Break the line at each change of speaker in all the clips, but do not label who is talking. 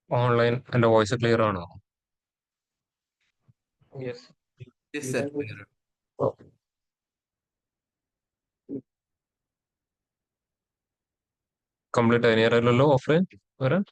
Online എന്റെ voice clear ആണോ?
Yes. Yes, sir. Clear.
Complete അതിനേറല്ലോ ഓഫ്ലൈൻ വരാൻ.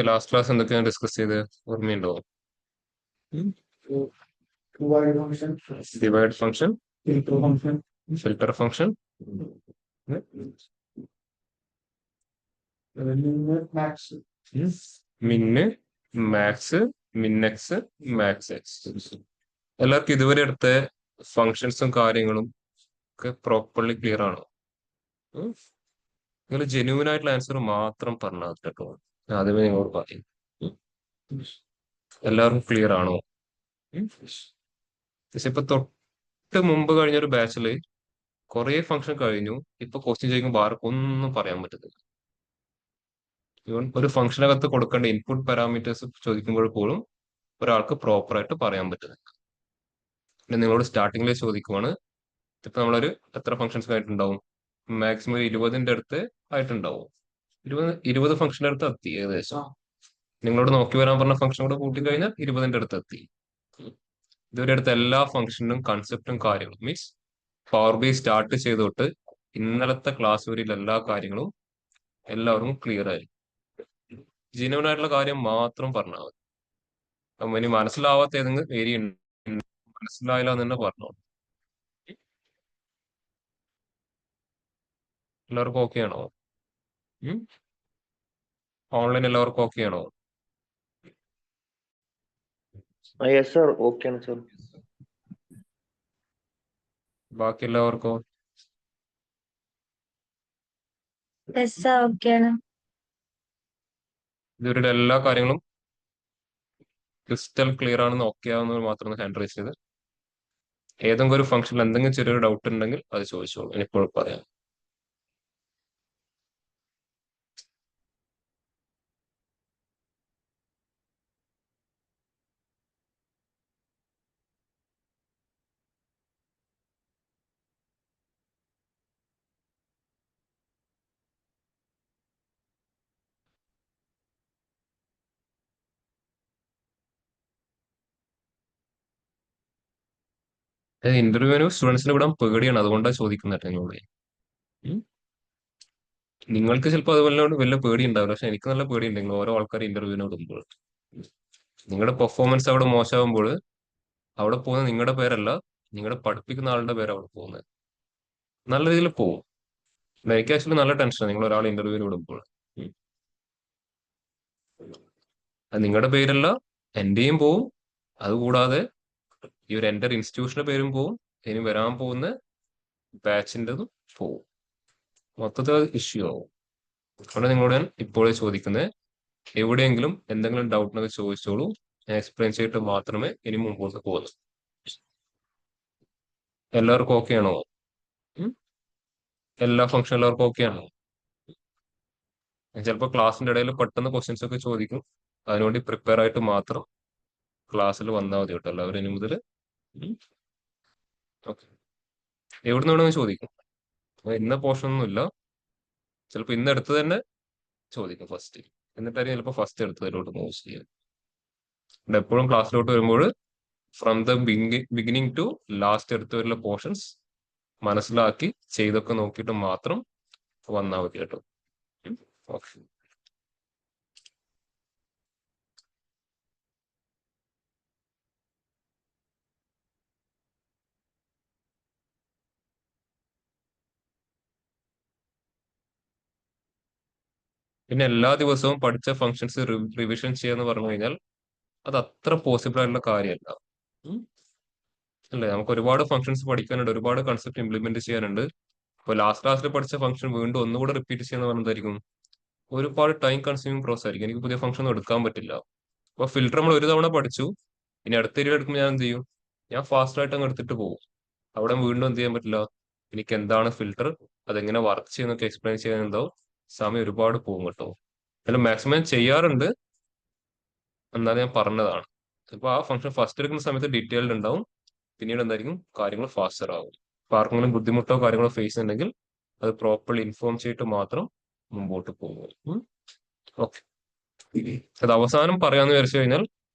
ലാസ്റ്റ് ക്ലാസ് എന്തൊക്കെയാണ് ഡിസ്കസ് ചെയ്ത് ഓർമ്മയുണ്ടോ?
Divide function,
divide function,
filter function,
filter function,
max.
Min, max, minx, max X. എല്ലാവർക്കും ഇതുവരെ എടുത്ത ഫങ്ഷൻസും കാര്യങ്ങളും ഒക്കെ പ്രോപ്പർലി ക്ലിയർ ആണോ? നിങ്ങൾ ജെന്യൂൻ ആയിട്ടുള്ള ആൻസർ മാത്രം പറഞ്ഞാൽ കേട്ടോ. ആദ്യമേ നിങ്ങളോട് പറയും. എല്ലാവർക്കും ക്ലിയർ ആണോ? പക്ഷെ ഇപ്പൊ തൊട്ട് മുമ്പ് കഴിഞ്ഞൊരു ബാച്ചില് കുറെ ഫംഗ്ഷൻ കഴിഞ്ഞു. ഇപ്പൊ ക്വസ്റ്റ്യൻ ചോദിക്കുമ്പോൾ ആർക്കും ഒന്നും പറയാൻ പറ്റുന്നില്ല. ഇവൻ ഒരു ഫംഗ്ഷനകത്ത് കൊടുക്കേണ്ട ഇൻപുട്ട് പാരാമീറ്റേഴ്സ് ചോദിക്കുമ്പോൾ പോലും ഒരാൾക്ക് പ്രോപ്പർ ആയിട്ട് പറയാൻ പറ്റുന്നില്ല. പിന്നെ നിങ്ങളോട് സ്റ്റാർട്ടിങ്ങിൽ ചോദിക്കുവാണ്, ഇപ്പൊ നമ്മളൊരു എത്ര ഫംഗ്ഷൻസ് ആയിട്ടുണ്ടാവും? മാക്സിമം 20ന്റെ അടുത്ത് ആയിട്ടുണ്ടാവും. 20 ഫംഗ്ഷന്റെ അടുത്ത് എത്തി ഏകദേശം. നിങ്ങളോട് നോക്കി വരാൻ പറഞ്ഞ ഫംഗ്ഷൻ കൂടെ കൂട്ടി കഴിഞ്ഞാൽ 20ന്റെ അടുത്ത് എത്തി. ഇതുവരെ അടുത്ത എല്ലാ ഫംഗ്ഷനും കൺസെപ്റ്റും കാര്യങ്ങളും മീൻസ് പവർ ബി സ്റ്റാർട്ട് ചെയ്തോട്ട് ഇന്നലത്തെ ക്ലാസ് വരെയുള്ള എല്ലാ കാര്യങ്ങളും എല്ലാവർക്കും ക്ലിയർ ആയി. ജെന്യൂൻ ആയിട്ടുള്ള കാര്യം മാത്രം പറഞ്ഞാൽ മതി. അപ്പൊ ഇനി മനസ്സിലാവാത്ത ഏതെങ്കിലും ഏരിയ മനസ്സിലായില്ല എന്ന് തന്നെ പറഞ്ഞോളൂ. എല്ലാവർക്കും ഓക്കെ ആണോ? ഓൺലൈൻ എല്ലാവർക്കും ഓക്കെ ആണോ?
Yes, sir. Okay, sir.
ബാക്കി എല്ലാവർക്കും
ഓക്കെയാണ്.
ഇതുവരുടെ എല്ലാ കാര്യങ്ങളും ക്രിസ്റ്റൽ ക്ലിയർ ആണെന്ന് ഓക്കെ ആവുന്നത് മാത്രം ഹാൻഡ് റൈസ് ചെയ്ത് ഏതെങ്കിലും ഒരു ഫംഗ്ഷനിൽ എന്തെങ്കിലും ചെറിയൊരു ഡൗട്ട് ഉണ്ടെങ്കിൽ അത് ചോദിച്ചോളൂ. എനിപ്പോൾ പറയാം. ഇന്റർവ്യൂവിന് സ്റ്റുഡൻസിനെ വിടാൻ പേടിയാണ്, അതുകൊണ്ടാണ് ചോദിക്കുന്നത് നിങ്ങളോട്. നിങ്ങൾക്ക് ചിലപ്പോൾ അതുപോലെ വലിയ പേടി ഉണ്ടാവില്ല, പക്ഷെ എനിക്ക് നല്ല പേടിയുണ്ട് നിങ്ങൾ ഓരോ ആൾക്കാർ ഇന്റർവ്യൂവിന് വിടുമ്പോൾ. നിങ്ങളുടെ പെർഫോമൻസ് അവിടെ മോശമാകുമ്പോൾ അവിടെ പോകുന്ന നിങ്ങളുടെ പേരല്ല, നിങ്ങളുടെ പഠിപ്പിക്കുന്ന ആളുടെ പേര് അവിടെ പോകുന്നത്. നല്ല രീതിയിൽ പോകും. എനിക്ക് ആക്ച്വലി നല്ല ടെൻഷനാണ് നിങ്ങൾ ഒരാൾ ഇന്റർവ്യൂവിന് വിടുമ്പോൾ. അത് നിങ്ങളുടെ പേരല്ല, എന്റെയും പോവും. അതുകൂടാതെ ഈ ഒരു എൻ്റെ ഇൻസ്റ്റിറ്റ്യൂഷന്റെ പേരും പോവും, ഇനി വരാൻ പോകുന്ന ബാച്ചിൻ്റെതും പോവും. മൊത്തത്തിൽ അത് ഇഷ്യൂ ആവും. അതുകൊണ്ട് നിങ്ങളോട് ഞാൻ ഇപ്പോഴേ ചോദിക്കുന്നത്, എവിടെയെങ്കിലും എന്തെങ്കിലും ഡൗട്ട് ഉണ്ടെങ്കിൽ ചോദിച്ചോളൂ. ഞാൻ എക്സ്പ്ലെയിൻ ചെയ്തിട്ട് മാത്രമേ ഇനി മുമ്പോട്ട് പോകുന്നു. എല്ലാവർക്കും ഓക്കെ ആണോ? എല്ലാ ഫംഗ്ഷൻ എല്ലാവർക്കും ഓക്കെ ആണോ? ചിലപ്പോൾ ക്ലാസ്സിന്റെ ഇടയിൽ പെട്ടെന്ന് ക്വസ്റ്റ്യൻസ് ഒക്കെ ചോദിക്കും. അതിനുവേണ്ടി പ്രിപ്പയർ ആയിട്ട് മാത്രം ക്ലാസ്സിൽ വന്നാൽ മതി കേട്ടോ എല്ലാവരും ഇനി മുതൽ. ഓക്കെ, എവിടുന്ന് വേണമെങ്കിൽ ചോദിക്കും. ഇന്ന പോർഷൻ ഒന്നുമില്ല, ചിലപ്പോൾ ഇന്ന് എടുത്ത് തന്നെ ചോദിക്കും ഫസ്റ്റ്. എന്നിട്ടായിരിക്കും ചിലപ്പോൾ ഫസ്റ്റ് എടുത്തതിലോട്ട് മൂവ് ചെയ്യുക. എപ്പോഴും ക്ലാസ്സിലോട്ട് വരുമ്പോൾ from the beginning to last എടുത്തു വരുന്ന പോർഷൻസ് മനസ്സിലാക്കി ചെയ്തൊക്കെ നോക്കിയിട്ട് മാത്രം വന്നാൽ മതി കേട്ടോ. ഓക്കെ. പിന്നെ എല്ലാ ദിവസവും പഠിച്ച ഫങ്ഷൻസ് റിവിഷൻ ചെയ്യാന്ന് പറഞ്ഞു കഴിഞ്ഞാൽ അത് അത്ര പോസിബിൾ ആയിട്ടുള്ള കാര്യമല്ല. അല്ലേ, നമുക്ക് ഒരുപാട് ഫങ്ഷൻസ് പഠിക്കാനുണ്ട്, ഒരുപാട് കൺസെപ്റ്റ് ഇംപ്ലിമെന്റ് ചെയ്യാനുണ്ട്. ഇപ്പോൾ ലാസ്റ്റ് ക്ലാസ്സിൽ പഠിച്ച ഫംഗ്ഷൻ വീണ്ടും ഒന്നുകൂടെ റിപ്പീറ്റ് ചെയ്യാന്ന് പറഞ്ഞതായിരിക്കും ഒരുപാട് ടൈം കൺസ്യൂമിങ് പ്രോസസ് ആയിരിക്കും. എനിക്ക് പുതിയ ഫംഗ്ഷൻ ഒന്നും എടുക്കാൻ പറ്റില്ല. അപ്പൊ ഫിൽറ്റർ നമ്മൾ ഒരു തവണ പഠിച്ചു, ഇനി അടുത്ത ഏരിയ എടുക്കുമ്പോൾ ഞാൻ എന്ത് ചെയ്യും? ഞാൻ ഫാസ്റ്റ് ആയിട്ട് അങ്ങ് എടുത്തിട്ട് പോകും. അവിടെ വീണ്ടും എന്ത് ചെയ്യാൻ പറ്റില്ല, എനിക്ക് എന്താണ് ഫിൽട്ടർ, അതെങ്ങനെ വർക്ക് ചെയ്യുന്നൊക്കെ എക്സ്പ്ലെയിൻ ചെയ്യാൻ എന്താവും സമയം ഒരുപാട് പോകും കേട്ടോ. എന്നാലും മാക്സിമം ചെയ്യാറുണ്ട്, എന്നാലും ഞാൻ പറഞ്ഞതാണ്. അപ്പൊ ആ ഫംഗ്ഷൻ ഫസ്റ്റ് എടുക്കുന്ന സമയത്ത് ഡീറ്റെയിൽഡ് ഉണ്ടാവും, പിന്നീട് എന്തായിരിക്കും കാര്യങ്ങൾ ഫാസ്റ്റർ ആവും. അപ്പൊ ആർക്കെങ്കിലും ബുദ്ധിമുട്ടോ കാര്യങ്ങളോ ഫേസ് ഉണ്ടെങ്കിൽ അത് പ്രോപ്പർലി ഇൻഫോം ചെയ്തിട്ട് മാത്രം മുമ്പോട്ട് പോകും. ഓക്കെ, അത് അവസാനം പറയാന്ന് വിചാരിച്ചു കഴിഞ്ഞാൽ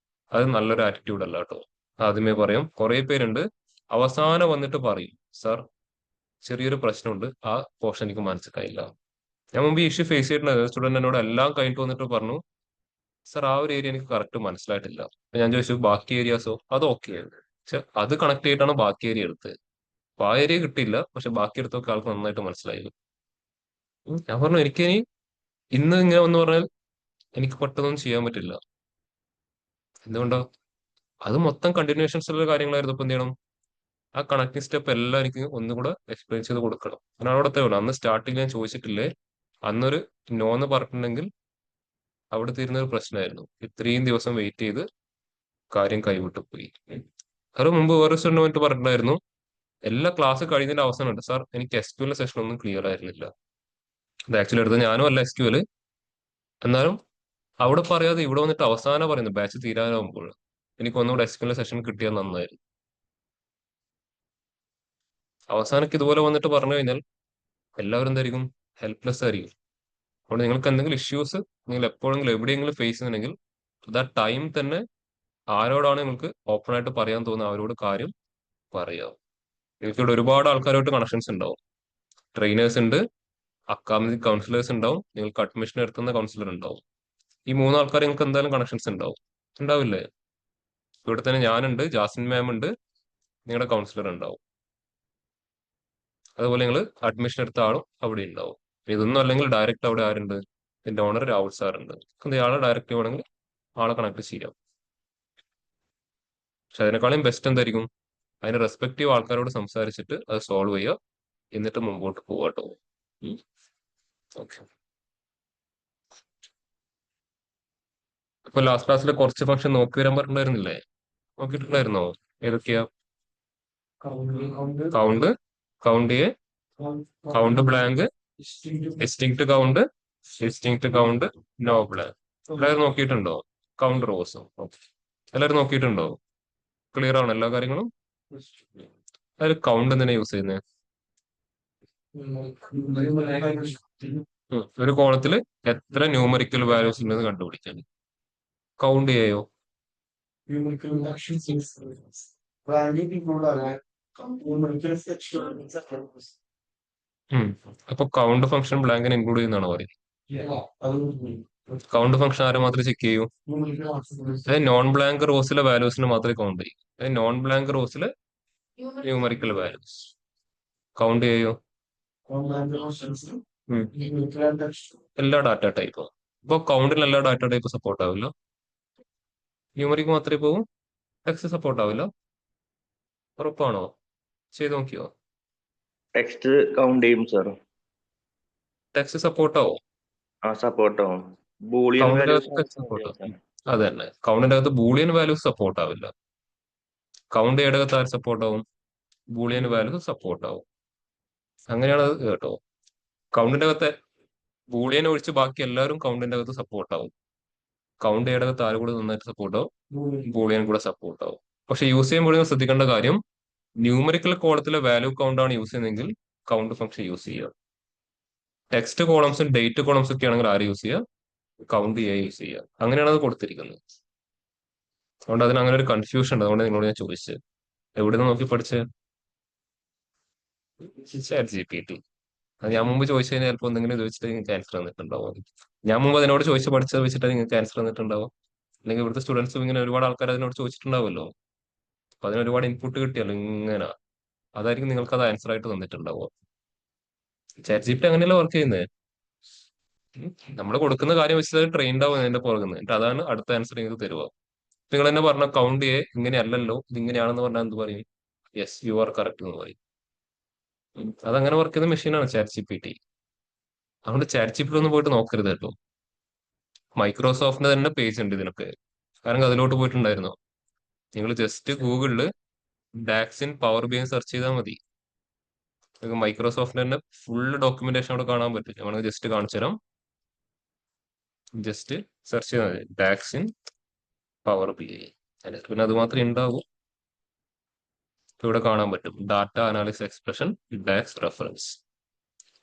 അത് നല്ലൊരു ആറ്റിറ്റ്യൂഡ് അല്ല കേട്ടോ. ആദ്യമേ പറയാം, കുറെ പേരുണ്ട് അവസാനം വന്നിട്ട് പറയും സാർ ചെറിയൊരു പ്രശ്നമുണ്ട്, ആ പോർഷൻ എനിക്ക് മനസ്സിലായില്ല. ഞാൻ മുമ്പ് ഈ ഇഷ്യൂ ഫേസ് ചെയ്തിട്ടുണ്ടായിരുന്നു. സ്റ്റുഡന്റ് എന്നോട് എല്ലാം കഴിഞ്ഞിട്ട് വന്നിട്ട് പറഞ്ഞു സാർ ആ ഒരു ഏരിയ എനിക്ക് കറക്റ്റ് മനസ്സിലായിട്ടില്ല. അപ്പൊ ഞാൻ ചോദിച്ചു ബാക്കി ഏരിയാസോ, അത് ഓക്കെ ആയിരുന്നു, പക്ഷെ അത് കണക്ട് ചെയ്തിട്ടാണ് ബാക്കി ഏരിയ എടുത്തത്. അപ്പൊ ആ ഏരിയ കിട്ടിയില്ല, പക്ഷെ ബാക്കി എടുത്തൊക്കെ ആൾക്ക് നന്നായിട്ട് മനസ്സിലായി. ഞാൻ പറഞ്ഞു എനിക്കിനി ഇന്ന് ഇങ്ങനെ വന്ന് പറഞ്ഞാൽ എനിക്ക് പെട്ടെന്നൊന്നും ചെയ്യാൻ പറ്റില്ല. എന്തുകൊണ്ടോ അത് മൊത്തം കണ്ടിന്യൂഷൻസ് ഉള്ള കാര്യങ്ങളായിരുന്നു. ഇപ്പൊ എന്ത് ചെയ്യണം, ആ കണക്ടിങ് സ്റ്റെപ്പ് എല്ലാം എനിക്ക് ഒന്നുകൂടെ എക്സ്പ്ലെയിൻ ചെയ്ത് കൊടുക്കണം. ഞാൻ അവിടുത്തെ അന്ന് സ്റ്റാർട്ടിങ് ഞാൻ ചോദിച്ചിട്ടില്ലേ, അന്നൊരു നോന്ന് പറഞ്ഞിട്ടുണ്ടെങ്കിൽ അവിടെ തീരുന്ന ഒരു പ്രശ്നമായിരുന്നു. ഇത്രയും ദിവസം വെയിറ്റ് ചെയ്ത് കാര്യം കൈവിട്ടു പോയി. അത് മുമ്പ് വേറെ സ്റ്റുഡന്റ് വന്നിട്ട് പറഞ്ഞിട്ടുണ്ടായിരുന്നു എല്ലാ ക്ലാസ് കഴിഞ്ഞതിന്റെ അവസാനമുണ്ട് സാർ എനിക്ക് SQL സെഷൻ ഒന്നും ക്ലിയർ ആയിരുന്നില്ല. അത് ആക്ച്വലി എടുത്തത് ഞാനും അല്ല SQL, എന്നാലും അവിടെ പറയാതെ ഇവിടെ വന്നിട്ട് അവസാനം പറയുന്നു ബാച്ച് തീരാനാകുമ്പോൾ എനിക്ക് ഒന്നുകൂടെ SQL സെഷൻ കിട്ടിയാൽ നന്നായിരുന്നു. അവസാനക്ക് ഇതുപോലെ വന്നിട്ട് പറഞ്ഞു കഴിഞ്ഞാൽ എല്ലാവരും എന്തായിരിക്കും, ഹെൽപ്ലെസ് ആയിരിക്കും. അതുകൊണ്ട് നിങ്ങൾക്ക് എന്തെങ്കിലും ഇഷ്യൂസ് നിങ്ങൾ എപ്പോഴെങ്കിലും എവിടെയെങ്കിലും ഫേസ് ചെയ്യുന്നുണ്ടെങ്കിൽ അത് ആ ടൈം തന്നെ ആരോടാണ് നിങ്ങൾക്ക് ഓപ്പൺ ആയിട്ട് പറയാൻ തോന്നുന്നത് അവരോട് കാര്യം പറയാം. നിങ്ങൾക്ക് ഇവിടെ ഒരുപാട് ആൾക്കാരോട്ട് കണക്ഷൻസ് ഉണ്ടാവും. ട്രെയിനേഴ്സ് ഉണ്ട്, അക്കാദമിക് കൗൺസിലേഴ്സ് ഉണ്ടാവും, നിങ്ങൾക്ക് അഡ്മിഷൻ എടുത്തുന്ന കൗൺസിലർ ഉണ്ടാവും. ഈ മൂന്ന് ആൾക്കാർ നിങ്ങൾക്ക് എന്തായാലും കണക്ഷൻസ് ഉണ്ടാവും, ഉണ്ടാവില്ലേ? ഇവിടെ തന്നെ ഞാനുണ്ട്, ജാസ്മിൻ മാം ഉണ്ട്, നിങ്ങളുടെ കൗൺസിലർ ഉണ്ടാവും. അതുപോലെ നിങ്ങൾ അഡ്മിഷൻ എടുത്ത ആളും അവിടെ ഉണ്ടാവും. ഇതൊന്നും അല്ലെങ്കിൽ ഡയറക്റ്റ് അവിടെ ആരുണ്ട്, ഇതിന്റെ ഓണർ രാഹുൽ സാർ ഉണ്ട്. ഇയാളെ ഡയറക്റ്റ് വേണമെങ്കിൽ ആളെ കണക്ട് ചെയ്യാം. പക്ഷെ അതിനേക്കാളും ബെസ്റ്റ് എന്തായിരിക്കും, അതിന് റെസ്പെക്റ്റീവ് ആൾക്കാരോട് സംസാരിച്ചിട്ട് അത് സോൾവ് ചെയ്യുക, എന്നിട്ട് മുമ്പോട്ട് പോവാട്ടോ. ഓക്കെ, ഇപ്പൊ ലാസ്റ്റ് ക്ലാസ്സിൽ കുറച്ച് ഫംഗ്ഷൻ നോക്കി വരാൻ പറഞ്ഞിട്ടുണ്ടായിരുന്നില്ലേ? നോക്കിയിട്ടുണ്ടായിരുന്നോ? ഏതൊക്കെയാ? Count, count A, count blank, distinct count, distinct count, no blank. എല്ലാവരും നോക്കിയിട്ടുണ്ടോ? Count rose. ഓക്കെ, എല്ലാവരും നോക്കിയിട്ടുണ്ടോ? ക്ലിയർ ആണോ എല്ലാ കാര്യങ്ങളും? അതിൽ കൗണ്ട് എന്തിനാ യൂസ് ചെയ്യുന്നത്? ഒരു കോളത്തിൽ എത്ര ന്യൂമറിക്കൽ വാല്യൂസ് ഉണ്ടെന്ന് കണ്ടുപിടിക്കാൻ. കൗണ്ട് ചെയ്യോ? അപ്പൊ കൗണ്ട് ഫംഗ്ഷൻ ബ്ലാങ്കിനെ ഇൻക്ലൂഡ് ചെയ്യുന്നതാണോ പറയുന്നത്? കൗണ്ട് ഫംഗ്ഷൻ ആരെ മാത്രമേ ചെക്ക് ചെയ്യൂ? അതായത് നോൺ ബ്ലാങ്ക് റോസിലെ വാല്യൂസിന് മാത്രമേ കൗണ്ട് ചെയ്യൂ. അതായത് നോൺ ബ്ലാങ്ക് റോസിലെ ന്യൂമറിക്കൽ വാല്യൂസ് കൗണ്ട് ചെയ്യോ? എല്ലാ ഡാറ്റ ടൈപ്പും. ഇപ്പൊ കൗണ്ടിൽ എല്ലാ ഡാറ്റ ടൈപ്പ് സപ്പോർട്ട് ആവില്ല, ന്യൂമറിക്ക് മാത്രമേ പോവും, ടെക്സ്റ്റ് സപ്പോർട്ട് ആവില്ല. ഉറപ്പാണോ? ചെയ്ത് നോക്കിയോ?
ടെക്സ്റ്റ് കൗണ്ട് ചെയ്യും സാർ.
ടെക്സ്റ്റ് സപ്പോർട്ട് ആവും,
ആ സപ്പോർട്ട് ആവും. ബൂളിയൻ
കൗണ്ടിന്റെ
വാല്യൂസ്
അകത്ത് സപ്പോർട്ട് ആവും. അത് തന്നെ, കൗണ്ടിന്റെ അകത്ത് ബൂളിയൻ വാല്യൂസ് സപ്പോർട്ട് ആവില്ല. കൗണ്ട് ഏടകത്ത് ആര് സപ്പോർട്ട് ആവും? ബൂളിയൻ വാല്യൂസ് സപ്പോർട്ട് ആവും. അങ്ങനെയാണ് അത് കേട്ടോ. കൗണ്ടിന്റെ അകത്ത് ബൂളിയൻ ഒഴിച്ച് ബാക്കി എല്ലാവരും കൗണ്ടിന്റെ അകത്ത് സപ്പോർട്ട് ആവും. കൗണ്ട് ഏടകത്ത് ആര് കൂടെ നന്നായിട്ട് സപ്പോർട്ട് ആവും? ബൂളിയൻ കൂടെ സപ്പോർട്ട് ആവും. പക്ഷെ യൂസ് ചെയ്യുമ്പോൾ നിങ്ങൾ ശ്രദ്ധിക്കേണ്ട കാര്യം, ന്യൂമറിക്കൽ കോളത്തിലെ വാല്യൂ കൗണ്ട് ആണ് യൂസ് ചെയ്യുന്നതെങ്കിൽ കൗണ്ട് ഫംഗ്ഷൻ യൂസ് ചെയ്യുക. ടെക്സ്റ്റ് കോളംസും ഡേറ്റ് കോളംസും ഒക്കെ ആണെങ്കിൽ ആര് യൂസ് ചെയ്യുക? കൗണ്ട് ചെയ്യുക, യൂസ് ചെയ്യുക. അങ്ങനെയാണ് അത് കൊടുത്തിരിക്കുന്നത്. അതുകൊണ്ട് അതിന് അങ്ങനെ ഒരു കൺഫ്യൂഷൻ ഉണ്ട്. അതുകൊണ്ട് നിങ്ങളോട് ഞാൻ ചോദിച്ചത് എവിടെ നിന്ന് നോക്കി പഠിച്ചത്? ChatGPT. അത് ഞാൻ മുമ്പ് ചോദിച്ചു കഴിഞ്ഞാൽ ചിലപ്പോൾ എന്തെങ്കിലും ചോദിച്ചിട്ട് നിങ്ങൾക്ക് ആൻസർ തന്നിട്ടുണ്ടാവും. ഞാൻ മുമ്പ് അതിനോട് ചോദിച്ച് പഠിച്ചത് വെച്ചിട്ട് നിങ്ങൾക്ക് ആൻസർ തന്നിട്ടുണ്ടാവും. അല്ലെങ്കിൽ ഇവിടുത്തെ സ്റ്റുഡൻസും ഇങ്ങനെ ഒരുപാട് ആൾക്കാർ അതിനോട് ചോദിച്ചിട്ടുണ്ടാവുമല്ലോ. അപ്പൊ അതിന് ഒരുപാട് ഇൻപുട്ട് കിട്ടിയല്ലോ ഇങ്ങനെ, അതായിരിക്കും നിങ്ങൾക്ക് അത് ആൻസർ ആയിട്ട് തന്നിട്ടുണ്ടാവുക. ChatGPT അങ്ങനെയല്ല വർക്ക് ചെയ്യുന്നത്. നമ്മൾ കൊടുക്കുന്ന കാര്യം വെച്ചിട്ട് ട്രെയിൻഡ് ആവും അതിന്റെ പുറകുന്നത്, എന്നിട്ട് അതാണ് അടുത്ത ആൻസർ നിങ്ങൾക്ക് തരുക. നിങ്ങൾ തന്നെ പറഞ്ഞ കൗണ്ട് ചെയ്യേ ഇങ്ങനെയല്ലല്ലോ ഇത് ഇങ്ങനെയാണെന്ന് പറഞ്ഞാൽ എന്ത് പറയും? യെസ് യു ആർ കറക്റ്റ് എന്ന് പറയും. അതങ്ങനെ വർക്ക് ചെയ്യുന്ന മെഷീനാണ് ChatGPT. അതുകൊണ്ട് ChatGPT ഒന്നും പോയിട്ട് നോക്കരുത് കേട്ടോ. മൈക്രോസോഫ്റ്റിന്റെ തന്നെ പേജ് ഉണ്ട് ഇതിനൊക്കെ. കാരണം അതിലോട്ട് പോയിട്ടുണ്ടായിരുന്നോ? നിങ്ങൾ ജസ്റ്റ് ഗൂഗിളില് ഡാക്സിൻ പവർ ബി സെർച്ച് ചെയ്താൽ മതി. നിങ്ങൾക്ക് മൈക്രോസോഫ്റ്റിന്റെ തന്നെ ഫുൾ ഡോക്യുമെന്റേഷൻ അവിടെ കാണാൻ പറ്റും. ഞാൻ ജസ്റ്റ് കാണിച്ചു തരാം. ജസ്റ്റ് സെർച്ച് ചെയ്താൽ മതി DAX in power B I. പിന്നെ അത് മാത്രമേ ഉണ്ടാവൂ. ഇപ്പൊ ഇവിടെ കാണാൻ പറ്റും data analysis expression DAX reference.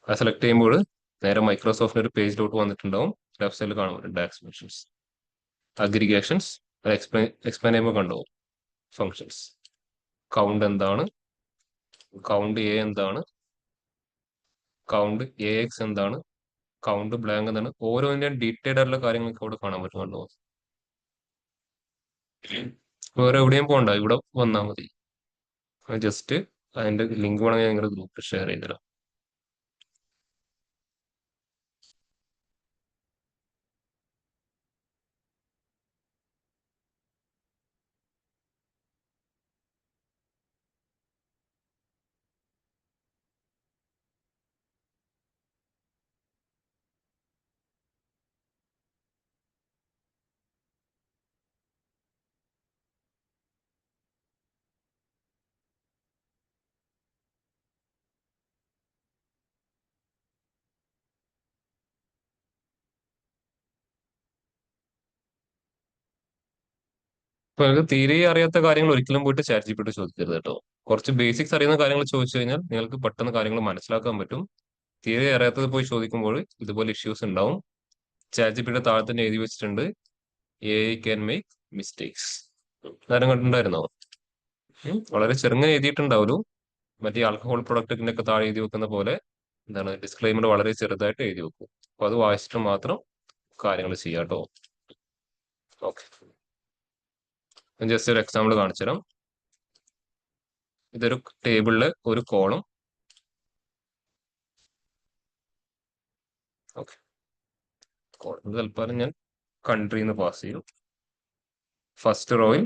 അത് സെലക്ട് ചെയ്യുമ്പോൾ നേരെ മൈക്രോസോഫ്റ്റിന്റെ ഒരു പേജിലോട്ട് വന്നിട്ടുണ്ടാവും. ലെഫ്റ്റ് സൈഡിൽ കാണാൻ പറ്റും ഡാക്സ് ഫങ്ഷൻസ്, അഗ്രിഗേഷൻസ്. എക്സ്പ്ലെയിൻ ചെയ്യുമ്പോൾ കണ്ടുപോകും ഫങ്ഷൻസ്. കൗണ്ട് എന്താണ്, കൗണ്ട് എ എന്താണ്, കൗണ്ട് എ എക്സ് എന്താണ്, കൗണ്ട് ബ്ലാങ്ക് എന്താണ്, ഓരോന്നിന്റെയും ഡീറ്റെയിൽഡ് ആയിട്ടുള്ള കാര്യങ്ങൾക്ക് അവിടെ കാണാൻ പറ്റും. കണ്ടോ? വേറെ എവിടെയും പോകണ്ട, ഇവിടെ വന്നാൽ മതി. ജസ്റ്റ് അതിന്റെ ലിങ്ക് വേണമെങ്കിൽ ഞങ്ങളുടെ ഗ്രൂപ്പിൽ ഷെയർ ചെയ്തുതരാം. ഇപ്പൊ നിങ്ങൾക്ക് തീരെ അറിയാത്ത കാര്യങ്ങൾ ഒരിക്കലും പോയിട്ട് ചാറ്റ് ജിപിടി ചോദിക്കരുത് കേട്ടോ. കുറച്ച് ബേസിക്സ് അറിയുന്ന കാര്യങ്ങൾ ചോദിച്ചു കഴിഞ്ഞാൽ നിങ്ങൾക്ക് പെട്ടെന്ന് കാര്യങ്ങൾ മനസ്സിലാക്കാൻ പറ്റും. തീരെ അറിയാത്തത് പോയി ചോദിക്കുമ്പോൾ ഇതുപോലെ ഇഷ്യൂസ് ഉണ്ടാവും. ചാറ്റ് ജിപിടിയുടെ താഴെ തന്നെ എഴുതി വെച്ചിട്ടുണ്ട് AI ക്യാൻ മേക്ക് മിസ്റ്റേക്സ്. നേരം കണ്ടിട്ടുണ്ടായിരുന്നോ? വളരെ ചെറുങ്ങനെ എഴുതിയിട്ടുണ്ടാവുള്ളൂ. മറ്റേ ആൽക്കഹോൾ പ്രൊഡക്റ്റിന്റെ ഒക്കെ താഴെ എഴുതി വെക്കുന്ന പോലെ എന്താണ് ഡിസ്ക്ലൈമർ വളരെ ചെറുതായിട്ട് എഴുതി വെക്കും. അപ്പൊ അത് വായിച്ചിട്ട് മാത്രം കാര്യങ്ങൾ ചെയ്യാട്ടോ. ഓക്കെ, ജസ്റ്റ് ഒരു എക്സാമ്പിൾ കാണിച്ചു തരാം. ഇതൊരു ടേബിളിലെ ഒരു കോളം. ഓക്കെ, കോളം തൽക്കാലം ഞാൻ കൺട്രിന്ന് പാസ് ചെയ്യും. ഫസ്റ്റ് റോയിൽ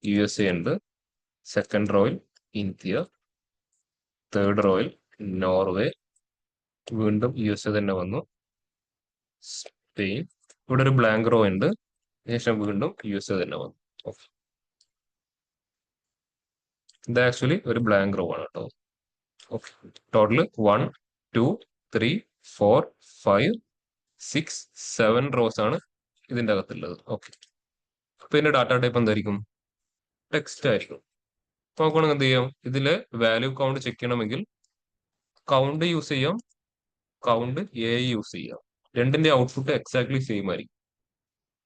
USA ഉണ്ട്, സെക്കൻഡ് റോയിൽ ഇന്ത്യ, തേർഡ് റോയിൽ നോർവേ, വീണ്ടും USA തന്നെ വന്നു, സ്പെയിൻ. ഇവിടെ ഒരു ബ്ലാങ്ക് റോ ഉണ്ട്, ശേഷം വീണ്ടും USA തന്നെ വന്നു. ഓക്കെ, ഇത് ആക്ച്വലി ഒരു ബ്ലാങ്ക് റോ ആണ് കേട്ടോ. ഓക്കെ, ടോട്ടല് 1 2 3 4 5 6 7 റോസ് ആണ് ഇതിന്റെ അകത്തുള്ളത്. ഓക്കെ, അപ്പൊ ഇതിന്റെ ഡാറ്റ ടൈപ്പ് എന്തായിരിക്കും? ടെക്സ്റ്റ് ആയിരിക്കും. അപ്പൊ നമുക്ക് എന്ത് ചെയ്യാം? ഇതിലെ വാല്യൂ കൗണ്ട് ചെക്ക് ചെയ്യണമെങ്കിൽ കൗണ്ട് യൂസ് ചെയ്യാം, കൗണ്ട് എ യൂസ് ചെയ്യാം. രണ്ടിന്റെ ഔട്ട്പുട്ട് എക്സാക്ട്ലി സെയിം ആയിരിക്കും.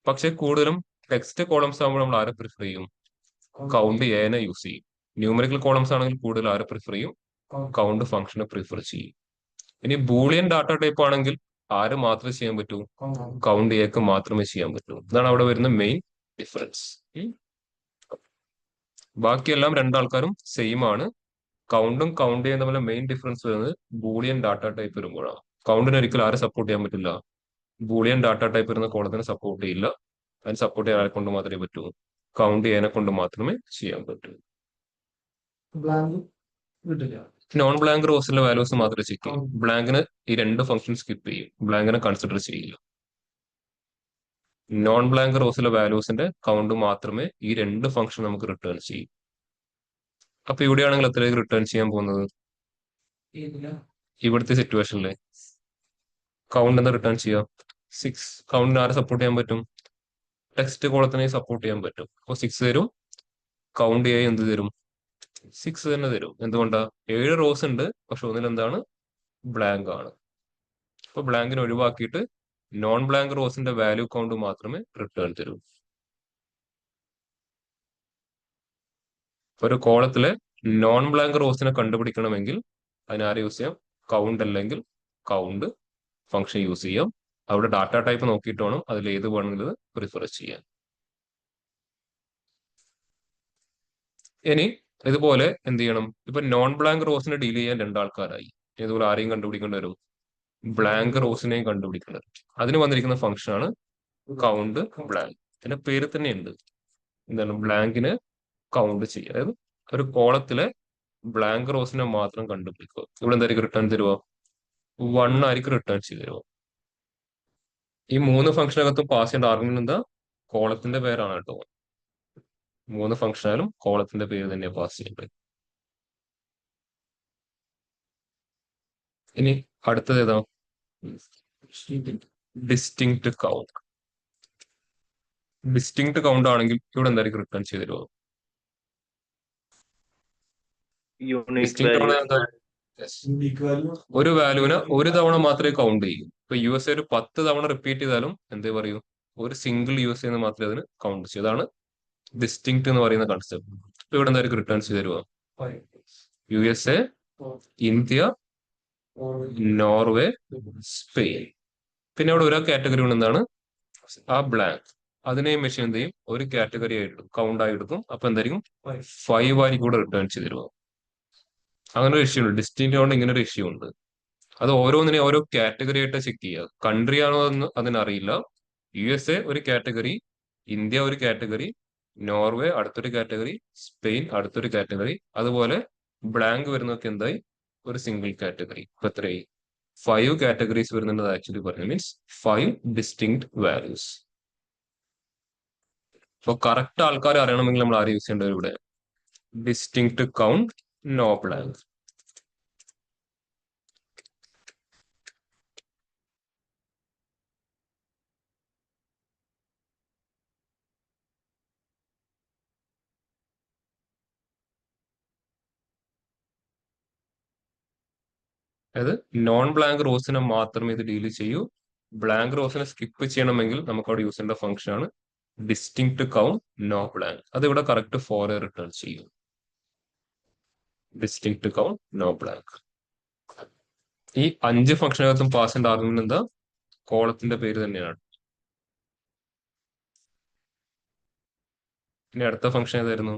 പക്ഷെ കൂടുതലും ടെക്സ്റ്റ് കോളംസ് ആകുമ്പോൾ നമ്മൾ ആരെ പ്രിഫർ ചെയ്യും? കൗണ്ട് എനെ യൂസ് ചെയ്യും. ന്യൂമറിക്കൽ കോളംസ് ആണെങ്കിൽ കൂടുതൽ ആരെ പ്രിഫർ ചെയ്യും? കൗണ്ട് ഫംഗ്ഷനെ പ്രിഫർ ചെയ്യും. ഇനി ബൂളിയൻ ഡാറ്റ ടൈപ്പ് ആണെങ്കിൽ ആര് മാത്രമേ ചെയ്യാൻ പറ്റൂ? കൗണ്ട് എക്ക് മാത്രമേ ചെയ്യാൻ പറ്റൂ. ഇതാണ് അവിടെ വരുന്ന മെയിൻ ഡിഫറൻസ്. ബാക്കിയെല്ലാം രണ്ടാൾക്കാരും സെയിം ആണ്. കൗണ്ടും കൗണ്ട് ചെയ്യുന്ന തമ്മിലെ മെയിൻ ഡിഫറൻസ് വരുന്നത് ബൂളിയൻ ഡാറ്റ ടൈപ്പ് വരുമ്പോഴാണ്. കൗണ്ടിന് ഒരിക്കലും ആരെ സപ്പോർട്ട് ചെയ്യാൻ പറ്റില്ല? ബൂളിയൻ ഡാറ്റ ടൈപ്പ് വരുന്ന കോളത്തിന് സപ്പോർട്ട് ചെയ്യില്ല. അതിന് സപ്പോർട്ട് ചെയ്യാൻ ആരെ കൊണ്ട് മാത്രമേ പറ്റൂ? കൗണ്ട് ചെയ്യാനെ കൊണ്ട് മാത്രമേ ചെയ്യാൻ പറ്റൂ.
ബ്ലാങ്ക് കിട്ടില്ല.
നോൺ ബ്ലാങ്ക് റോസിലെ വാല്യൂസ് മാത്രമേ ചെക്ക് ചെയ്യും. ബ്ലാങ്കിന് ഈ രണ്ട് ഫംഗ്ഷൻ സ്കിപ്പ് ചെയ്യും, ബ്ലാങ്കിനെ കൺസിഡർ ചെയ്യില്ല. നോൺ ബ്ലാങ്ക് റോസിലെ വാല്യൂസിന്റെ കൗണ്ട് മാത്രമേ ഈ രണ്ട് ഫംഗ്ഷൻ നമുക്ക് റിട്ടേൺ ചെയ്യും. അപ്പൊ ഇവിടെയാണെങ്കിൽ എത്രയൊക്കെ റിട്ടേൺ ചെയ്യാൻ പോകുന്നത്? ഇവിടുത്തെ സിറ്റുവേഷനിലെ കൗണ്ട് എന്ന് റിട്ടേൺ ചെയ്യാം 6. കൗണ്ടിന് ആരെ സപ്പോർട്ട് ചെയ്യാൻ പറ്റും? ടെക്സ്റ്റ് കോളത്തിനെ സപ്പോർട്ട് ചെയ്യാൻ പറ്റും. അപ്പൊ 6 തരും. കൗണ്ട് ചെയ്യാൻ എന്ത് തരും? 6 തന്നെ തരും. എന്തുകൊണ്ടാ? 7 റോസ് ഉണ്ട്, പക്ഷെ ഒന്നിൽ എന്താണ്? ബ്ലാങ്ക് ആണ്. അപ്പൊ ബ്ലാങ്കിനെ ഒഴിവാക്കിയിട്ട് നോൺ ബ്ലാങ്ക് റോസിന്റെ വാല്യൂ കൗണ്ട് മാത്രമേ റിട്ടേൺ തരൂ. ഒരു കോളത്തിലെ നോൺ ബ്ലാങ്ക് റോസിനെ കണ്ടുപിടിക്കണമെങ്കിൽ അതിനാരെ യൂസ് ചെയ്യാം? കൗണ്ട് അല്ലെങ്കിൽ കൗണ്ട് ഫംഗ്ഷൻ യൂസ് ചെയ്യാം. അവിടെ ഡാറ്റ ടൈപ്പ് നോക്കിയിട്ട് വേണം അതിൽ ഏത് വേണമെങ്കിലും പ്രിഫർ ചെയ്യാൻ. ഇനി ഇതുപോലെ എന്ത് ചെയ്യണം? ഇപ്പൊ നോൺ ബ്ലാങ്ക് റോസിനെ ഡീൽ ചെയ്യാൻ രണ്ടാൾക്കാരായി. ഇതുപോലെ ആരെയും കണ്ടുപിടിക്കേണ്ടി വരും? ബ്ലാങ്ക് റോസിനെയും കണ്ടുപിടിക്കേണ്ടി വരും. അതിന് വന്നിരിക്കുന്ന ഫംഗ്ഷൻ ആണ് കൗണ്ട് ബ്ലാങ്ക്. ഇതിന്റെ പേര് തന്നെ ഉണ്ട്, എന്താണ്? ബ്ലാങ്കിന് കൗണ്ട് ചെയ്യുക. അതായത് ഒരു കോളത്തിലെ ബ്ലാങ്ക് റോസിനെ മാത്രം കണ്ടുപിടിക്കുക. ഇവിടെ എന്തായിരിക്കും റിട്ടേൺ തരുക? 1 ആയിരിക്കും റിട്ടേൺ ചെയ്ത് തരുക. ഈ 3 ഫംഗ്ഷനകത്തും പാസ് ചെയ്യേണ്ട ആർഗ്യുമെന്റ് എന്താ? കോളത്തിന്റെ പേരാണ് കേട്ടോ. 3 ഫംഗ്ഷനാലും കോളത്തിന്റെ പേര് തന്നെ പാസ് ചെയ്യേണ്ടത്. ഇനി അടുത്തത് ഏതാ? Distinct count. ഡിസ്റ്റിങ്ക്ട് കൗണ്ട് ആണെങ്കിൽ ഇവിടെ എന്തായിരിക്കും റിട്ടേൺ ചെയ്ത് തരുമോ?
Unique
distinct
value.
കൗണ്ട് എന്താ?
യൂണിക് വാല്യൂ
ഒരു വാല്യൂവിനെ ഒരു തവണ മാത്രമേ കൗണ്ട് ചെയ്യൂ. ഇപ്പൊ USA ഒരു 10 തവണ റിപ്പീറ്റ് ചെയ്താലും എന്തേ പറയൂ? ഒരു സിംഗിൾ USA എന്ന് മാത്രമേ അതിന് കൗണ്ട് ചെയ്യൂ. അതാണ് ഡിസ്റ്റിങ്ക്ട് എന്ന് പറയുന്ന കൺസെപ്റ്റ്. ഇപ്പൊ ഇവിടെ എന്തായിരിക്കും റിട്ടേൺ ചെയ്ത് തരുമോ? USA, India, Norway, Spain. പിന്നെ അവിടെ ഒരു കാറ്റഗറി ഉണ്ട്, എന്താണ്? ആ ബ്ലാങ്ക്. അതിനെ മെഷീൻ എന്ത് ചെയ്യും? ഒരു കാറ്റഗറി ആയിട്ട് കൗണ്ട് ആയി എടുക്കും. അപ്പൊ എന്തായിരിക്കും? 5 ആയിരിക്കും കൂടെ റിട്ടേൺ ചെയ്ത് തരുമോ? അങ്ങനെ ഒരു ഇഷ്യൂ ഉണ്ട്. ഡിസ്റ്റിങ്ക്ട് കൗണ്ട് ഇങ്ങനെ ഒരു ഇഷ്യൂ ഉണ്ട്. അത് ഓരോന്നിനെ ഓരോ കാറ്റഗറി ആയിട്ട് ചെക്ക് ചെയ്യുക. കൺട്രി ആണോ എന്ന് അതിനറിയില്ല. USA ഒരു കാറ്റഗറി, ഇന്ത്യ ഒരു കാറ്റഗറി, നോർവേ അടുത്തൊരു കാറ്റഗറി, സ്പെയിൻ അടുത്തൊരു കാറ്റഗറി, അതുപോലെ ബ്ലാങ്ക് വരുന്നതൊക്കെ എന്തായി? ഒരു സിംഗിൾ കാറ്റഗറി. ഇപ്പൊ എത്രയായി? 5 കാറ്റഗറീസ് വരുന്നുണ്ട് ആക്ച്വലി പറഞ്ഞു. Means 5 distinct values. അപ്പൊ കറക്റ്റ് ആൾക്കാരെ അറിയണമെങ്കിൽ നമ്മൾ ആരെ യൂസ് ചെയ്യേണ്ടത് ഇവിടെ? Distinct count, no blank. അതായത് നോൺ ബ്ലാങ്ക് റോസിനെ മാത്രമേ ഇത് ഡീൽ ചെയ്യൂ. ബ്ലാങ്ക് റോസിനെ സ്കിപ്പ് ചെയ്യണമെങ്കിൽ നമുക്ക് അവിടെ യൂസ് ചെയ്യേണ്ട ഫംഗ്ഷൻ ആണ് ഡിസ്റ്റിങ്ക്ട് കൗണ്ട്, നോ ബ്ലാങ്ക്. അത് ഇവിടെ കറക്റ്റ് 4 റിട്ടേൺ ചെയ്യും. Distinct count, no blank. ഈ 5 ഫംഗ്ഷനകത്തും പാസ് ചെയ്യേണ്ട ആർഗ്യുമെന്റ് എന്താ? കോളത്തിന്റെ പേര് തന്നെയാണ്. ഇനി അടുത്ത ഫംഗ്ഷൻ ഏതായിരുന്നു?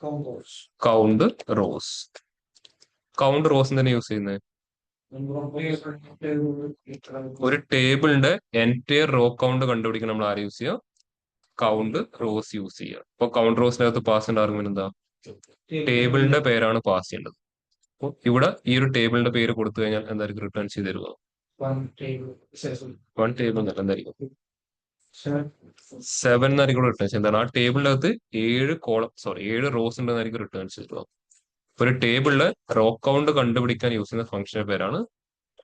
Counters
count rose. Count rose തന്നെ യൂസ് ചെയ്യുന്നത് ഒരു ടേബിളിന്റെ എൻറ്റയർ റോ കൗണ്ട് കണ്ടുപിടിക്കാൻ നമ്മൾ ആര് യൂസ് ചെയ്യുക? കൗണ്ട് റോസ് യൂസ് ചെയ്യുക. അപ്പൊ കൗണ്ട് റോസിനകത്ത് പാസ് ചെയ്യേണ്ട ആർഗ്യുമെന്റ് എന്താ? ടേബിളിന്റെ പേരാണ് പാസ് ചെയ്യേണ്ടത്. അപ്പോൾ ഇവിടെ ഈ ഒരു ടേബിളിന്റെ പേര് കൊടുത്തു കഴിഞ്ഞാൽ എന്തായിരിക്കും റിട്ടേൺ ചെയ്ത് തരുക? വൺ ടേബിൾ എന്നല്ല, എന്തായിരിക്കും? 7 എന്നായിരിക്കും റിട്ടേൺ ചെയ്യുന്നത്. എന്താണ്? ആ ടേബിളിന്റെ അകത്ത് 7 റോസ് ഉണ്ടെന്നായിരിക്കും റിട്ടേൺ ചെയ്തത്. ഒരു ടേബിളിലെ റോ കൗണ്ട് കണ്ടുപിടിക്കാൻ യൂസ് ചെയ്യുന്ന ഫംഗ്ഷന്റെ പേരാണ്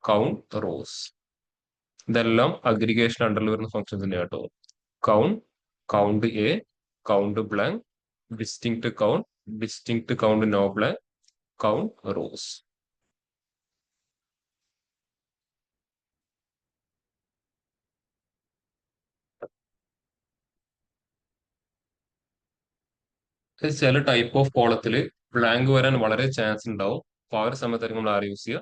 കൗണ്ട് റോസ്. ഇതെല്ലാം അഗ്രിഗേഷൻ അണ്ടറിൽ വരുന്ന ഫംഗ്ഷൻ തന്നെയാണ് കേട്ടോ. Count, count A, count blank, distinct count no blank, count rows. ചില ടൈപ്പ് ഓഫ് കോളത്തിൽ ബ്ലാങ്ക് വരാൻ വളരെ ചാൻസ് ഉണ്ടാവും. അപ്പൊ ആ ഒരു സമയത്തായിരിക്കും നമ്മൾ ആര് യൂസ് ചെയ്യുക?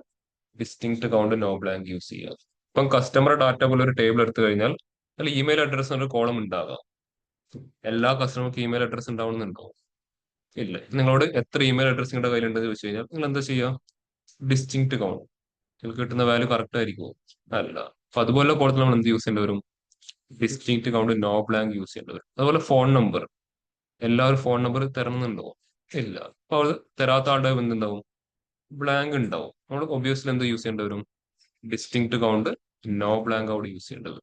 Distinct count, no blank use ചെയ്യുക. ഇപ്പം കസ്റ്റമർ ഡാറ്റ പോലെ ഒരു ടേബിൾ എടുത്തു കഴിഞ്ഞാൽ അതിൽ ഇമെയിൽ അഡ്രസ് ഒരു കോളം ഉണ്ടാകാം. എല്ലാ കസ്റ്റമർക്ക് ഇമെയിൽ അഡ്രസ് ഉണ്ടാവണമെന്നുണ്ടോ? ഇല്ല. നിങ്ങളോട് എത്ര ഇമെയിൽ അഡ്രസ് നിങ്ങളുടെ കയ്യിലുണ്ടെന്ന് ചോദിച്ചു കഴിഞ്ഞാൽ നിങ്ങൾ എന്താ ചെയ്യുക? Distinct count. നിങ്ങൾക്ക് കിട്ടുന്ന വാല്യൂ കറക്റ്റ് ആയിരിക്കുമോ? അല്ല. അപ്പൊ അതുപോലെ കോളത്തിൽ നമ്മൾ എന്ത് യൂസ് ചെയ്യേണ്ടി വരും? Distinct count, no blank use ചെയ്യേണ്ടി വരും. അതുപോലെ ഫോൺ നമ്പർ. എല്ലാവരും ഫോൺ നമ്പർ തരണമെന്നുണ്ടോ? ഇല്ല. അപ്പൊ അത് തരാത്ത ആളുടെ എന്തുണ്ടാവും? ബ്ലാങ്ക് ഉണ്ടാവും. നമ്മൾ ഒബ്വിയസ്ലി എന്ത് യൂസ് ചെയ്യേണ്ടി വരും? ഡിസ്റ്റിങ്ക്ട് കൗണ്ട്, നോ ബ്ലാങ്ക് അവിടെ യൂസ് ചെയ്യേണ്ടത്.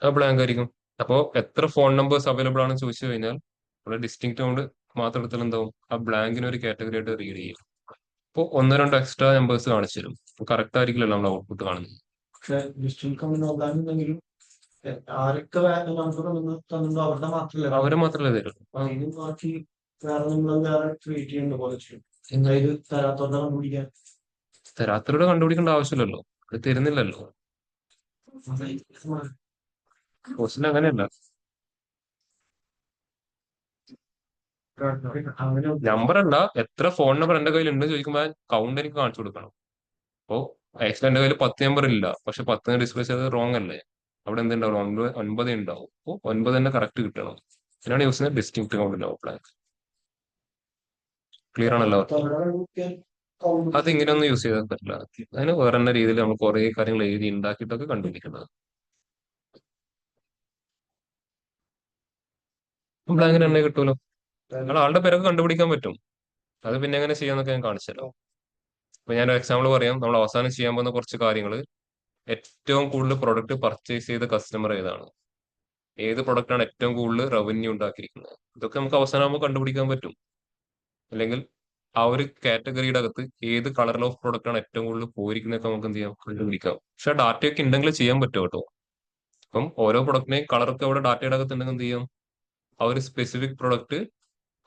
ആ ബ്ലാങ്ക് ആയിരിക്കും. അപ്പോ എത്ര ഫോൺ നമ്പേഴ്സ് അവൈലബിൾ ആണെന്ന് ചോദിച്ചു കഴിഞ്ഞാൽ നമ്മുടെ ഡിസ്റ്റിങ്ക്ട് കൗണ്ട് മാത്രം എടുത്താൽ എന്താവും? ആ ബ്ലാങ്കിന് ഒരു കാറ്റഗറി ആയിട്ട് റീഡ് ചെയ്യും. അപ്പോൾ 1-2 എക്സ്ട്രാ നമ്പേഴ്സ് കാണിച്ചു തരും. കറക്റ്റ് ആയിരിക്കില്ലല്ലോ നമ്മൾ ഔട്ട്പുട്ട് കാണുന്നത്.
പക്ഷെ ഡിസ്റ്റിങ്ക്ട് കൗണ്ട് നോക്കാനുണ്ടെങ്കിലും ആരൊക്കെ തന്നിട്ടുണ്ടോ അവരുടെ മാത്രമല്ല
അവരെ മാത്രമല്ലേ തരും.
അതിന് ബാക്കി വേറെ നമ്മൾ വേറെ ക്രിയേറ്റ് ചെയ്യേണ്ട പോലെ ചെയ്യും. എന്തായാലും തരാത്തോടെ കണ്ടുപിടിക്കാൻ
തരാത്തവരോട് കണ്ടുപിടിക്കേണ്ട ആവശ്യമില്ലല്ലോ. അത് തരുന്നില്ലല്ലോ. ക്വസ്റ്റ്യൻ അങ്ങനെയല്ല.
അങ്ങനെ
നമ്പർ അല്ല, എത്ര ഫോൺ നമ്പർ എന്റെ കയ്യിൽ ഉണ്ട് ചോദിക്കുമ്പോൾ കൗണ്ട് എനിക്ക് കാണിച്ചു കൊടുക്കണം. അപ്പോ ആക്ച്വലി എന്റെ കയ്യിൽ 10 നമ്പർ ഇല്ല, പക്ഷെ 10 ഡിസ്പ്ലേ ചെയ്തത് റോങ് അല്ലേ? അവിടെ എന്തുണ്ടാവും? 9 ഉണ്ടാവും. അപ്പോൾ 9 തന്നെ കറക്റ്റ് കിട്ടണം. ഇതിനാണ് യൂസ് ചെയ്യുന്നത് distinct count, no blank. Clear ആണല്ലോ? അത് ഇങ്ങനെയൊന്നും യൂസ് ചെയ്താൽ പറ്റില്ല. അതിന് വേറെ തന്നെ രീതിയിൽ നമ്മൾ കുറെ കാര്യങ്ങൾ എഴുതി ഉണ്ടാക്കിയിട്ടൊക്കെ കണ്ടുപിടിക്കുന്നത്. ബ്ലാങ്കിന് തന്നെ കിട്ടുമല്ലോ. നമ്മൾ ആളുടെ പേരൊക്കെ കണ്ടുപിടിക്കാൻ പറ്റും. അത് പിന്നെ എങ്ങനെ ചെയ്യാന്നൊക്കെ ഞാൻ കാണിച്ചുതരാം. അപ്പൊ ഞാൻ ഒരു എക്സാമ്പിൾ പറയാം. നമ്മൾ അവസാനം ചെയ്യാൻ പോകുന്ന കുറച്ച് കാര്യങ്ങൾ. ഏറ്റവും കൂടുതൽ പ്രൊഡക്റ്റ് പർച്ചേസ് ചെയ്ത കസ്റ്റമർ ഏതാണ്? ഏത് പ്രൊഡക്റ്റാണ് ഏറ്റവും കൂടുതൽ റവന്യൂ ഉണ്ടാക്കിയിരിക്കുന്നത്. ഇതൊക്കെ നമുക്ക് അവസാനമാകുമ്പോൾ കണ്ടുപിടിക്കാൻ പറ്റും. അല്ലെങ്കിൽ ആ ഒരു കാറ്റഗറിയുടെ അകത്ത് ഏത് കളർ ഓഫ് പ്രൊഡക്റ്റ് ആണ് ഏറ്റവും കൂടുതൽ പോയിരിക്കുന്നതൊക്കെ നമുക്ക് എന്ത് ചെയ്യാം, കണ്ടുപിടിക്കാം. പക്ഷെ ഡാറ്റയൊക്കെ ഉണ്ടെങ്കിൽ ചെയ്യാൻ പറ്റും കേട്ടോ. അപ്പം ഓരോ പ്രൊഡക്റ്റിനെയും കളറൊക്കെ അവിടെ ഡാറ്റയുടെ അകത്ത് ഉണ്ടെങ്കിൽ എന്ത് ചെയ്യാം, ആ ഒരു സ്പെസിഫിക് പ്രൊഡക്റ്റ്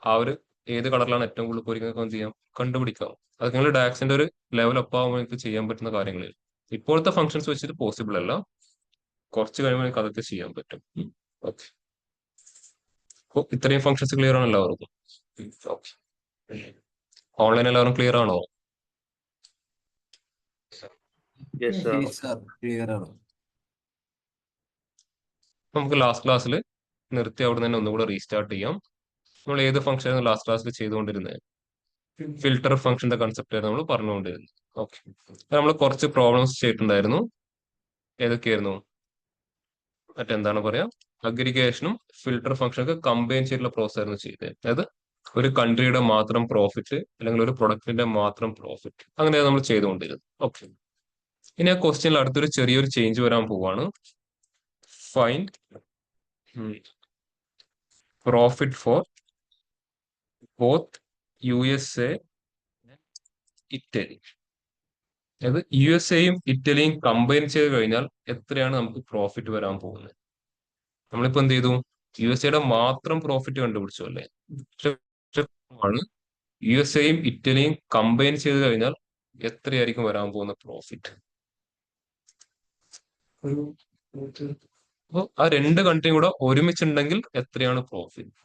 ആ ഒരു ഏത് കളറിലാണ് ഏറ്റവും കൂടുതൽ പോയിരിക്കുന്നതൊക്കെ എന്ത് ചെയ്യാം, കണ്ടുപിടിക്കാം. അതൊക്കെ നിങ്ങൾ ഡാക്സിന്റെ ഒരു ലെവൽ അപ്പ് ആകുമ്പോൾ നിങ്ങൾക്ക് ചെയ്യാൻ പറ്റുന്ന കാര്യങ്ങളിൽ ഇപ്പോഴത്തെ ഫംഗ്ഷൻസ് വെച്ചിട്ട് പോസിബിൾ അല്ല. കുറച്ച് കഴിയുമ്പോൾ നിങ്ങൾക്ക് അതൊക്കെ ചെയ്യാൻ പറ്റും. ഓക്കെ, അപ്പോൾ ഇത്രയും ഫംഗ്ഷൻസ് ക്ലിയർ ആണ് എല്ലാവർക്കും? ഓക്കെ, ഓൺലൈൻ എല്ലാവരും ക്ലിയർ ആണോ?
Yes, sir.
ക്ലിയർ ആണ്.
നമുക്ക് ലാസ്റ്റ് ക്ലാസ്സിൽ നിർത്തി അവിടെ തന്നെ ഒന്നുകൂടെ റീസ്റ്റാർട്ട് ചെയ്യാം. നമ്മൾ ഏത് ഫംഗ്ഷൻ ആയിരുന്നു ലാസ്റ്റ് ക്ലാസ്സിൽ ചെയ്തുകൊണ്ടിരുന്നത്? ഫിൽട്ടർ ഫംഗ്ഷന്റെ കൺസെപ്റ്റ് ആയിരുന്നു നമ്മൾ പറഞ്ഞുകൊണ്ടിരുന്നത്. ഓക്കെ, നമ്മൾ കുറച്ച് പ്രോബ്ലംസ് ചെയ്തിട്ടുണ്ടായിരുന്നു. ഏതൊക്കെയായിരുന്നു? മറ്റെന്താണ് പറയാ, അഗ്രിഗേഷനും ഫിൽട്ടർ ഫംഗ്ഷനൊക്കെ കമ്പൈൻ ചെയ്തിട്ടുള്ള പ്രോസസ് ആയിരുന്നു ചെയ്തത്. അതായത് ഒരു കൺട്രിയുടെ മാത്രം പ്രോഫിറ്റ് അല്ലെങ്കിൽ ഒരു പ്രൊഡക്റ്റിന്റെ മാത്രം പ്രോഫിറ്റ്, അങ്ങനെയാണ് നമ്മൾ ചെയ്തുകൊണ്ടിരുന്നത്. ഓക്കെ, ഇനി ആ ക്വസ്റ്റ്യനിൽ അടുത്തൊരു ചെറിയൊരു ചേഞ്ച് വരാൻ പോവാണ്. Find profit for both USA Italy. അതായത് USA ഇറ്റലിയും കമ്പൈൻ ചെയ്ത് കഴിഞ്ഞാൽ എത്രയാണ് നമുക്ക് പ്രോഫിറ്റ് വരാൻ പോകുന്നത്? നമ്മളിപ്പോ എന്ത് ചെയ്തു, USA മാത്രം പ്രോഫിറ്റ് കണ്ടുപിടിച്ചു അല്ലേ. ആണ് USA ഇറ്റലിയും കമ്പൈൻ ചെയ്ത് കഴിഞ്ഞാൽ എത്രയായിരിക്കും വരാൻ പോകുന്ന പ്രോഫിറ്റ്? അപ്പോൾ ആ രണ്ട് കൺട്രിയും കൂടെ ഒരുമിച്ചുണ്ടെങ്കിൽ എത്രയാണ് പ്രോഫിറ്റ്?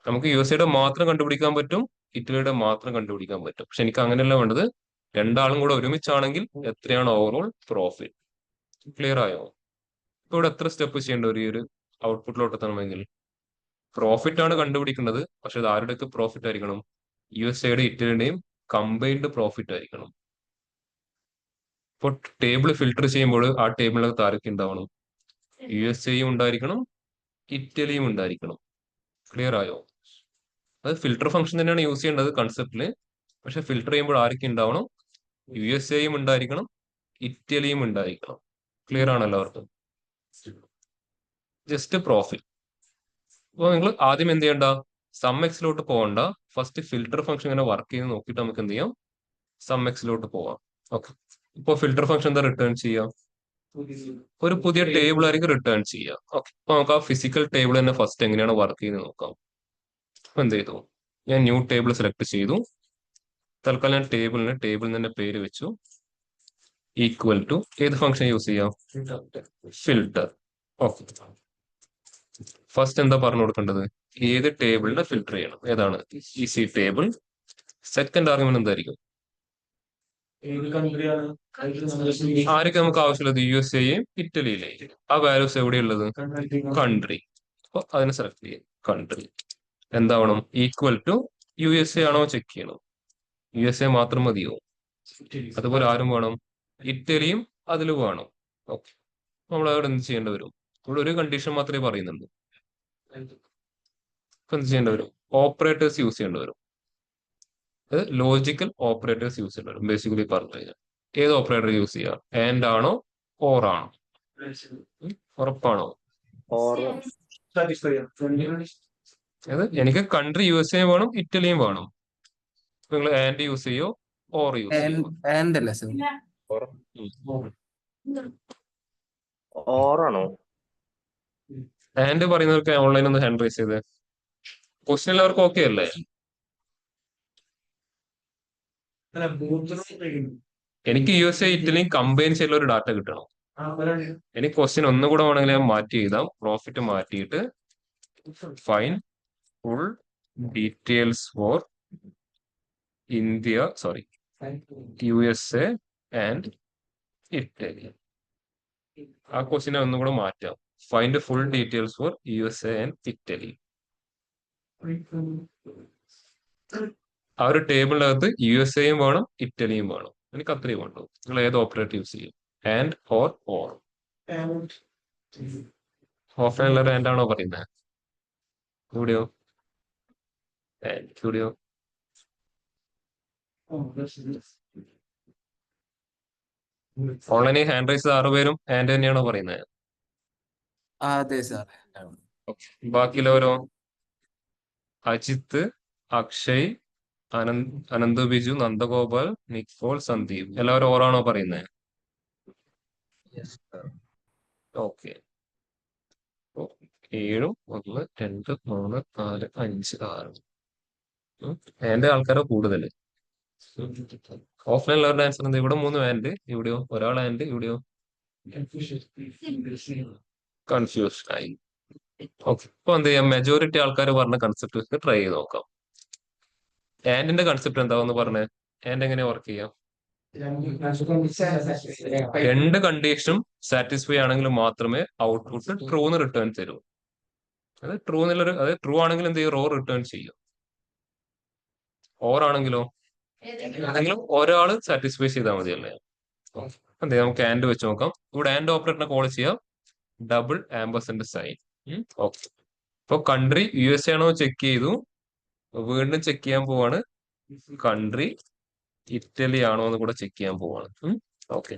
നമുക്ക് USA മാത്രം കണ്ടുപിടിക്കാൻ പറ്റും, ഇറ്റലിയുടെ മാത്രം കണ്ടുപിടിക്കാൻ പറ്റും. പക്ഷെ എനിക്ക് അങ്ങനെയല്ല വേണ്ടത്, രണ്ടാളും കൂടെ ഒരുമിച്ചാണെങ്കിൽ എത്രയാണ് ഓവറോൾ പ്രോഫിറ്റ്? ക്ലിയർ ആയോ? ഇപ്പൊ ഇവിടെ എത്ര സ്റ്റെപ്പ് ചെയ്യേണ്ട ഒരു ഈ ഒരു ഔട്ട്പുട്ടിലോട്ട് എത്തണമെങ്കിൽ? പ്രോഫിറ്റ് ആണ് കണ്ടുപിടിക്കേണ്ടത്, പക്ഷെ അത് ആരുടെയൊക്കെ പ്രോഫിറ്റ് ആയിരിക്കണം? USA ഇറ്റലിയുടെയും കമ്പൈൻഡ് പ്രോഫിറ്റ് ആയിരിക്കണം. ഇപ്പോൾ ടേബിൾ ഫിൽട്ടർ ചെയ്യുമ്പോൾ ആ ടേബിളിനകത്ത് ആരൊക്കെ ഉണ്ടാവണം? USA ഉണ്ടായിരിക്കണം, ഇറ്റലിയും ഉണ്ടായിരിക്കണം. ക്ലിയർ ആയോ? അത് ഫിൽട്ടർ ഫംഗ്ഷൻ തന്നെയാണ് യൂസ് ചെയ്യേണ്ടത് കൺസെപ്റ്റില്. പക്ഷെ ഫിൽട്ടർ ചെയ്യുമ്പോൾ ആരൊക്കെ ഉണ്ടാവണം? USA ഉണ്ടായിരിക്കണം, ഇറ്റലിയും ഉണ്ടായിരിക്കണം. ക്ലിയർ ആണ് എല്ലാവർക്കും? Just profit. അപ്പോൾ നിങ്ങൾ ആദ്യം എന്ത് ചെയ്യണ്ട, സം എക്സിലോട്ട് പോകണ്ട. ഫസ്റ്റ് ഫിൽട്ടർ ഫംഗ്ഷൻ ഇങ്ങനെ വർക്ക് ചെയ്ത് നോക്കിയിട്ട് നമുക്ക് എന്ത് ചെയ്യാം, സം എക്സിലോട്ട് പോവാം. ഓക്കെ, ഇപ്പോൾ ഫിൽട്ടർ ഫംഗ്ഷൻ എന്താ റിട്ടേൺ ചെയ്യാം? ഒരു പുതിയ ടേബിൾ ആയിരിക്കും റിട്ടേൺ ചെയ്യുക. ഓക്കെ, അപ്പൊ നമുക്ക് ആ ഫിസിക്കൽ ടേബിൾ തന്നെ ഫസ്റ്റ് എങ്ങനെയാണ് വർക്ക് ചെയ്യുന്നത് നോക്കാം. അപ്പൊ എന്ത് ചെയ്തു, ഞാൻ ന്യൂ ടേബിൾ സെലക്ട് ചെയ്തു. തൽക്കാലം ഞാൻ ടേബിളിന് തന്നെ പേര് വെച്ചു. ഈക്വൽ ടു ഏത് ഫംഗ്ഷൻ യൂസ് ചെയ്യാം? ഫിൽട്ടർ. ഓക്കെ, ഫസ്റ്റ് എന്താ പറഞ്ഞു കൊടുക്കേണ്ടത്? ഏത് ടേബിളിനെ ഫിൽട്ടർ ചെയ്യണം? ഏതാണ്? Easy table. സെക്കൻഡ് ആർഗ്യുമെന്റ് എന്തായിരിക്കും?
ഏത് കൺട്രിയാണ്
ആരൊക്കെ നമുക്ക് ആവശ്യമുള്ളത്? USA ഇറ്റലിയിലേക്ക്. ആ വാല്യൂസ് എവിടെയുള്ളത്? കൺട്രി. അപ്പൊ അതിനെ സെലക്ട് ചെയ്യാം. കൺട്രി എന്താവണം? ഈക്വൽ ടു USA ആണോ ചെക്ക് ചെയ്യണം. USA മാത്രം മതിയോ? അതുപോലെ ആരും വേണം? ഇറ്റലിയും അതിൽ വേണം. ഓക്കെ, നമ്മൾ അവിടെ എന്ത് ചെയ്യേണ്ടി വരും? ഇവിടെ ഒരു കണ്ടീഷൻ മാത്രമേ പറയുന്നുള്ളൂ. ഇപ്പൊ എന്ത് ചെയ്യേണ്ടി വരും? ഓപ്പറേറ്റേഴ്സ് യൂസ് ചെയ്യേണ്ടി വരും. ലോജിക്കൽ ഓപ്പറേറ്റേഴ്സ് യൂസ് ചെയ്യേണ്ടി വരും. ബേസിക്കലി പറഞ്ഞു കഴിഞ്ഞാൽ ഏത് ഓപ്പറേറ്റർ യൂസ് ചെയ്യാം? ആൻഡ് ആണോ ഓർ ആണോ? ഉറപ്പാണോ?
Or
സാറ്റിസ്ഫൈ
അതായത് എനിക്ക് കൺട്രി USA വേണം, ഇറ്റലിയും വേണം. നിങ്ങൾ ആൻഡ് യൂസ് ചെയ്യോ ഓർ യൂസ് ചെയ്യോ?
ആൻഡ് അല്ലേ സർ?
or ആണോ?
ആൻഡ് പറയുന്നവർക്ക് ഓൺലൈൻ ഒന്ന് ഹാൻഡ് റൈസ് ചെയ്ത്. ക്വസ്റ്റ്യൻ എല്ലാവർക്കും ഓക്കെ അല്ലേ?
അല്ല ബൂത്തിനും
എനിക്ക് USA ഇറ്റലിയും കമ്പൈൻ ചെയ്തുള്ള ഒരു ഡാറ്റ കിട്ടണം. എനിക്ക് ക്വസ്റ്റ്യൻ ഒന്നുകൂടെ വേണമെങ്കിൽ ഞാൻ മാറ്റി എഴുതാം. പ്രോഫിറ്റ് മാറ്റിയിട്ട് fine full details for USA and Italy. ആ ക്വസ്റ്റിനെ ഒന്നുകൂടെ മാറ്റാം. Find full details for USA and Italy. ആ ഒരു ടേബിളിനകത്ത് USA വേണം, ഇറ്റലിയും വേണം. എനിക്ക് അത്രയും വേണ്ടു. നിങ്ങൾ ഏത് ഓപ്പറേറ്റർ യൂസ് ചെയ്യും? And or or. ഓഫ്ലൈൻ എല്ലാവരും ആൻഡ് ആണോ പറയുന്നത്? ഇവിടെയോ? ഇവിടെയോ? ഓൺലൈനിൽ ഹാൻഡ് റൈസ് 6 പേരും ആൻഡ് തന്നെയാണോ പറയുന്നത്?
അതെ സാർ.
ബാക്കിയുള്ളവരോ? അജിത്ത്, അക്ഷയ്, അനന്ത് ബിജു, നന്ദഗോപാൽ, നിക്കോൾ, സന്ദീപ്. എല്ലാവരും ഓറാണോ പറയുന്നത്?
Yes sir.
ഓക്കെ. 7, 1, 2, 3, 4, 5, 6. എന്റെ ആൾക്കാരോ കൂടുതൽ. ഓഫ്ലൈനിലുള്ളവരുടെ ആൻസർ എന്താ? ഇവിടെ 3 ആൻഡ്, ഇവിടെയോ ഒരാൾ ആൻഡ്, ഇവിടെയോ കൺഫ്യൂഷൻ ആയി. ഓക്കെ, ഇപ്പൊ എന്ത് ചെയ്യാം? മെജോറിറ്റി ആൾക്കാർ പറഞ്ഞ കൺസെപ്റ്റ് വെച്ച് ട്രൈ ചെയ്ത് നോക്കാം. ആൻഡിന്റെ കൺസെപ്റ്റ് എന്താന്ന് പറഞ്ഞേ? ആൻഡ് എങ്ങനെ വർക്ക് ചെയ്യാം? രണ്ട് കണ്ടീഷനും സാറ്റിസ്ഫൈ ആണെങ്കിൽ മാത്രമേ ഔട്ട്പുട്ട് ട്രൂന്ന് റിട്ടേൺ തരൂ. അത് ട്രൂ ആണെങ്കിൽ എന്ത് ചെയ്യും? റോ റിട്ടേൺ ചെയ്യും. ഓർ ആണെങ്കിലോ ഏതെങ്കിലും ഒരാള് സാറ്റിസ്ഫൈ ചെയ്താൽ മതിയല്ലേ? അതെ, നമുക്ക് ആൻഡ് വെച്ച് നോക്കാം. ഇവിടെ ആൻഡ് ഓപ്പറേറ്ററിനെ കോൾ ചെയ്യാം, ഡബിൾ ആംബർസിന്റെ സൈൻ. ഓക്കെ, ഇപ്പൊ കൺട്രി USA ആണോ ചെക്ക് ചെയ്തു, വീണ്ടും ചെക്ക് ചെയ്യാൻ പോവാണ്. കൺട്രി ഇറ്റലി ആണോ എന്ന് കൂടെ ചെക്ക് ചെയ്യാൻ പോവാണ്. ഓക്കെ,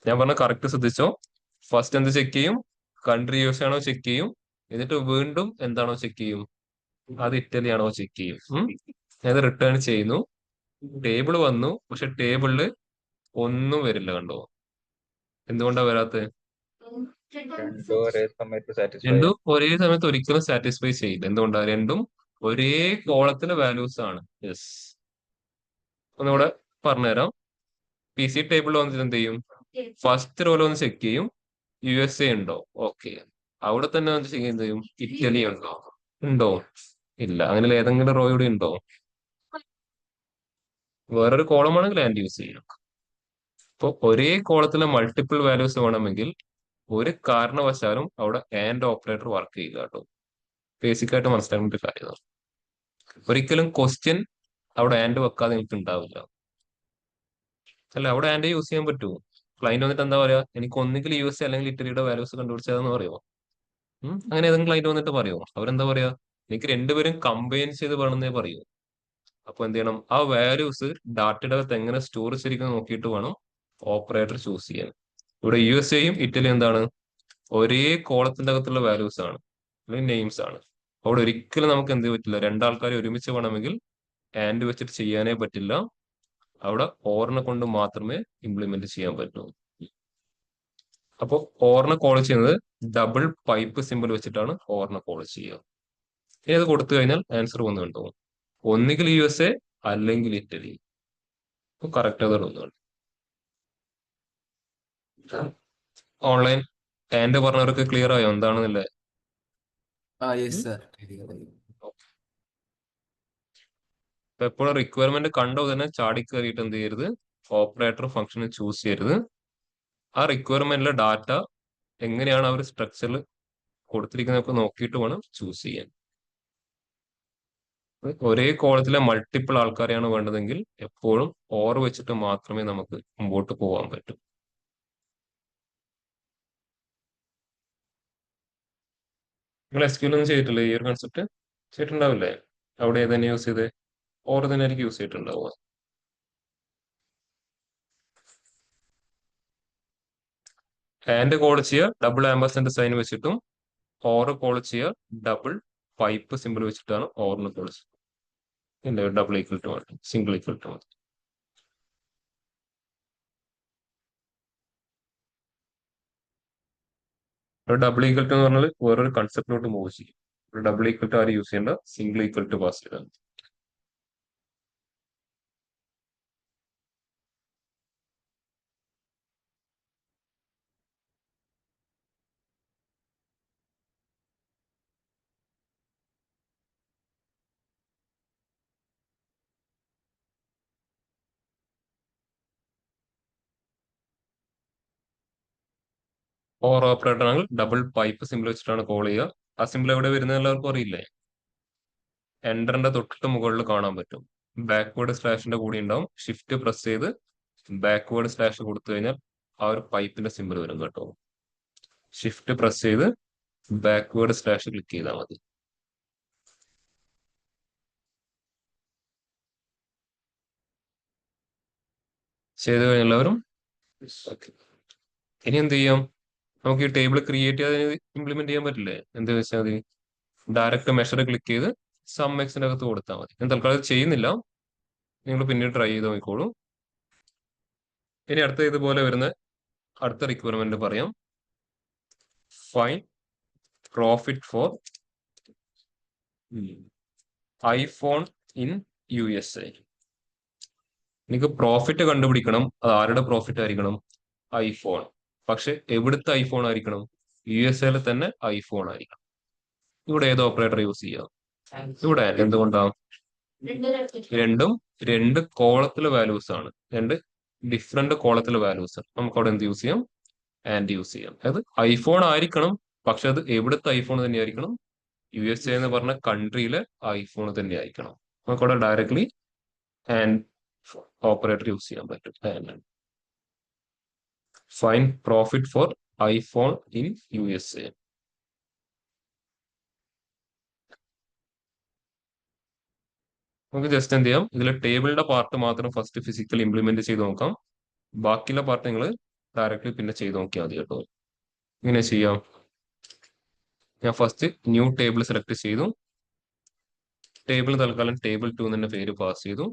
ഞാൻ പറഞ്ഞ കറക്റ്റ് ശ്രദ്ധിച്ചോ. ഫസ്റ്റ് എന്ത് ചെക്ക് ചെയ്യും? കൺട്രി USA ആണോ ചെക്ക് ചെയ്യും. എന്നിട്ട് വീണ്ടും എന്താണോ ചെക്ക് ചെയ്യും? അത് ഇറ്റലി ആണോ ചെക്ക് ചെയ്യും. അത് റിട്ടേൺ ചെയ്യുന്നു. ടേബിൾ വന്നു, പക്ഷെ ടേബിളില് ഒന്നും വരില്ല. കണ്ടോ? എന്തുകൊണ്ടാ വരാത്തത്?
രണ്ടും ഒരേ സമയത്ത് സാറ്റിസ്ഫൈ
രണ്ടും ഒരേ സമയത്ത് ഒരിക്കലും സാറ്റിസ്ഫൈ ചെയ്യില്ല. എന്തുകൊണ്ടാ? രണ്ടും ഒരേ കോളത്തിലെ വാല്യൂസ് ആണ്. യെസ്, ഒന്നുകൂടെ പറഞ്ഞുതരാം. PC ടേബിളിൽ വന്നിട്ട് എന്ത് ചെയ്യും? ഫസ്റ്റ് റോയിൽ ഒന്ന് ചെക്ക് ചെയ്യും, USA ഉണ്ടോ? ഓക്കെ, അവിടെ തന്നെ വന്ന് ചെക്ക് എന്ത് ചെയ്യും? ഇറ്റലി ഉണ്ടോ? ഉണ്ടോ? ഇല്ല. അങ്ങനെ ഏതെങ്കിലും റോ ഇവിടെ ഉണ്ടോ? വേറൊരു കോളം ആണെങ്കിൽ ആൻഡ് യൂസ് ചെയ്യും. ഇപ്പൊ ഒരേ കോളത്തിലെ മൾട്ടിപ്പിൾ വാല്യൂസ് വേണമെങ്കിൽ ഒരു കാരണവശാലും അവിടെ ആൻഡ് ഓപ്പറേറ്റർ വർക്ക് ചെയ്യുക കേട്ടോ. ബേസിക് ആയിട്ട് മനസ്സിലാക്കേണ്ട ഒരു കാര്യമാണ്. ഒരിക്കലും ക്വസ്റ്റ്യൻ അവിടെ ആൻഡ് വെക്കാതെ എനിക്ക് ഉണ്ടാവില്ല. അല്ല, അവിടെ ആൻഡ് യൂസ് ചെയ്യാൻ പറ്റുമോ? ക്ലൈന്റ് വന്നിട്ട് എന്താ പറയാ? എനിക്ക് ഒന്നുകിൽ USA അല്ലെങ്കിൽ ഇറ്റലിയുടെ വാല്യൂസ് കണ്ടുപിടിച്ചതെന്ന് പറയുമോ? അങ്ങനെ ഏതെങ്കിലും ക്ലൈന്റ് വന്നിട്ട് പറയുമോ? അവരെന്താ പറയാ? എനിക്ക് രണ്ടുപേരും കമ്പൈൻ ചെയ്ത് വേണമെന്നേ പറയൂ. അപ്പൊ എന്ത് ചെയ്യണം? ആ വാല്യൂസ് ഡാറ്റയുടെ അകത്ത് എങ്ങനെ സ്റ്റോർ ചെയ്തിരിക്കുന്നത് നോക്കിയിട്ട് വേണം ഓപ്പറേറ്റർ ചൂസ് ചെയ്യാൻ. ഇവിടെ USA ഇറ്റലിയും എന്താണ്? ഒരേ കോളത്തിന്റെ അകത്തുള്ള വാല്യൂസ് ആണ്, അല്ലെങ്കിൽ നെയിംസ് ആണ്. അവിടെ ഒരിക്കലും നമുക്ക് എന്ത് പറ്റില്ല? രണ്ടാൾക്കാരെ ഒരുമിച്ച് വേണമെങ്കിൽ ആൻഡ് വെച്ചിട്ട് ചെയ്യാനേ പറ്റില്ല. അവിടെ ഓറിനെ കൊണ്ട് മാത്രമേ ഇംപ്ലിമെന്റ് ചെയ്യാൻ പറ്റൂ. അപ്പോൾ ഓറിനെ കോൾ ചെയ്യുന്നത് ഡബിൾ പൈപ്പ് സിമ്പിൾ വെച്ചിട്ടാണ് ഓറിനെ കോൾ ചെയ്യുക. ഇനി അത് കൊടുത്തു കഴിഞ്ഞാൽ ആൻസർ വന്നു കണ്ടോ? ഒന്നുകിൽ USA അല്ലെങ്കിൽ ഇറ്റലി. കറക്റ്റ് അത് ഒന്നുണ്ട്. ഓൺലൈൻ ആൻഡ് പറഞ്ഞവർക്ക് ക്ലിയർ ആയോ എന്താണെന്നല്ലേ?
Yes sir.
അപ്പൊ എപ്പോഴും റിക്വയർമെന്റ് കണ്ടോ തന്നെ ചാടി കയറിയിട്ട് എന്ത് ചെയ്യരുത്? ഓപ്പറേറ്റർ ഫംഗ്ഷനെ ചൂസ് ചെയ്യരുത്. ആ റിക്വയർമെന്റിലെ ഡാറ്റ എങ്ങനെയാണ് അവർ സ്ട്രക്ചറിൽ കൊടുത്തിരിക്കുന്നതൊക്കെ നോക്കിയിട്ട് വേണം ചൂസ് ചെയ്യാൻ. ഒരേ കോളത്തിലെ മൾട്ടിപ്പിൾ ആൾക്കാരെയാണ് വേണ്ടതെങ്കിൽ എപ്പോഴും ഓർ വെച്ചിട്ട് മാത്രമേ നമുക്ക് മുമ്പോട്ട് പോകാൻ പറ്റൂ. നിങ്ങൾ SQL ഒന്നും ചെയ്തിട്ടില്ലേ? ഈ ഒരു കൺസെപ്റ്റ് ചെയ്തിട്ടുണ്ടാവില്ലേ? അവിടെ ഏതന്നെ യൂസ് ചെയ്തേ? ഓർ തന്നെ ആയിരിക്കും യൂസ് ചെയ്തിട്ടുണ്ടാവുക. ആൻഡ് കോൾ ചെയ്യുക ഡബിൾ ആംബർസിന്റെ സൈൻ വെച്ചിട്ടും, ഓർ കോൾ ചെയ്യുക ഡബിൾ പൈപ്പ് സിമ്പിൾ വെച്ചിട്ടാണ് ഓറിന് കോൾ ചെയ്യുക. ഇല്ല, ഡബിൾ ഈക്വൽ ടു മതി, സിംഗിൾ ഈക്വൽ ടു മതി. ഡബിൾ ഈക്വൽ ടു എന്ന് പറഞ്ഞാൽ വേറൊരു കൺസെപ്റ്റിലോട്ട് മൂവ് ചെയ്യും. ഡബിൾ ഈക്വൽ ടു ആരും യൂസ് ചെയ്യേണ്ട, സിംഗിൾ ഈക്വൽ ടു പാസ് ചെയ്താൽ മതി. ഓർ ഓപ്പറേറ്റർ ആണെങ്കിൽ ഡബിൾ പൈപ്പ് സിമ്പിൾ വെച്ചിട്ടാണ് കോൾ ചെയ്യുക. ആ സിമ്പിൾ എവിടെ വരുന്നത് എല്ലാവർക്കും അറിയില്ലേ? എന്ററിന്റെ തൊട്ടിട്ട് മുകളിൽ കാണാൻ പറ്റും. ബാക്ക്വേർഡ് സ്ലാഷിന്റെ കൂടി ഉണ്ടാവും. ഷിഫ്റ്റ് പ്രസ് ചെയ്ത് ബാക്ക്വേർഡ് സ്ലാഷ് കൊടുത്തു കഴിഞ്ഞാൽ ആ ഒരു പൈപ്പിന്റെ സിമ്പിൾ വരും കേട്ടോ. ഷിഫ്റ്റ് പ്രസ് ചെയ്ത് ബാക്ക്വേർഡ് സ്ലാഷ് ക്ലിക്ക് ചെയ്താൽ മതി. ചെയ്തു കഴിഞ്ഞെല്ലാവരും ഓക്കെ. ഇനി എന്ത് ചെയ്യാം? നമുക്ക് ഈ ടേബിൾ ക്രിയേറ്റ് ചെയ്ത് ഇംപ്ലിമെന്റ് ചെയ്യാൻ പറ്റില്ലേ? എന്താ വെച്ചാൽ മതി, ഡയറക്റ്റ് മെഷർ ക്ലിക്ക് ചെയ്ത് സം എക്സിന്റെ അകത്ത് കൊടുത്താൽ മതി. ഞാൻ തൽക്കാലം അത് ചെയ്യുന്നില്ല, നിങ്ങൾ പിന്നീട് ട്രൈ ചെയ്ത് നോക്കിക്കോളൂ. ഇനി അടുത്ത ഇതുപോലെ വരുന്ന അടുത്ത റിക്വയർമെന്റ് പറയാം. Fine profit for iPhone in USA. എനിക്ക് പ്രോഫിറ്റ് കണ്ടുപിടിക്കണം. അത് ആരുടെ പ്രോഫിറ്റ് ആയിരിക്കണം? ഐഫോൺ. പക്ഷെ എവിടുത്തെ ഐഫോൺ ആയിരിക്കണം? USA തന്നെ ഐഫോൺ ആയിരിക്കണം. ഇവിടെ ഏത് ഓപ്പറേറ്റർ യൂസ് ചെയ്യാം? ഇവിടെ എന്തുകൊണ്ടാണ്? രണ്ടും രണ്ട് കോളത്തിലെ വാല്യൂസ് ആണ്, രണ്ട് ഡിഫറെന്റ് കോളത്തിലെ വാല്യൂസ്. നമുക്ക് അവിടെ എന്ത് യൂസ് ചെയ്യാം? ആൻഡ് യൂസ് ചെയ്യാം. അതായത് ഐഫോൺ ആയിരിക്കണം, പക്ഷെ അത് എവിടുത്തെ ഐഫോൺ തന്നെ ആയിരിക്കണം? USA എന്ന് പറഞ്ഞ കൺട്രിയിലെ ഐഫോൺ തന്നെ ആയിരിക്കണം. നമുക്കവിടെ ഡയറക്ട്ലി ആൻഡ് ഓപ്പറേറ്റർ യൂസ് ചെയ്യാൻ പറ്റും. Fine profit for iPhone in USA. നമുക്ക് ജസ്റ്റ് എന്ത് ചെയ്യാം, ഇതിൽ ടേബിളിന്റെ പാർട്ട് മാത്രം ഫസ്റ്റ് ഫിസിക്കലി ഇംപ്ലിമെന്റ് ചെയ്ത് നോക്കാം. ബാക്കിയുള്ള പാർട്ട് നിങ്ങൾ ഡയറക്റ്റ്ലി പിന്നെ ചെയ്ത് നോക്കിയാൽ മതി കേട്ടോ. ഇങ്ങനെ ചെയ്യാം. ഞാൻ ഫസ്റ്റ് ന്യൂ ടേബിൾ സെലക്ട് ചെയ്തു. ടേബിൾ തൽക്കാലം ടേബിൾ 2 തന്നെ പേര് പാസ് ചെയ്തു.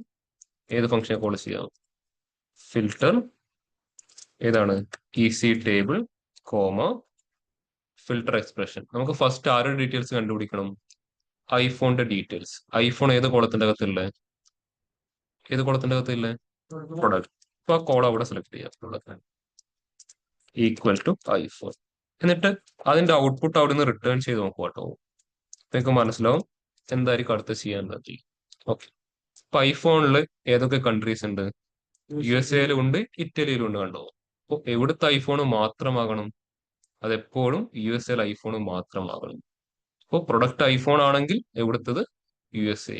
ഏത് ഫംഗ്ഷനെ കോൾ ചെയ്യാം? ഫിൽട്ടർ ഏതാണ്? Easy table comma filter expression. നമുക്ക് ഫസ്റ്റ് ആരുടെ ഡീറ്റെയിൽസ് കണ്ടുപിടിക്കണം? ഐഫോണിന്റെ ഡീറ്റെയിൽസ്. ഐഫോൺ ഏത് കോളത്തിന്റെ അകത്തുള്ള? ഏത് കോളത്തിന്റെ അകത്തുള്ള? പ്രൊഡക്റ്റ്. അപ്പൊ ആ കോളം അവിടെ സെലക്ട് ചെയ്യാം, ഈക്വൽ ടു ഐഫോൺ. എന്നിട്ട് അതിന്റെ ഔട്ട്പുട്ട് അവിടെ നിന്ന് റിട്ടേൺ ചെയ്ത് നോക്കുക കേട്ടോ. നിങ്ങൾക്ക് മനസ്സിലാവും എന്തായിരിക്കും അടുത്ത് ചെയ്യാനുള്ളത്. ഓക്കെ. ഇപ്പൊ ഐഫോണിൽ ഏതൊക്കെ കൺട്രീസ് ഉണ്ട്? USA ഉണ്ട്, ഇറ്റലിയിലും ഉണ്ട്. കണ്ടോ? അപ്പൊ എവിടുത്തെ ഐഫോൺ മാത്രമാകണം? അതെപ്പോഴും USA ഐഫോൺ മാത്രമാകണം. അപ്പോൾ പ്രൊഡക്റ്റ് ഐഫോൺ ആണെങ്കിൽ എവിടുത്തത്? USA.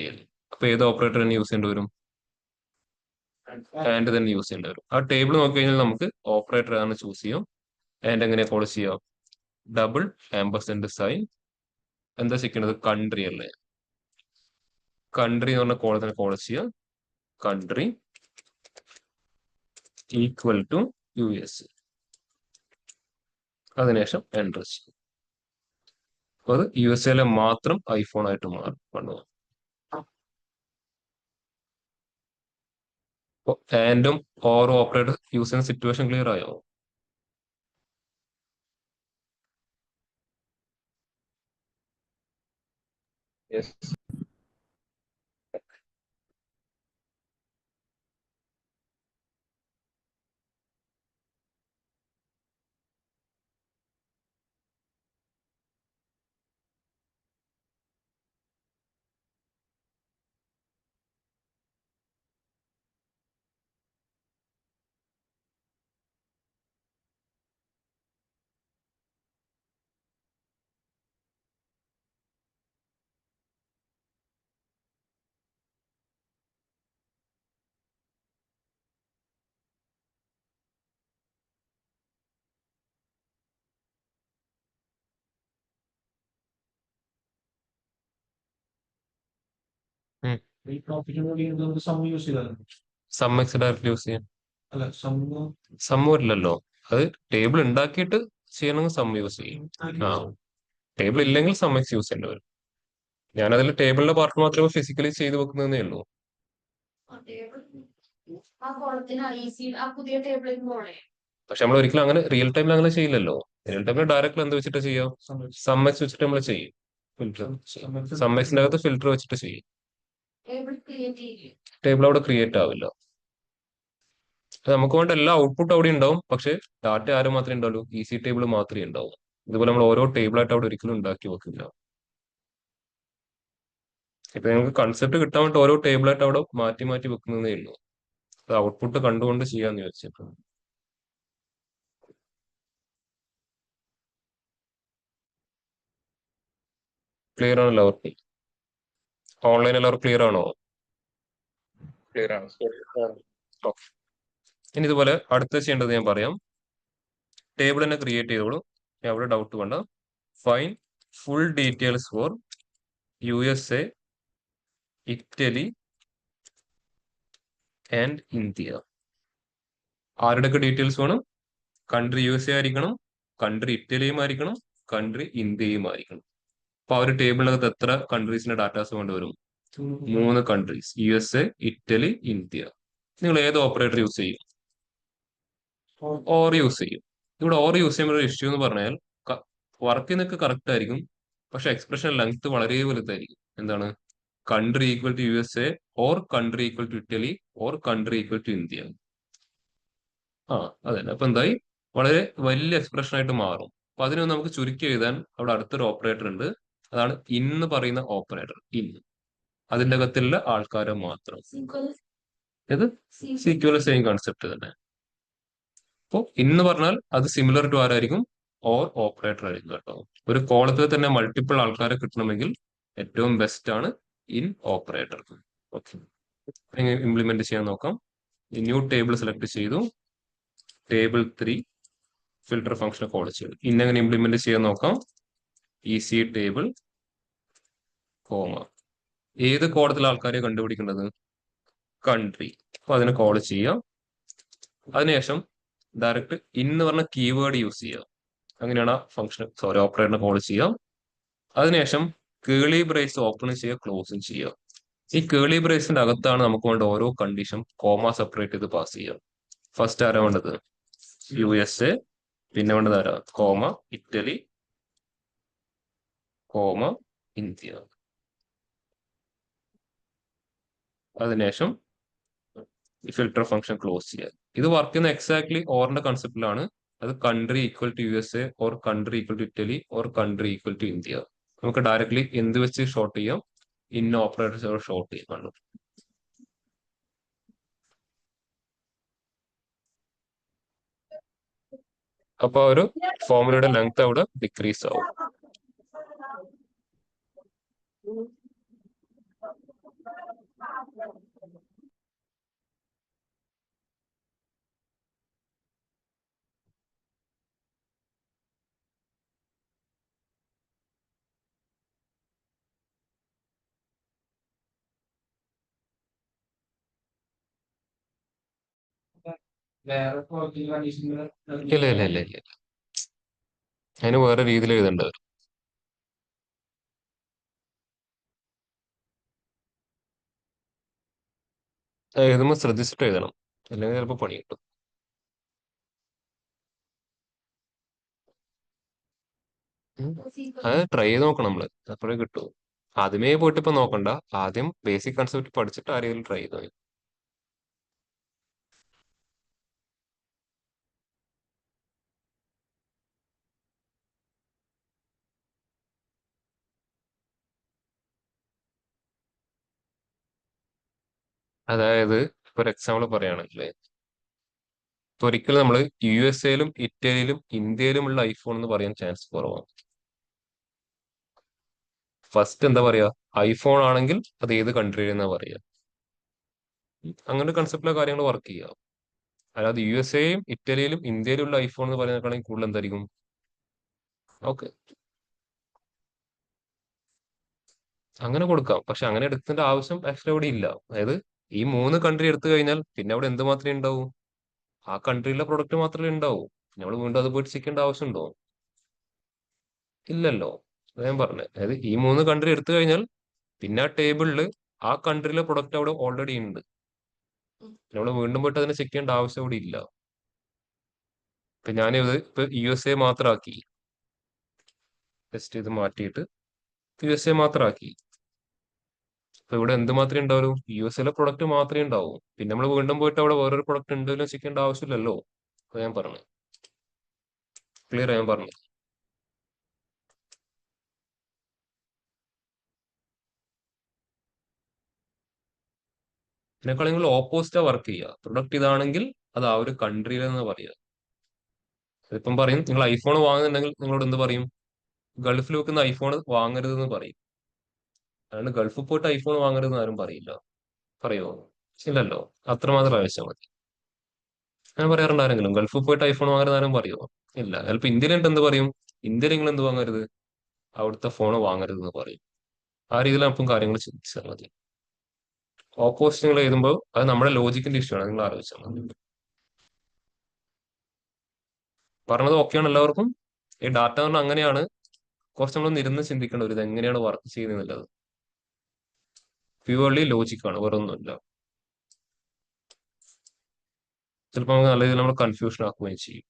അപ്പൊ ഏത് ഓപ്പറേറ്റർ തന്നെ യൂസ് ചെയ്യേണ്ടി വരും? ആൻഡ് തന്നെ യൂസ് ചെയ്യേണ്ടി വരും. ആ ടേബിൾ നോക്കി കഴിഞ്ഞാൽ നമുക്ക് ഓപ്പറേറ്റർ ആണ് ചൂസ് ചെയ്യാം. ആൻഡ് എങ്ങനെ കോൾ ചെയ്യാം? Double ampersand sign. എന്താ ചെയ്യേണ്ടത്? കൺട്രി അല്ലേ? കൺട്രി എന്ന് പറഞ്ഞ കോളത്തിനെ കോൾ ചെയ്യാം. Country equal to US. അതിനുശേഷം എൻറ്റർ ചെയ്യും. അപ്പൊ അത് USA മാത്രം ഐഫോൺ ആയിട്ട് മാറും. കണ്ടോ? ആൻഡും ഓർ ഓപ്പറേറ്റർ യൂസ് ചെയ്യുന്ന സിറ്റുവേഷൻ ക്ലിയർ ആയോ?
Yes.
ഈ പ്രോഫിറ്റിന് വേണ്ടി നമുക്ക് സം യൂസ് ചെയ്താലും
സം എക്സ് ഡയറക്റ്റ് യൂസ് ചെയ്യാം.
അല്ല സം
സം വരില്ലല്ലോ. അത് ടേബിൾ ഉണ്ടാക്കിയിട്ട് ചെയ്യണമെങ്കിൽ സം യൂസ് ചെയ്യും. ആ, ടേബിൾ ഇല്ലെങ്കിൽ സം എക്സ് യൂസ് ചെയ്യേണ്ടി വരും. ഞാനതിൽ ടേബിളിന്റെ പാർട്ട് മാത്രമേ ഫിസിക്കലി ചെയ്ത് വെക്കുന്നതേ ഉള്ളൂ. പക്ഷെ നമ്മൾ ഒരിക്കലും അങ്ങനെ റിയൽ ടൈമിൽ അങ്ങനെ ചെയ്യില്ലല്ലോ. റിയൽ ടൈമിൽ ഡയറക്റ്റ് എന്ത് വെച്ചിട്ട് ചെയ്യാം? സം എക്സ് വെച്ചിട്ട് നമ്മൾ ചെയ്യും. ഫിൽറ്റർ സം എക്സിന്റെ അകത്ത് ഫിൽറ്റർ വെച്ചിട്ട് ചെയ്യും. ടേബിൾ അവിടെ ക്രിയേറ്റ് ആവില്ല. നമുക്ക് വേണ്ട എല്ലാ ഔട്ട്പുട്ട് അവിടെ ഉണ്ടാവും, പക്ഷെ ഡാറ്റ ആരും മാത്രമേ ഉണ്ടാവുള്ളൂ? ഈസി ടേബിൾ മാത്രമേ ഉണ്ടാവൂ. ഇതുപോലെ നമ്മൾ ഓരോ ടേബിൾ ആയിട്ട് അവിടെ ഒരിക്കലും ഉണ്ടാക്കി വെക്കില്ല. ഇപ്പൊ നിങ്ങൾക്ക് കൺസെപ്റ്റ് കിട്ടാൻ വേണ്ടി ഓരോ ടേബിൾ ആയിട്ട് അവിടെ മാറ്റി മാറ്റി വെക്കുന്നതേ ഉള്ളൂ. അത് ഔട്ട്പുട്ട് കണ്ടുകൊണ്ട് ചെയ്യാന്ന് ചോദിച്ചിട്ട്. ക്ലിയർ ആണല്ലോ അവർക്ക്? ഓൺലൈൻ എല്ലാവർക്കും ക്ലിയർ ആണോ?
Clear ആണ്.
ഓക്കെ. ഇനി ഇതുപോലെ അടുത്ത ചെയ്യേണ്ടത് ഞാൻ പറയാം. ടേബിൾ തന്നെ ക്രിയേറ്റ് ചെയ്തോളൂ. അവിടെ ഡൗട്ട് വേണ്ട. Fine full details for USA, Italy and India. ആരുടെയൊക്കെ ഡീറ്റെയിൽസ് വേണം? കൺട്രി USA ആയിരിക്കണം, കൺട്രി ഇറ്റലിയും ആയിരിക്കണം, കൺട്രി ഇന്ത്യയും ആയിരിക്കണം. അപ്പൊ ആ ഒരു ടേബിളിനകത്ത് എത്ര കൺട്രീസിന്റെ ഡാറ്റാസ് കൊണ്ടുവരും? 3 കൺട്രീസ്, USA, ഇറ്റലി, ഇന്ത്യ. നിങ്ങൾ ഏത് ഓപ്പറേറ്റർ യൂസ് ചെയ്യും? ഓർ യൂസ് ചെയ്യും. ഇവിടെ ഓർ യൂസ് ചെയ്യുമ്പോൾ ഒരു ഇഷ്യൂ എന്ന് പറഞ്ഞാൽ വർക്ക് നിന്നൊക്കെ കറക്റ്റ് ആയിരിക്കും, പക്ഷെ എക്സ്പ്രഷൻ ലെങ്ത് വളരെ വലുതായിരിക്കും. എന്താണ്? Country equal to USA, or country equal to Italy, or country equal to India. ആ അതന്നെ. അപ്പൊ എന്തായി? വളരെ വലിയ എക്സ്പ്രഷൻ ആയിട്ട് മാറും. അപ്പൊ അതിന് നമുക്ക് ചുരുക്കി എഴുതാൻ അവിടെ അടുത്തൊരു ഓപ്പറേറ്റർ ഉണ്ട്. അതാണ് ഇന്ന് പറയുന്ന ഓപ്പറേറ്റർ. ഇൻ അതിന്റെ അകത്തുള്ള ആൾക്കാരെ മാത്രം. ഇത് സീക്വൽ സെയിം കൺസെപ്റ്റ് തന്നെ. അപ്പോൾ ഇന്ന് പറഞ്ഞാൽ അത് സിമിലർ ടു ആരായിരിക്കും? ഓർ ഓപ്പറേറ്റർ ആയിരിക്കും കേട്ടോ. ഒരു കോളത്തിൽ തന്നെ മൾട്ടിപ്പിൾ ആൾക്കാരെ കിട്ടണമെങ്കിൽ ഏറ്റവും ബെസ്റ്റ് ആണ് ഇൻ ഓപ്പറേറ്റർ. ഓക്കെ, എങ്ങനെ ഇംപ്ലിമെന്റ് ചെയ്യാൻ നോക്കാം. ന്യൂ ടേബിൾ സെലക്ട് ചെയ്തു, ടേബിൾ 3 ഫിൽട്ടർ ഫംഗ്ഷൻ കോൾ ചെയ്തു. ഇന്നെങ്ങനെ ഇംപ്ലിമെന്റ് ചെയ്യാൻ നോക്കാം. ഈസി ടേബിൾ കോമ, ഏത് കോളത്തിലെ ആൾക്കാരെ കണ്ടുപിടിക്കേണ്ടത്? കൺട്രി. അപ്പൊ അതിനെ കോൾ ചെയ്യാം. അതിനുശേഷം ഡയറക്റ്റ് ഇന്ന് പറഞ്ഞ കീവേഡ് യൂസ് ചെയ്യുക. അങ്ങനെയാണ് ഫംഗ്ഷൻ ഓപ്പറേറ്ററിനെ കോൾ ചെയ്യാം. അതിനുശേഷം കേളി ബ്രേസ് ഓപ്പൺ ചെയ്യുക, ക്ലോസും ചെയ്യുക. ഈ കേളി ബ്രേസിന്റെ അകത്താണ് നമുക്ക് വേണ്ട ഓരോ കണ്ടീഷൻ കോമ സെപ്പറേറ്റ് ചെയ്ത് പാസ് ചെയ്യുക. ഫസ്റ്റ് ആരാ വേണ്ടത്? USA. പിന്നെ വേണ്ടത് ആരാ? Comma Italy, comma India. അതിനുശേഷം ഫിൽട്ടർ ഫംഗ്ഷൻ ക്ലോസ് ചെയ്യുക. ഇത് വർക്ക് ചെയ്യുന്ന എക്സാക്ട്ലി ഓറിന്റെ കൺസെപ്റ്റിലാണ്. അത് country equal to USA, or country equal to Italy, or country equal to India. നമുക്ക് ഡയറക്ട്ലി എന്ത് വെച്ച് ഷോർട്ട് ചെയ്യാം? ഇൻ ഓപ്പറേറ്റർ ഷോർട്ട് ചെയ്യാൻ കണ്ടു. അപ്പൊ ഒരു ഫോർമുലയുടെ ലെങ്ത് അവിടെ ഡിക്രീസ് ആവും.
വേറെ ക്വാളിറ്റി കണ്ടീഷനുകൾ
ഇല്ല ഇല്ല ഇല്ല ഇല്ല, അതിന് വേറെ രീതിയിൽ എഴുതേണ്ടി വരും. എഴുതുമ്പോൾ ശ്രദ്ധിച്ചിട്ട് എഴുതണം, അല്ലെങ്കിൽ ചിലപ്പോൾ പണി കിട്ടും. അത് ട്രൈ ചെയ്ത് നോക്കണം നമ്മള്, അപ്പോഴേ കിട്ടൂ. ആദ്യമേ പോയിട്ട് ഇപ്പൊ നോക്കണ്ട. ആദ്യം ബേസിക് കൺസെപ്റ്റ് പഠിച്ചിട്ട് ആരെങ്കിലും ട്രൈ ചെയ്താൽ മതി. അതായത് ഇപ്പൊ ഒരു എക്സാമ്പിൾ പറയുകയാണെങ്കിൽ, ഇപ്പൊ ഒരിക്കലും നമ്മൾ USA-ലും ഇറ്റലിയിലും ഇന്ത്യയിലുമുള്ള ഐഫോൺ എന്ന് പറയാൻ ചാൻസ് കുറവാണ്. ഫസ്റ്റ് എന്താ പറയാ? ഐഫോൺ ആണെങ്കിൽ അത് ഏത് കൺട്രിയിൽ എന്നാ പറയാ. അങ്ങനെ കൺസെപ്റ്റിലെ കാര്യങ്ങൾ വർക്ക് ചെയ്യാം. അല്ലാതെ USA-യും ഇറ്റലിയിലും ഇന്ത്യയിലുള്ള ഐഫോൺ എന്ന് പറയുന്നതിനേക്കാളും കൂടുതൽ എന്തായിരിക്കും? ഓക്കെ, അങ്ങനെ കൊടുക്കാം. പക്ഷെ അങ്ങനെ എടുക്കേണ്ട ആവശ്യം ആക്ച്വലി അവിടെ ഇല്ല. അതായത് ഈ 3 കൺട്രി എടുത്തു കഴിഞ്ഞാൽ പിന്നെ അവിടെ എന്ത് മാത്രമേ ഉണ്ടാവൂ? ആ കൺട്രിയിലെ പ്രൊഡക്റ്റ് മാത്രമേ ഉണ്ടാവൂ. നമ്മൾ വീണ്ടും അത് പോയിട്ട് ചെയ്യേണ്ട ആവശ്യമുണ്ടോ? ഇല്ലല്ലോ. അത് ഞാൻ പറഞ്ഞത്. അതായത് ഈ 3 കൺട്രി എടുത്തു കഴിഞ്ഞാൽ പിന്നെ ആ ടേബിളിൽ ആ കൺട്രിയിലെ പ്രൊഡക്റ്റ് അവിടെ ഓൾറെഡി ഉണ്ട്. നമ്മൾ വീണ്ടും പോയിട്ട് അതിനെ ചെക്ക് ചെയ്യേണ്ട ആവശ്യം അവിടെ ഇല്ല. ഇപ്പൊ ഞാനിത് ഇപ്പൊ USA മാത്രമാക്കി, ജസ്റ്റ് ഇത് മാറ്റിയിട്ട് USA മാത്രമാക്കി. അപ്പൊ ഇവിടെ എന്ത് മാത്രമേ ഉണ്ടാവൂ? USA-ലെ പ്രൊഡക്റ്റ് മാത്രമേ ഉണ്ടാവൂ. പിന്നെ നമ്മൾ വീണ്ടും പോയിട്ട് അവിടെ വേറൊരു പ്രൊഡക്റ്റ് ഉണ്ടല്ലോ ചെക്ക് ചെയ്യേണ്ട ആവശ്യമില്ലല്ലോ. അത് ഞാൻ പറഞ്ഞു. ക്ലിയർ ഞാൻ പറഞ്ഞു. ഇതിനേക്കാൾ ഓപ്പോസിറ്റാ വർക്ക് ചെയ്യുക. പ്രൊഡക്റ്റ് ഇതാണെങ്കിൽ അത് ആ ഒരു കൺട്രിയിൽ എന്ന് പറയുക. ഇപ്പം പറയും നിങ്ങൾ ഐഫോൺ വാങ്ങുന്നുണ്ടെങ്കിൽ നിങ്ങളോട് എന്ത് പറയും? ഗൾഫിൽ വെക്കുന്ന ഐഫോൺ വാങ്ങരുതെന്ന് പറയും. അതുകൊണ്ട് ഗൾഫിൽ പോയിട്ട് ഐഫോൺ വാങ്ങരുതെന്ന് ആരും പറയില്ല. പറയുമോ? ഇല്ലല്ലോ. അത്രമാത്രം ആവശ്യം മതി. ഞാൻ പറയാറുണ്ട് ആരെങ്കിലും ഗൾഫിൽ പോയിട്ട് ഐഫോൺ വാങ്ങരുത് ആരും പറയുമോ? ഇല്ല. ചിലപ്പോ ഇന്ത്യയിലുണ്ട് എന്ത് പറയും? ഇന്ത്യയിൽ നിങ്ങൾ എന്ത് വാങ്ങരുത്? അവിടുത്തെ ഫോൺ വാങ്ങരുത് എന്ന് പറയും. ആ രീതിയിൽ അപ്പം കാര്യങ്ങൾ ചിന്തിച്ചാൽ മതി. ഓപ്പോസിറ്റ് നിങ്ങൾ എഴുതുമ്പോൾ അത് നമ്മുടെ ലോജിക്കിന്റെ ഇഷ്യൂ ആണ്. നിങ്ങൾ ആലോചിച്ചാൽ മതി. പറഞ്ഞത് ഓക്കെയാണ് എല്ലാവർക്കും? ഈ ഡാറ്റ എന്ന് പറഞ്ഞാൽ അങ്ങനെയാണ്, കുറച്ച് നമ്മളൊന്ന് ഇരുന്ന് ചിന്തിക്കേണ്ട ഒരു ഇത് എങ്ങനെയാണ് വർക്ക് ചെയ്യുന്നത്. പ്യുവർലി ലോജിക്കാണ്, വേറെ ഒന്നുമില്ല. ചിലപ്പോൾ നമുക്ക് നല്ല രീതിയിൽ നമ്മൾ കൺഫ്യൂഷൻ ആക്കുകയും ചെയ്യും.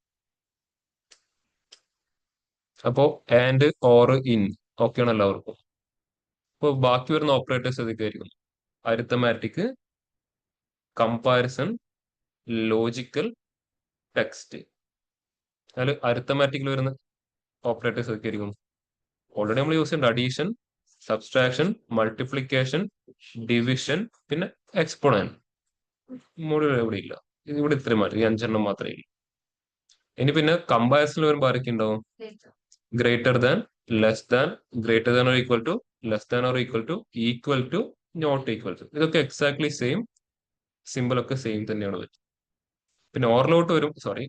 അപ്പോ ആൻഡ് ഓർ ഇൻ ഓക്കെയാണ് എല്ലാവർക്കും. അപ്പോൾ ബാക്കി വരുന്ന ഓപ്പറേറ്റേഴ്സ് ഏതൊക്കെയായിരിക്കും? Arithmetic, comparison, logical, text. അതിൽ അരിത്തമാറ്റിക്കിൽ വരുന്ന ഓപ്പറേറ്റേഴ്സ് ഏതൊക്കെയായിരിക്കും? ഓൾറെഡി നമ്മൾ യൂസ് ചെയ്യുന്നുണ്ട്. അഡീഷൻ, സബ്സ്ട്രാക്ഷൻ, മൾട്ടിപ്ലിക്കേഷൻ, ഡിവിഷൻ, പിന്നെ എക്സ്പോണൻ. മോഡൽ ഇവിടെ ഇല്ല, ഇവിടെ ഇത്രയും മാറ്റി, ഈ 5 മാത്രമേ ഇല്ല. ഇനി പിന്നെ കമ്പാരിസണിൽ വരുമ്പോൾ ആരൊക്കെ ഉണ്ടാവും? Greater than, less than, greater than or equal to, less than or equal to, not equal to. ഇതൊക്കെ എക്സാക്ട്ലി സെയിം, സിമ്പിൾ ഒക്കെ സെയിം തന്നെയാണ് വരും. പിന്നെ ഓറിലോട്ട് വരും, സോറി,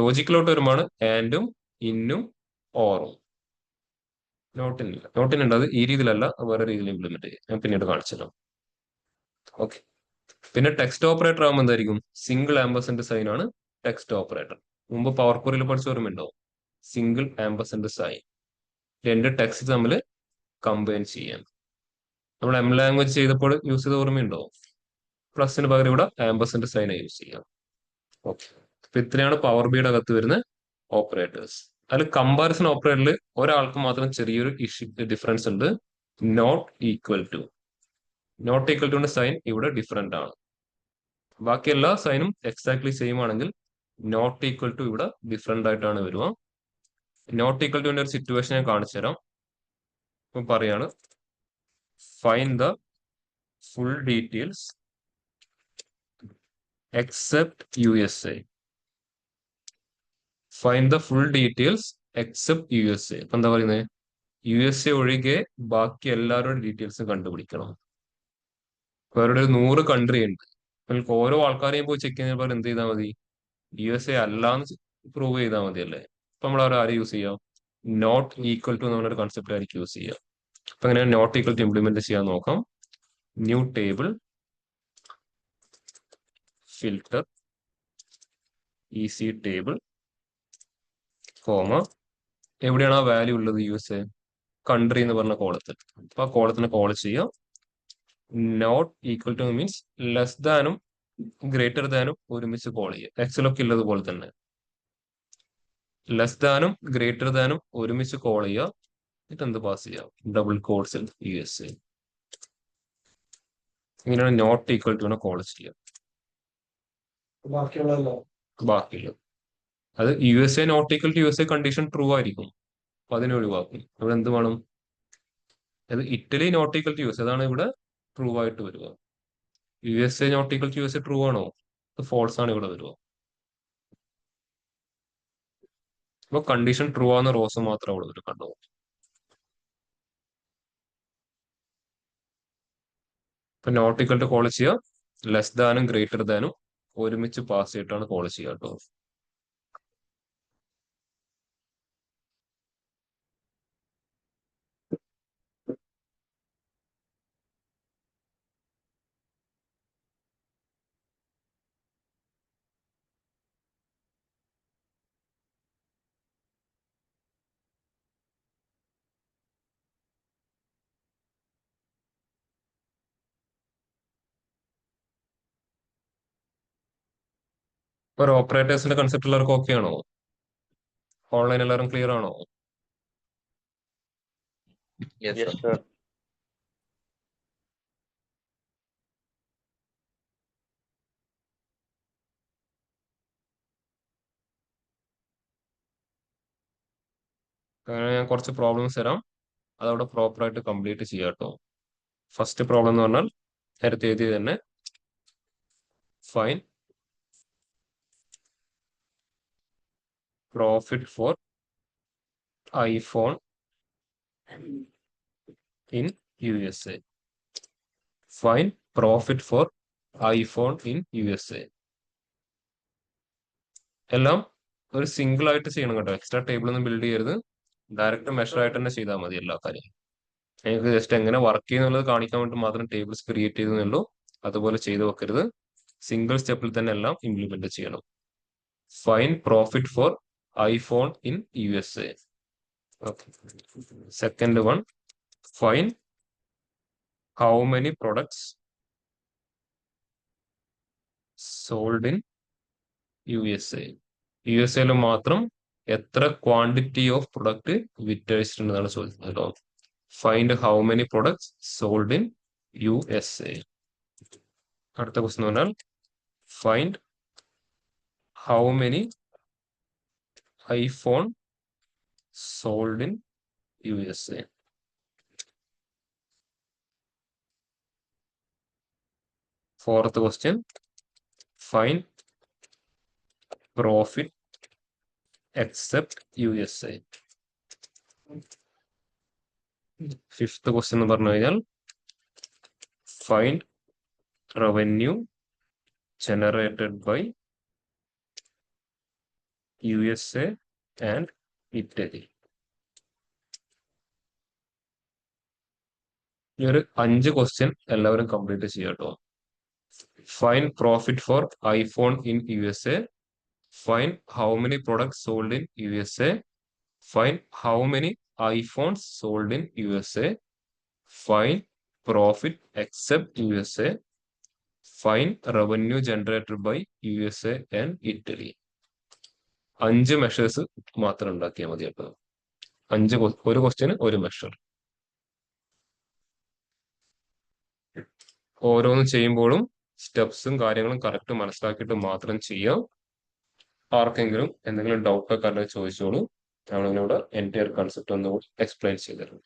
ലോജിക്കിലോട്ട് വരുമ്പോൾ ആൻഡും ഇന്നും ഓറും. നോട്ടിനില്ല, നോട്ടിനുണ്ട്, അത് ഈ രീതിയിലല്ല, വേറെ രീതിയിൽ ഇംപ്ലിമെന്റ് ചെയ്യും. ഞാൻ പിന്നീട് കാണിച്ചല്ലോ. ഓക്കെ. പിന്നെ ടെക്സ്റ്റ് ഓപ്പറേറ്റർ ആകുമ്പോൾ എന്തായിരിക്കും? സിംഗിൾ ആംബർസിന്റെ സൈൻ ആണ് ടെക്സ്റ്റ് ഓപ്പറേറ്റർ. മുമ്പ് പവർ ക്വറിയിൽ പഠിച്ച ഓർമ്മയുണ്ടോ? സിംഗിൾ ആംബർസിന്റെ സൈൻ, രണ്ട് ടെക്സ്റ്റ് തമ്മിൽ കമ്പൈൻ ചെയ്യാൻ. നമ്മൾ എം ലാംഗ്വേജ് ചെയ്തപ്പോൾ യൂസ് ചെയ്ത ഓർമ്മയുണ്ടോ? പ്ലസിന് പകരം ഇവിടെ ആംബർസിന്റെ സൈൻ യൂസ് ചെയ്യാം. ഓക്കെ. അപ്പൊ ഇത്രയാണ് പവർ ബിയുടെ അകത്ത് വരുന്ന ഓപ്പറേറ്റേഴ്സ്. അതിൽ കമ്പാരിസൺ ഓപ്പറേറ്ററിൽ ഒരാൾക്ക് മാത്രം ചെറിയൊരു ഡിഫറൻസ് ഉണ്ട്. Not equal to. Not equal ടുന്റെ സൈൻ ഇവിടെ ഡിഫറെന്റ് ആണ്. ബാക്കി എല്ലാ സൈനും എക്സാക്ട്ലി സെയിം ആണെങ്കിൽ നോട്ട് ഈക്വൽ ടു ഇവിടെ ഡിഫറെന്റ് ആയിട്ടാണ് വരിക. നോട്ട് ഈക്വൽ ടുവിന്റെ ഒരു സിറ്റുവേഷൻ ഞാൻ കാണിച്ചു തരാം. ഇപ്പൊ പറയാണ്, find the full details except USA. Find the full details except USA. അപ്പൊ എന്താ പറയുന്നത്? USA ഒഴികെ ബാക്കി എല്ലാവരുടെ ഡീറ്റെയിൽസും കണ്ടുപിടിക്കണം. അവരുടെ ഒരു 100 കൺട്രി ഉണ്ട്. നിങ്ങൾക്ക് ഓരോ ആൾക്കാരെയും പോയി ചെക്ക് ചെയ്യുന്ന പോലെ എന്ത് ചെയ്താൽ മതി? USA അല്ലാന്ന് പ്രൂവ് ചെയ്താൽ മതി അല്ലേ? അപ്പൊ നമ്മൾ അവർ ആരെ യൂസ് ചെയ്യാം? നോട്ട് ഈക്വൽ ടു എന്നൊരു കൺസെപ്റ്റ് ആയിരിക്കും യൂസ് ചെയ്യുക. അപ്പൊ എങ്ങനെ നോട്ട് ഈക്വൽ ടു ഇംപ്ലിമെന്റ് ചെയ്യാൻ നോക്കാം. New table, filter, easy table, comma. എവിടെയാണ് ആ വാല്യൂ ഉള്ളത്? USA കൺട്രി എന്ന് പറഞ്ഞ കോളത്തിൽ. അപ്പൊ ആ കോളത്തിന് കോൾ ചെയ്യാം. Not equal to means less ദാനും ഗ്രേറ്റർ ദാനും ഒരുമിച്ച് കോൾ ചെയ്യുക. എക്സലൊക്കെ ഉള്ളതുപോലെ തന്നെ ലെസ് ദാനും ഗ്രേറ്റർ ദാനും ഒരുമിച്ച് കോൾ ചെയ്യുക. എന്നിട്ട് എന്ത് പാസ് ചെയ്യാം? ഡബിൾ കോഡ്സിൽ USA. ഇങ്ങനെയാണ് നോട്ട് ഈക്വൽ ടു കോൾ ചെയ്യുക.
ബാക്കിയുള്ളതല്ലോ.
ബാക്കിയുള്ളത് അത് USA not equal to USA condition true ആയിരിക്കും. അപ്പൊ അതിനെ ഒഴിവാക്കും. ഇവിടെ എന്ത് വേണം? അത് Italy not equal to USA, അതാണ് ഇവിടെ ട്രൂ ആയിട്ട് വരിക. USA not equal to USA true ആണോ? അത് ഫോൾസ് ആണ് ഇവിടെ വരിക. അപ്പൊ കണ്ടീഷൻ ട്രൂ ആവുന്ന റോസ് മാത്രം അവിടെ വരും. കണ്ടോ? ഇപ്പൊ നോട്ട് ഈക്വൽ ടു കോൾ ചെയ്യുക, ലെസ് ദാനും ഗ്രേറ്റർ ദാനും ഒരുമിച്ച് പാസ് ചെയ്തിട്ടാണ് കോൾ ചെയ്യുക കേട്ടോ. ഒരു ഓപ്പറേറ്റേഴ്സിന്റെ കൺസെപ്റ്റ് എല്ലാവർക്കും ഓക്കെ ആണോ? ഓൺലൈൻ എല്ലാവരും ക്ലിയർ ആണോ?
Yes,
Yes,
sir.
sir.
അങ്ങനെ ഞാൻ കുറച്ച് പ്രോബ്ലംസ് തരാം, അതവിടെ പ്രോപ്പറായിട്ട് കംപ്ലീറ്റ് ചെയ്യാം കേട്ടോ. ഫസ്റ്റ് പ്രോബ്ലം എന്ന് പറഞ്ഞാൽ നേരത്തെ എഴുതി തന്നെ, fine profit for iPhone in USA. Fine profit for iPhone in USA. എല്ലാം ഒരു സിംഗിൾ ആയിട്ട് ചെയ്യണം കേട്ടോ. എക്സ്ട്രാ ടേബിൾ ഒന്നും ബിൽഡ് ചെയ്യരുത്. ഡയറക്റ്റ് മെഷർ ആയിട്ട് തന്നെ ചെയ്താൽ മതി എല്ലാ കാര്യം. എനിക്ക് ജസ്റ്റ് എങ്ങനെ വർക്ക് ചെയ്യുന്നുള്ളത് കാണിക്കാൻ വേണ്ടി മാത്രം ടേബിൾസ് ക്രിയേറ്റ് ചെയ്തെന്നുള്ളൂ. അതുപോലെ ചെയ്തു വെക്കരുത്. സിംഗിൾ സ്റ്റെപ്പിൽ തന്നെ എല്ലാം ഇംപ്ലിമെന്റ് ചെയ്യണം. Fine profit for iPhone in USA. Okay. Second one, find how many products sold in USA. USA ൽ മാത്രം എത്ര ക്വാണ്ടിറ്റി ഓഫ് പ്രൊഡക്റ്റ് വിറ്റഴിച്ചിട്ടുണ്ടെന്നാണ് ചോദിക്കുന്നത് കേട്ടോ. Find how many products sold in USA. അടുത്ത ക്വസ്റ്റൻ പറഞ്ഞാൽ find how many iPhone sold in USA. Fourth question, find profit except USA. Fifth question എന്ന് പറഞ്ഞു കഴിഞ്ഞാൽ find revenue generated by USA and Italy. ഈ ഒരു 5 question എല്ലാവരും complete ചെയ്യാം കേട്ടോ. Find profit for iPhone in USA. Find how many products sold in USA. Find how many iPhones sold in USA. Find profit except USA. Find revenue generated by USA and Italy. 5 measures മാത്രം ഉണ്ടാക്കിയാൽ മതി കേട്ടോ. ഒരു question ഒരു measure. ഓരോന്നും ചെയ്യുമ്പോഴും സ്റ്റെപ്സും കാര്യങ്ങളും correct മനസ്സിലാക്കിയിട്ട് മാത്രം ചെയ്യാം. ആർക്കെങ്കിലും എന്തെങ്കിലും ഡൗട്ടൊക്കെ അല്ലെങ്കിൽ ചോദിച്ചോളൂ. നമ്മളിവിടെ എൻറ്റയർ കൺസെപ്റ്റ് ഒന്നുകൂടി എക്സ്പ്ലെയിൻ ചെയ്തിരുന്നു.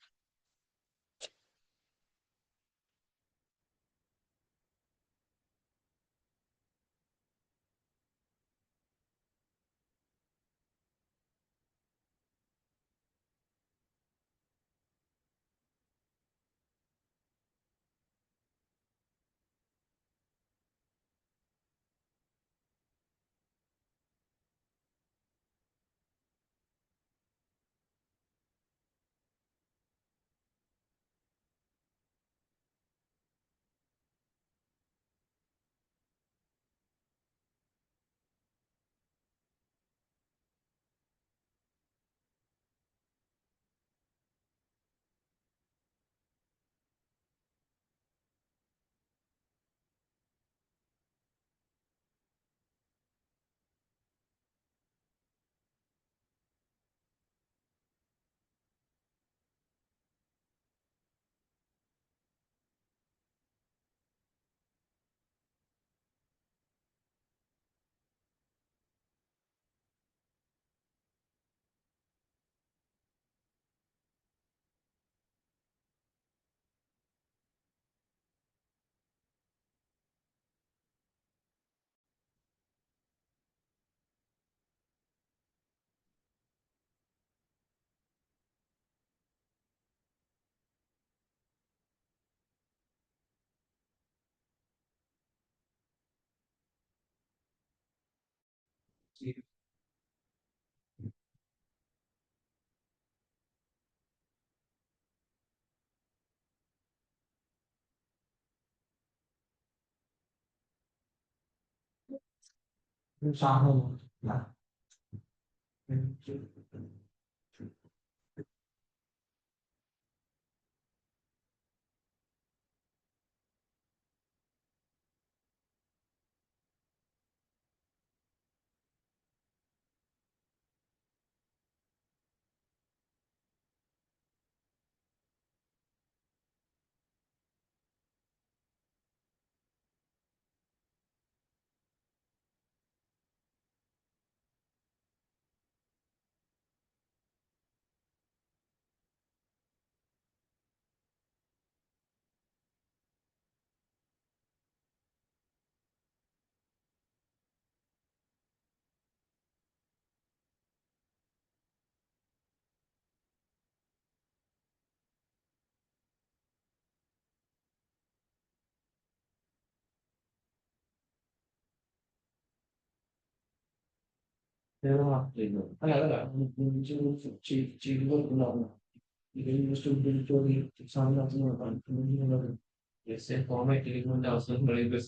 Yes, a format element also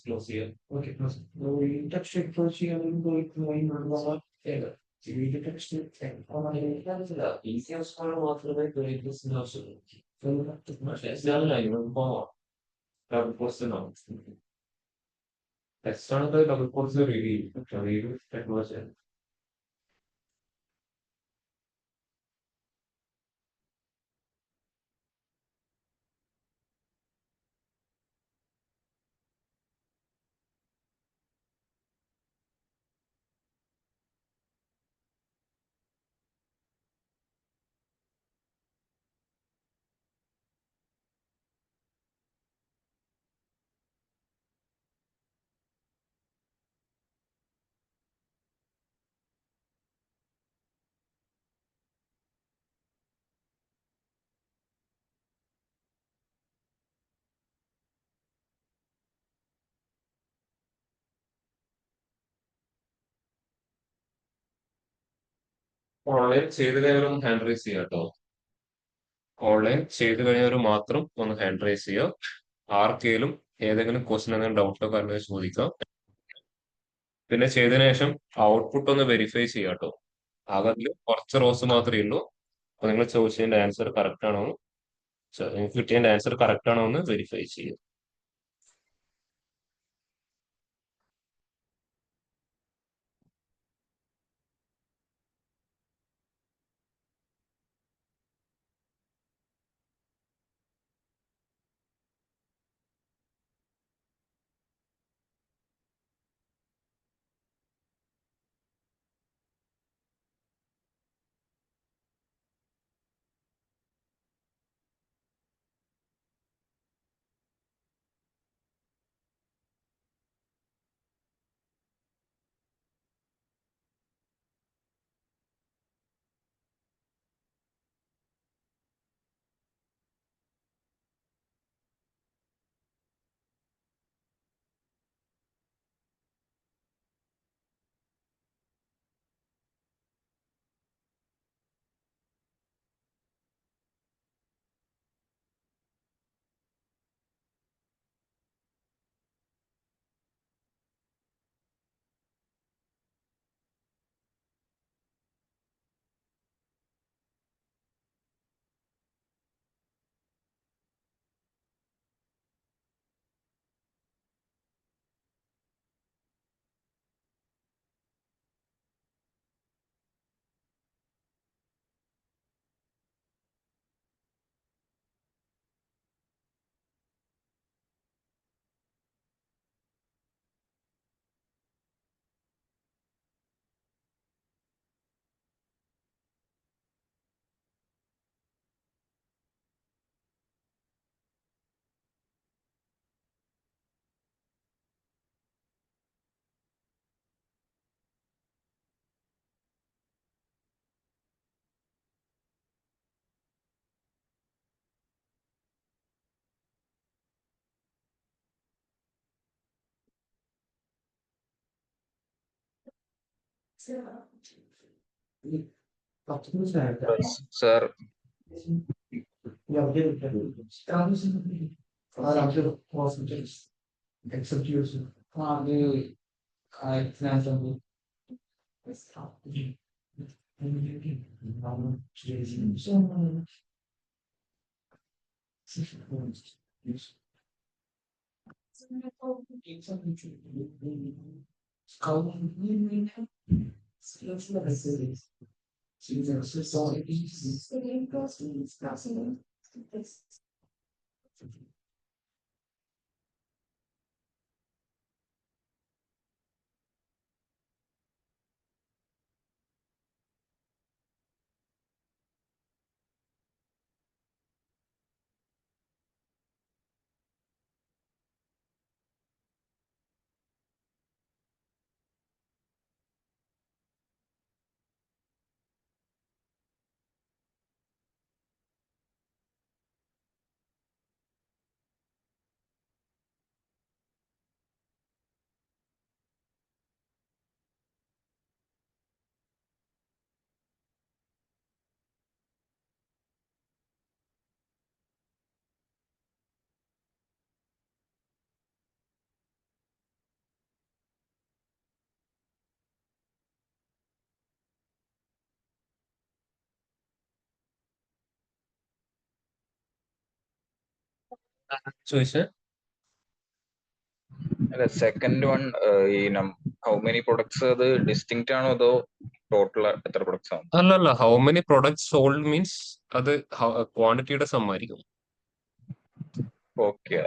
close here. Okay, close.
ജീവിത ടെക്സ്റ്റ് ഈസി സ്കോർ മാത്രമേ ഗ്രേറ്റ്നസിന് ആവശ്യമുള്ളൂ പക്ഷേ ഡബിൾ കോഴ്സ് ടെസ്റ്റ് ആണെങ്കിൽ ഡബിൾ കോഴ്സ് റീഡ് ചെയ്യും പക്ഷേ റീഡ് ടെക്നോളജി ഓൺലൈൻ ചെയ്ത് കഴിഞ്ഞാലും ഹാൻഡ് റൈസ് ചെയ്യാം കേട്ടോ. ഓൺലൈൻ ചെയ്ത് കഴിഞ്ഞവർ മാത്രം ഒന്ന് ഹാൻഡ് റൈസ് ചെയ്യുക. ആർക്കെങ്കിലും ഏതെങ്കിലും ക്വസ്റ്റൻ അങ്ങനെ ഡൗട്ടോ കാര്യങ്ങളോ ചോദിക്കാം. പിന്നെ ചെയ്തതിനു ശേഷം ഔട്ട്പുട്ട് ഒന്ന് വെരിഫൈ ചെയ്യാം കേട്ടോ. ആകെ അതില് കുറച്ച് റോസ് മാത്രമേ ഉള്ളൂ. അപ്പൊ നിങ്ങൾ ചോദിച്ചതിന്റെ ആൻസർ കറക്റ്റ് ആണോ, നിങ്ങൾക്ക് കിട്ടിയതിന്റെ ആൻസർ കറക്റ്റ് ആണോ എന്ന് വെരിഫൈ ചെയ്യുക.
Sir,
execution. ചോദിച്ചേ.
അല്ല, സെക്കൻഡ് വൺ ഈ ഹൗ മെനി പ്രൊഡക്ട്സ് അത് ഡിസ്റ്റിങ്ക്റ്റ് ആണോ അതോ ടോട്ടൽ എത്ര പ്രൊഡക്ട്സ് ആണ്?
അല്ലല്ല, how many products sold means അത് ക്വാണ്ടിറ്റിയുടെ സമ്മായിരിക്കും.
Okay.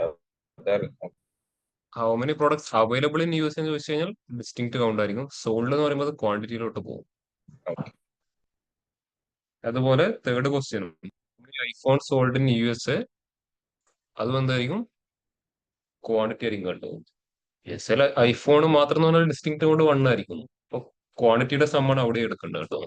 How many products available in use എന്ന് ചോദിച്ചു കഴിഞ്ഞാൽ ഡിസ്റ്റിങ്ക്റ്റ് കൗണ്ട് ആയിരിക്കും. സോൾഡ് എന്ന് പറയുമ്പോൾ ക്വാണ്ടിറ്റിയിലോട്ട് പോകും. അതുപോലെ third question, iPhone sold in USA, അതും എന്തായിരിക്കും, ക്വാണ്ടിറ്റി ആയിരിക്കും കണ്ടത്. എസ് എൽ ഐഫോൺ മാത്രം എന്ന് പറഞ്ഞാൽ ഡിസ്റ്റിങ്ക്റ്റ് കൊണ്ട് വൺ ആയിരിക്കും. അപ്പൊ ക്വാണ്ടിറ്റിയുടെ സമ്മാണ് അവിടെ എടുക്കേണ്ടത് കേട്ടോ.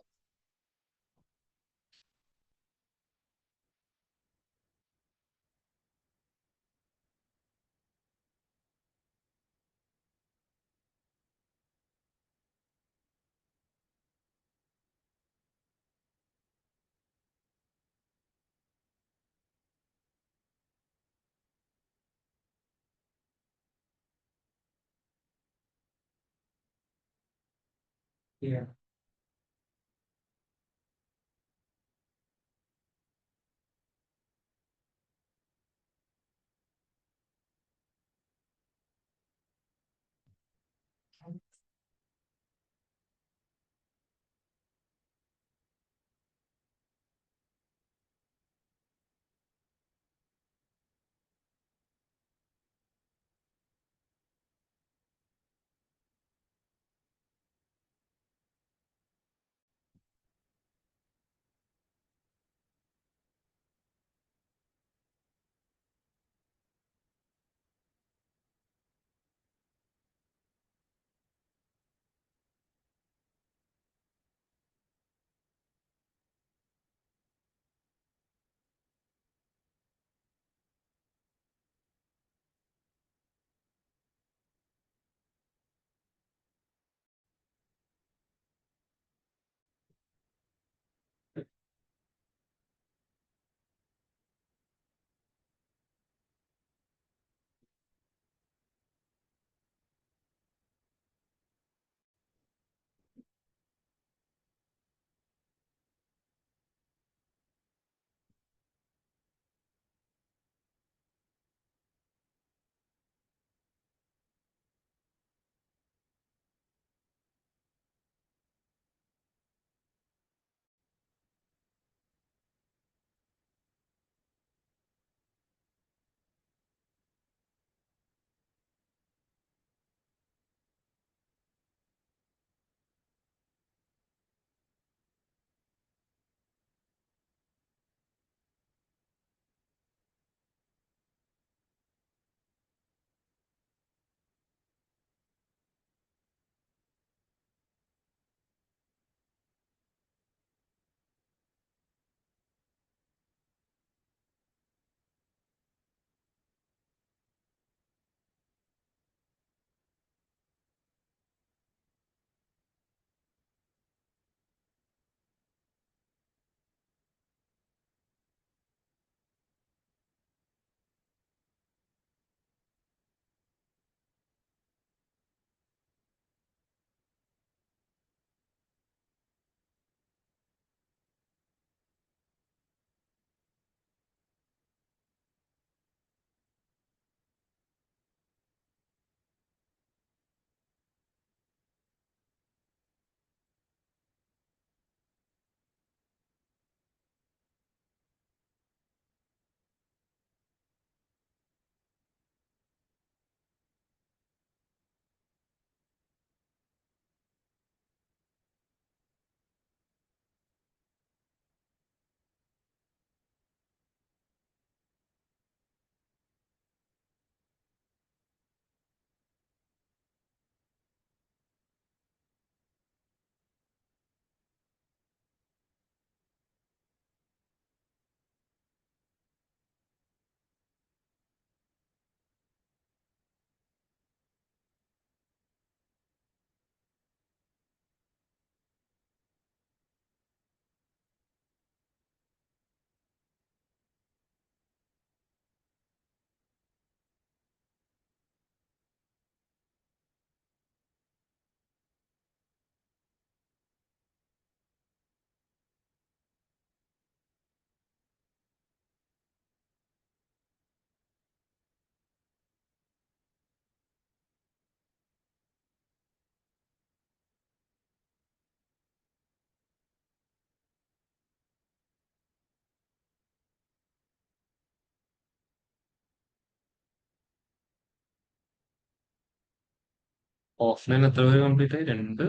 ഓഫ്ലൈൻ എത്ര പേര് കംപ്ലീറ്റ് ആയി? രണ്ട്.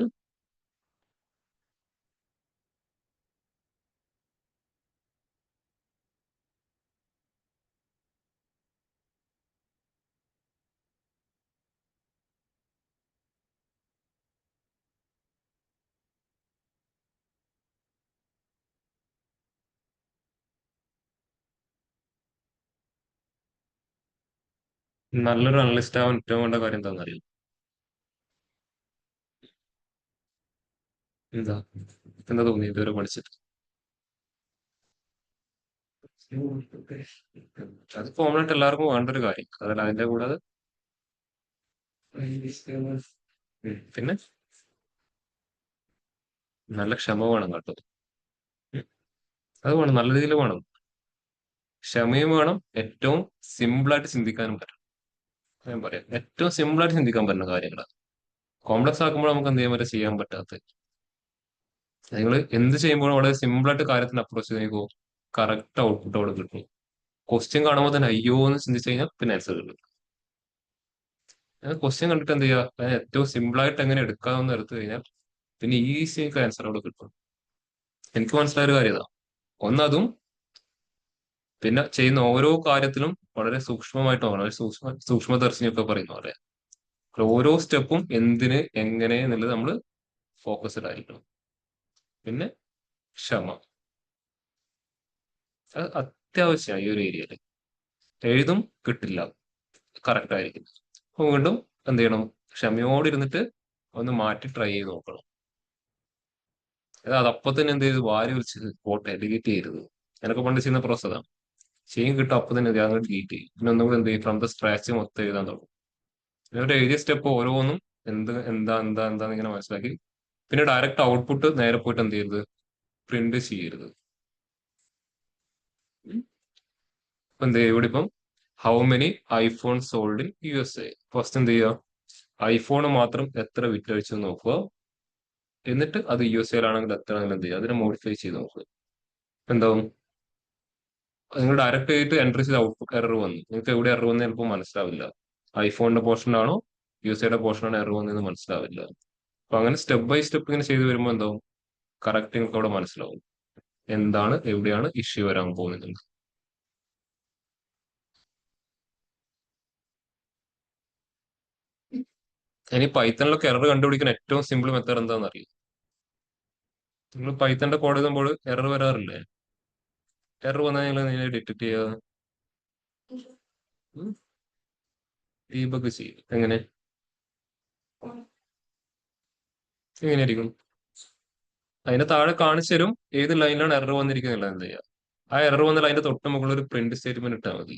നല്ലൊരു അനലിസ്റ്റ് ആവാൻ ഏറ്റവും വേണ്ട കാര്യം എന്താണെന്ന് അറിയാം? എന്താ എന്താ തോന്നി ഇതുവരെ പഠിച്ചിട്ട്? അത് കോമൺ ആയിട്ട് എല്ലാവർക്കും വേണ്ട ഒരു കാര്യം. അതല്ല അതിന്റെ കൂടെ പിന്നെ നല്ല ക്ഷമ വേണം കേട്ടോ. ഉം. അത് വേണം, നല്ല രീതിയിൽ വേണം. ക്ഷമയും വേണം. ഏറ്റവും സിമ്പിൾ ആയിട്ട് ചിന്തിക്കാനും പറ്റണം. ഞാൻ പറയാം, ഏറ്റവും സിമ്പിൾ ആയിട്ട് ചിന്തിക്കാൻ പറ്റുന്ന കാര്യങ്ങളാണ്. കോംപ്ലക്സ് ആക്കുമ്പോൾ നമുക്ക് എന്ത് ചെയ്യാൻ പറ്റും, ചെയ്യാൻ പറ്റാത്ത. നിങ്ങൾ എന്ത് ചെയ്യുമ്പോഴും വളരെ സിമ്പിൾ ആയിട്ട് കാര്യത്തിന് അപ്രോച്ച് ചെയ്യുമ്പോൾ കറക്റ്റ് ഔട്ട്പുട്ട് അവിടെ കിട്ടും. ക്വസ്റ്റ്യൻ കാണുമ്പോൾ തന്നെ അയ്യോ എന്ന് ചിന്തിച്ചു കഴിഞ്ഞാൽ പിന്നെ ആൻസർ കിട്ടും. ക്വസ്റ്റ്യൻ കണ്ടിട്ട് എന്ത് ചെയ്യുക, അതിനെ ഏറ്റവും സിമ്പിൾ ആയിട്ട് എങ്ങനെ എടുക്കാമെന്ന് എടുത്തു കഴിഞ്ഞാൽ പിന്നെ ഈസി ആയിട്ട് ആൻസർ അവിടെ കിട്ടും. എനിക്ക് മനസ്സിലായ ഒരു കാര്യം ഇതാ. ഒന്നതും, പിന്നെ ചെയ്യുന്ന ഓരോ കാര്യത്തിലും വളരെ സൂക്ഷ്മമായിട്ടോ വളരെ സൂക്ഷ്മദർശിനിയൊക്കെ പറയുന്ന പോലെ ഓരോ സ്റ്റെപ്പും എന്തിന് എങ്ങനെ എന്നുള്ളത് നമ്മൾ ഫോക്കസ്ഡ് ആയിരിക്കണം. പിന്നെ ക്ഷമ, അത് അത്യാവശ്യമായി ഈ ഒരു ഏരിയയിൽ. എഴുതും കിട്ടില്ല, കറക്റ്റ് ആയിരിക്കും. അപ്പൊ വീണ്ടും എന്ത് ചെയ്യണം, ക്ഷമയോടെ ഇരുന്നിട്ട് ഒന്ന് മാറ്റി ട്രൈ ചെയ്ത് നോക്കണം. അത് അപ്പൊ തന്നെ എന്ത് ചെയ്ത് വാരി വിളിച്ച് പോട്ടെ, ഡിലീറ്റ് ചെയ്യരുത്. ഞാനൊക്കെ പണ്ട് ചെയ്യുന്ന പ്രോസസ് അതാണ്. ചെയ്യും കിട്ടും അപ്പൊ തന്നെ അങ്ങോട്ട് ഡിലീറ്റ് ചെയ്യും. പിന്നെ ഒന്നും കൂടെ എന്ത് ചെയ്യും, ഫ്രം ദ സ്ക്രാച്ച് മൊത്തം എഴുതാൻ തുടങ്ങും. പിന്നെ ഒരു എഴുതിയ സ്റ്റെപ്പ് ഓരോന്നും എന്താന്ന് ഇങ്ങനെ മനസ്സിലാക്കി പിന്നെ ഡയറക്റ്റ് ഔട്ട്പുട്ട് നേരെ പോയിട്ട് എന്ത് ചെയ്യരുത്, പ്രിന്റ് ചെയ്യരുത്. ഇപ്പൊ എന്ത് ചെയ്യുക, ഇവിടെ ഇപ്പം how many iPhone sold in USA. First എന്ത് ചെയ്യുക, ഐഫോൺ മാത്രം എത്ര വിറ്റഴിച്ചു നോക്കുക. എന്നിട്ട് അത് USA-ലാണെങ്കിൽ എത്ര എന്ത് ചെയ്യുക, അതിനെ മോഡിഫൈ ചെയ്ത് നോക്കുക. എന്താവും, നിങ്ങൾ ഡയറക്റ്റ് ആയിട്ട് എൻട്രി ചെയ്ത് ഔട്ട്പുട്ട് എറർ വന്നു. നിങ്ങൾക്ക് എവിടെ എറർ വന്ന് ചിലപ്പോൾ മനസ്സിലാവില്ല. ഐഫോണിന്റെ പോർഷൻ ആണോ USA-യുടെ പോർഷൻ ആണോ എറർ വന്നതെന്ന് മനസ്സിലാവില്ല. അപ്പൊ അങ്ങനെ സ്റ്റെപ്പ് ബൈ സ്റ്റെപ്പ് ഇങ്ങനെ ചെയ്ത് വരുമ്പോൾ എന്താവും, കറക്റ്റ് നിങ്ങൾക്ക് അവിടെ മനസ്സിലാവും എന്താണ് എവിടെയാണ് ഇഷ്യൂ വരാൻ പോകുന്നത്. ഇനി പൈത്തണിലൊക്കെ എറർ കണ്ടുപിടിക്കാൻ ഏറ്റവും സിമ്പിൾ മെത്തേഡ് എന്താണെന്ന് അറിയും? നിങ്ങൾ പൈത്തണിന്റെ കോഡ് എഴുതുമ്പോൾ എറർ വരാറില്ലേ? എറർ വന്നാൽ നിങ്ങൾ ഡിറ്റക്ട് ചെയ്യുക, ഡീബഗ് ചെയ്യും. എങ്ങനെയായിരിക്കും? അതിന്റെ താഴെ കാണിച്ചു തരും ഏത് ലൈനിലാണ് എറർ വന്നിരിക്കുന്നില്ല എന്ത് ചെയ്യുക. ആ എറർ വന്നാൽ അതിന്റെ തൊട്ട് മുകളിൽ ഒരു പ്രിന്റ് സ്റ്റേറ്റ്മെന്റ് ഇട്ടാൽ മതി.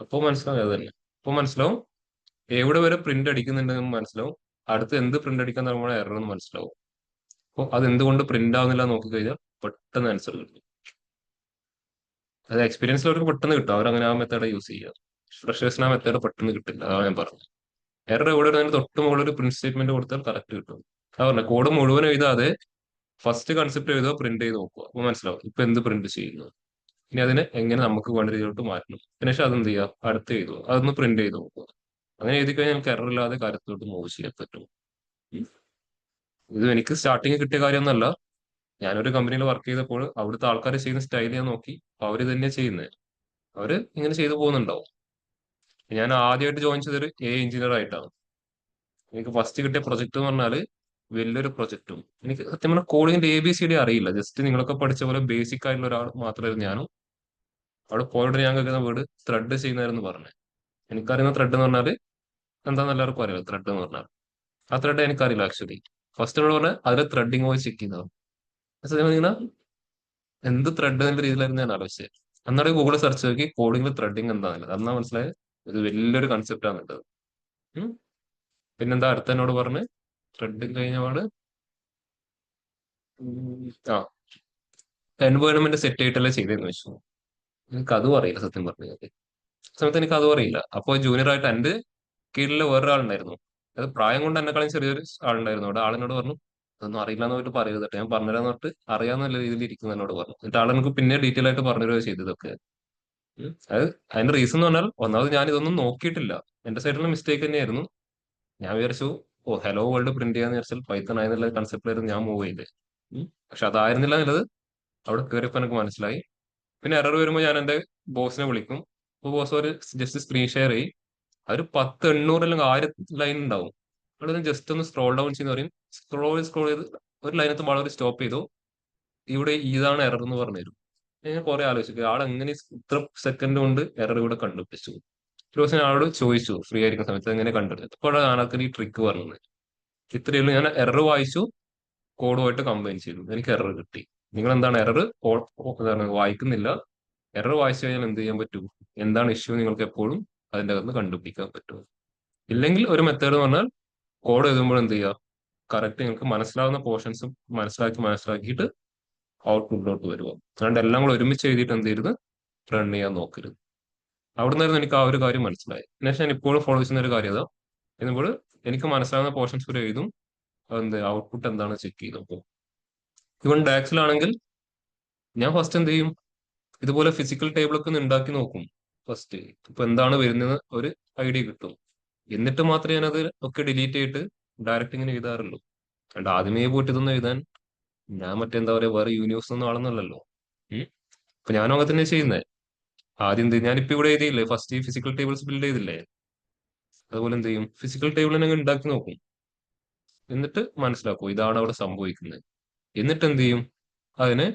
അപ്പോൾ മനസ്സിലാവും അത് തന്നെ. അപ്പോൾ മനസ്സിലാവും എവിടെ വരെ പ്രിന്റ് അടിക്കുന്നുണ്ടെന്ന് മനസ്സിലാവും. അടുത്ത് എന്ത് പ്രിന്റ് അടിക്കാൻ തുടങ്ങുമ്പോൾ എറർ എന്ന് മനസ്സിലാവും. അപ്പോൾ അത് എന്തുകൊണ്ട് പ്രിന്റ് ആവുന്നില്ല നോക്കിക്കഴിഞ്ഞാൽ പെട്ടെന്ന് ആൻസർ കിട്ടും. അത് എക്സ്പീരിയൻസിലവർക്ക് പെട്ടെന്ന് കിട്ടും. അവരങ്ങനെ ആ മെത്തേഡ് യൂസ് ചെയ്യുക. ഫ്രഷേഴ്സിന് ആ മെത്തേഡ് പെട്ടെന്ന് കിട്ടില്ല. അതാണ് ഞാൻ പറഞ്ഞത്. എറർ എവിടെ വരുന്നതിന് തൊട്ട് മുകളിൽ ഒരു പ്രിന്റ് സ്റ്റേറ്റ്മെന്റ് കൊടുത്താൽ കറക്റ്റ് കിട്ടും. അതാ പറഞ്ഞത്, കോഡ് മുഴുവൻ എഴുതാതെ ഫസ്റ്റ് കൺസെപ്റ്റ് എഴുതുക, പ്രിന്റ് ചെയ്ത് നോക്കുക. അപ്പോൾ മനസ്സിലാവും ഇപ്പൊ എന്ത് പ്രിന്റ് ചെയ്യുന്നു. ഇനി അതിനെ എങ്ങനെ നമുക്ക് വേണ്ട രീതിയിലോട്ട് മാറ്റണം. അതിനുശേഷം അതെന്ത് ചെയ്യുക, അടുത്ത് എഴുതുക, അതൊന്ന് പ്രിന്റ് ചെയ്ത് നോക്കുക. അങ്ങനെ എഴുതി കഴിഞ്ഞാൽ നമുക്ക് എറർ ഇല്ലാതെ കാര്യത്തിലോട്ട് മൂവ് ചെയ്യാൻ പറ്റും. ഉം. ഇത് എനിക്ക് സ്റ്റാർട്ടിങ് കിട്ടിയ കാര്യമൊന്നുമല്ല. ഞാനൊരു കമ്പനിയിൽ വർക്ക് ചെയ്തപ്പോൾ അവിടുത്തെ ആൾക്കാർ ചെയ്യുന്ന സ്റ്റൈൽ ഞാൻ നോക്കി. അപ്പൊ അവര് തന്നെയാണ് ചെയ്യുന്നത്. അവര് ഇങ്ങനെ ചെയ്തു പോകുന്നുണ്ടാവും. ഞാൻ ആദ്യമായിട്ട് ജോയിൻ ചെയ്തൊരു എഞ്ചിനീയർ ആയിട്ടാണ്. എനിക്ക് ഫസ്റ്റ് കിട്ടിയ പ്രൊജക്ട് എന്ന് പറഞ്ഞാല് വലിയൊരു പ്രൊജക്റ്റും. എനിക്ക് സത്യം പറഞ്ഞാൽ കോഡിങ്ങിന്റെ ABCD അറിയില്ല. ജസ്റ്റ് നിങ്ങളൊക്കെ പഠിച്ച പോലെ ബേസിക് ആയിട്ടുള്ള ഒരാൾ മാത്രമായിരുന്നു ഞാനും. അവിടെ പോയിട്ട് ഞാൻ കേൾക്കുന്ന വീട് ത്രെഡ് ചെയ്യുന്നതായിരുന്നു പറഞ്ഞത്. എനിക്കറിയുന്ന ത്രെഡ് എന്ന് പറഞ്ഞാല് എന്താണെന്ന് എല്ലാവർക്കും അറിയാം. ത്രെഡ് എന്ന് പറഞ്ഞാൽ ആ ത്രെഡ് എനിക്കറിയില്ല ആക്ച്വലി. ഫസ്റ്റ് എന്നോട് പറഞ്ഞാൽ അതിലെ ത്രെഡിങ് പോയി ചെക്ക് ചെയ്തതാണ്. സത്യം പറഞ്ഞാൽ എന്ത് ത്രെഡ് എന്ന രീതിയിലായിരുന്നു ഞാൻ ആലോചിച്ചത്. അന്നേരം ഗൂഗിൾ സെർച്ച് നോക്കി കോഡിംഗിൽ ത്രെഡിങ് എന്താണെന്നുള്ളത്. അന്നാ മനസ്സിലായത് ഇത് വലിയൊരു കൺസെപ്റ്റ് ആണ് കേട്ടത്. പിന്നെന്താ അടുത്ത എന്നോട് പറഞ്ഞ് ത്രെഡിങ് കഴിഞ്ഞ പാട് ആ എൻവയോൺമെന്റ് സെറ്റ് ആയിട്ടല്ലേ ചെയ്തതെന്ന് വെച്ചു. എനിക്ക് അതും അറിയില്ല സത്യം പറഞ്ഞു. സമയത്ത് എനിക്ക് അതും അറിയില്ല. അപ്പോൾ ജൂനിയർ ആയിട്ട് എന്റെ കീഴിൽ വേറൊരാളുണ്ടായിരുന്നു. അത് പ്രായം കൊണ്ട് എന്നെക്കാളും ചെറിയൊരു ആളുണ്ടായിരുന്നു. അവിടെ ആളിനോട് പറഞ്ഞു അതൊന്നും അറിയില്ല എന്ന് പറഞ്ഞിട്ട് പറയരുത് കേട്ടോ, ഞാൻ പറഞ്ഞുതരാന്ന് പറഞ്ഞിട്ട് അറിയാവുന്ന രീതിയിൽ ഇരിക്കുന്ന എന്നോട് പറഞ്ഞു. എന്നിട്ട് ആൾ എനിക്ക് പിന്നെ ഡീറ്റെയിൽ ആയിട്ട് പറഞ്ഞു തരുക ചെയ്തതൊക്കെ. അത് അതിന്റെ റീസൺ എന്ന് പറഞ്ഞാൽ ഒന്നാമത് ഞാൻ ഇതൊന്നും നോക്കിയിട്ടില്ല. എന്റെ സൈഡിലുള്ള മിസ്റ്റേക്ക് തന്നെയായിരുന്നു. ഞാൻ വിചാരിച്ചു
ഓ ഹലോ വേൾഡ് പ്രിന്റ് ചെയ്യാന്ന് വിചാരിച്ചാൽ പൈത്തൺ ആയെന്നുള്ള കൺസെപ്റ്റിലായിരുന്നു ഞാൻ മൂവ് ചെയ്തത്. പക്ഷെ അതായിരുന്നില്ല എന്നുള്ളത് അവിടെ കയറിയപ്പോൾ എനിക്ക് മനസ്സിലായി. പിന്നെ എറർ വരുമ്പോൾ ഞാൻ എന്റെ ബോസിനെ വിളിക്കും. അപ്പോൾ ബോസ് ഒരു ജസ്റ്റ് സ്ക്രീൻ ഷെയർ ചെയ്യും. ഒരു 10 800 അല്ലെങ്കിൽ 1000 ലൈൻ ഉണ്ടാവും. അവിടെ ജസ്റ്റ് ഒന്ന് സ്ക്രോൾ ഡൗൺ ചെയ്യുന്ന പറയും. സ്ക്രോൾ ചെയ്ത് ഒരു ലൈനത്ത് വളരെ സ്റ്റോപ്പ് ചെയ്തു, ഇവിടെ ഇതാണ് എറർ എന്ന് പറഞ്ഞു തരും. ഞാൻ കുറെ ആലോചിച്ചു ആളെങ്ങനെ ഇത്ര സെക്കൻഡ് കൊണ്ട് എറർ ഇവിടെ കണ്ടുപിടിച്ചു. ഒരു ദിവസം ഞാൻ ആളോട് ചോദിച്ചു ഫ്രീ ആയിരിക്കുന്ന സമയത്ത് എങ്ങനെ കണ്ടെടുത്തു. അപ്പോഴാണ് ആൾക്ക് ഈ ട്രിക്ക് പറഞ്ഞത്. ഇത്രയേ ഉള്ളൂ. ഞാൻ എറർ വായിച്ചു, കോഡുമായിട്ട് കമ്പൈൻ ചെയ്തു, എനിക്ക് എറർ കിട്ടി. നിങ്ങൾ എന്താണ് എറർ എന്താണ് വായിക്കുന്നില്ല, എറർ വായിച്ചു കഴിഞ്ഞാൽ എന്ത് ചെയ്യാൻ പറ്റൂ, എന്താണ് ഇഷ്യൂ നിങ്ങൾക്ക് എപ്പോഴും അതിന്റെ അകത്ത് കണ്ടുപിടിക്കാൻ പറ്റും. ഇല്ലെങ്കിൽ ഒരു മെത്തേഡ് എന്ന് പറഞ്ഞാൽ കോഡ് എഴുതുമ്പോൾ എന്ത് ചെയ്യുക, കറക്റ്റ് നിങ്ങൾക്ക് മനസ്സിലാവുന്ന പോർഷൻസ് മനസ്സിലാക്കിയിട്ട് ഔട്ട്പുട്ടിലോട്ട് വരുക. അതുകൊണ്ട് എല്ലാം കൂടെ ഒരുമിച്ച് എഴുതിയിട്ട് എന്ത് ചെയ്യരുത്, റൺ ചെയ്യാൻ നോക്കരുത്. അവിടെ നിന്നായിരുന്നു എനിക്ക് ആ ഒരു കാര്യം മനസ്സിലായി. എന്നുവെച്ചാൽ ഞാൻ ഇപ്പോഴും ഫോളോ ചെയ്യുന്ന ഒരു കാര്യം അതാ. എന്നുമ്പോൾ എനിക്ക് മനസ്സിലാവുന്ന പോർഷൻസ് വരെ എഴുതും, അതെന്ത് ഔട്ട്പുട്ട് എന്താണെന്ന് ചെക്ക് ചെയ്തു. അപ്പോൾ ഇവൻ ഡാക്സിലാണെങ്കിൽ ഞാൻ ഫസ്റ്റ് എന്ത് ചെയ്യും, ഇതുപോലെ ഫിസിക്കൽ ടേബിൾ ഒക്കെ ഒന്ന് ഉണ്ടാക്കി നോക്കും. ഫസ്റ്റ് ഇപ്പൊ എന്താണ് വരുന്നത് ഒരു ഐഡിയ കിട്ടും. എന്നിട്ട് മാത്രമേ ഞാനത് ഒക്കെ ഡിലീറ്റ് ചെയ്തിട്ട് ഡയറക്റ്റ് ഇങ്ങനെ എഴുതാറുള്ളൂ. അതുകൊണ്ട് ആദ്യമേ പോയിട്ട് ഇതൊന്നും എഴുതാൻ ഞാൻ മറ്റെന്താ പറയാ വേറെ യൂണിവേഴ്സ് ഒന്നും ആണെന്നല്ലല്ലോ. അപ്പൊ ഞാനും അങ്ങനെ തന്നെ ചെയ്യുന്നത്. ആദ്യം എന്ത് ഞാനിപ്പോ ഇവിടെ എഴുതിയില്ലേ, ഫസ്റ്റ് ഈ ഫിസിക്കൽ ടേബിൾസ് ബിൽഡ് ചെയ്തില്ലേ, അതുപോലെ എന്ത് ചെയ്യും, ഫിസിക്കൽ ടേബിൾ തന്നെ ഉണ്ടാക്കി നോക്കും. എന്നിട്ട് മനസ്സിലാക്കും ഇതാണ് അവിടെ സംഭവിക്കുന്നത്. എന്നിട്ട് എന്ത് ചെയ്യും, അതിനെ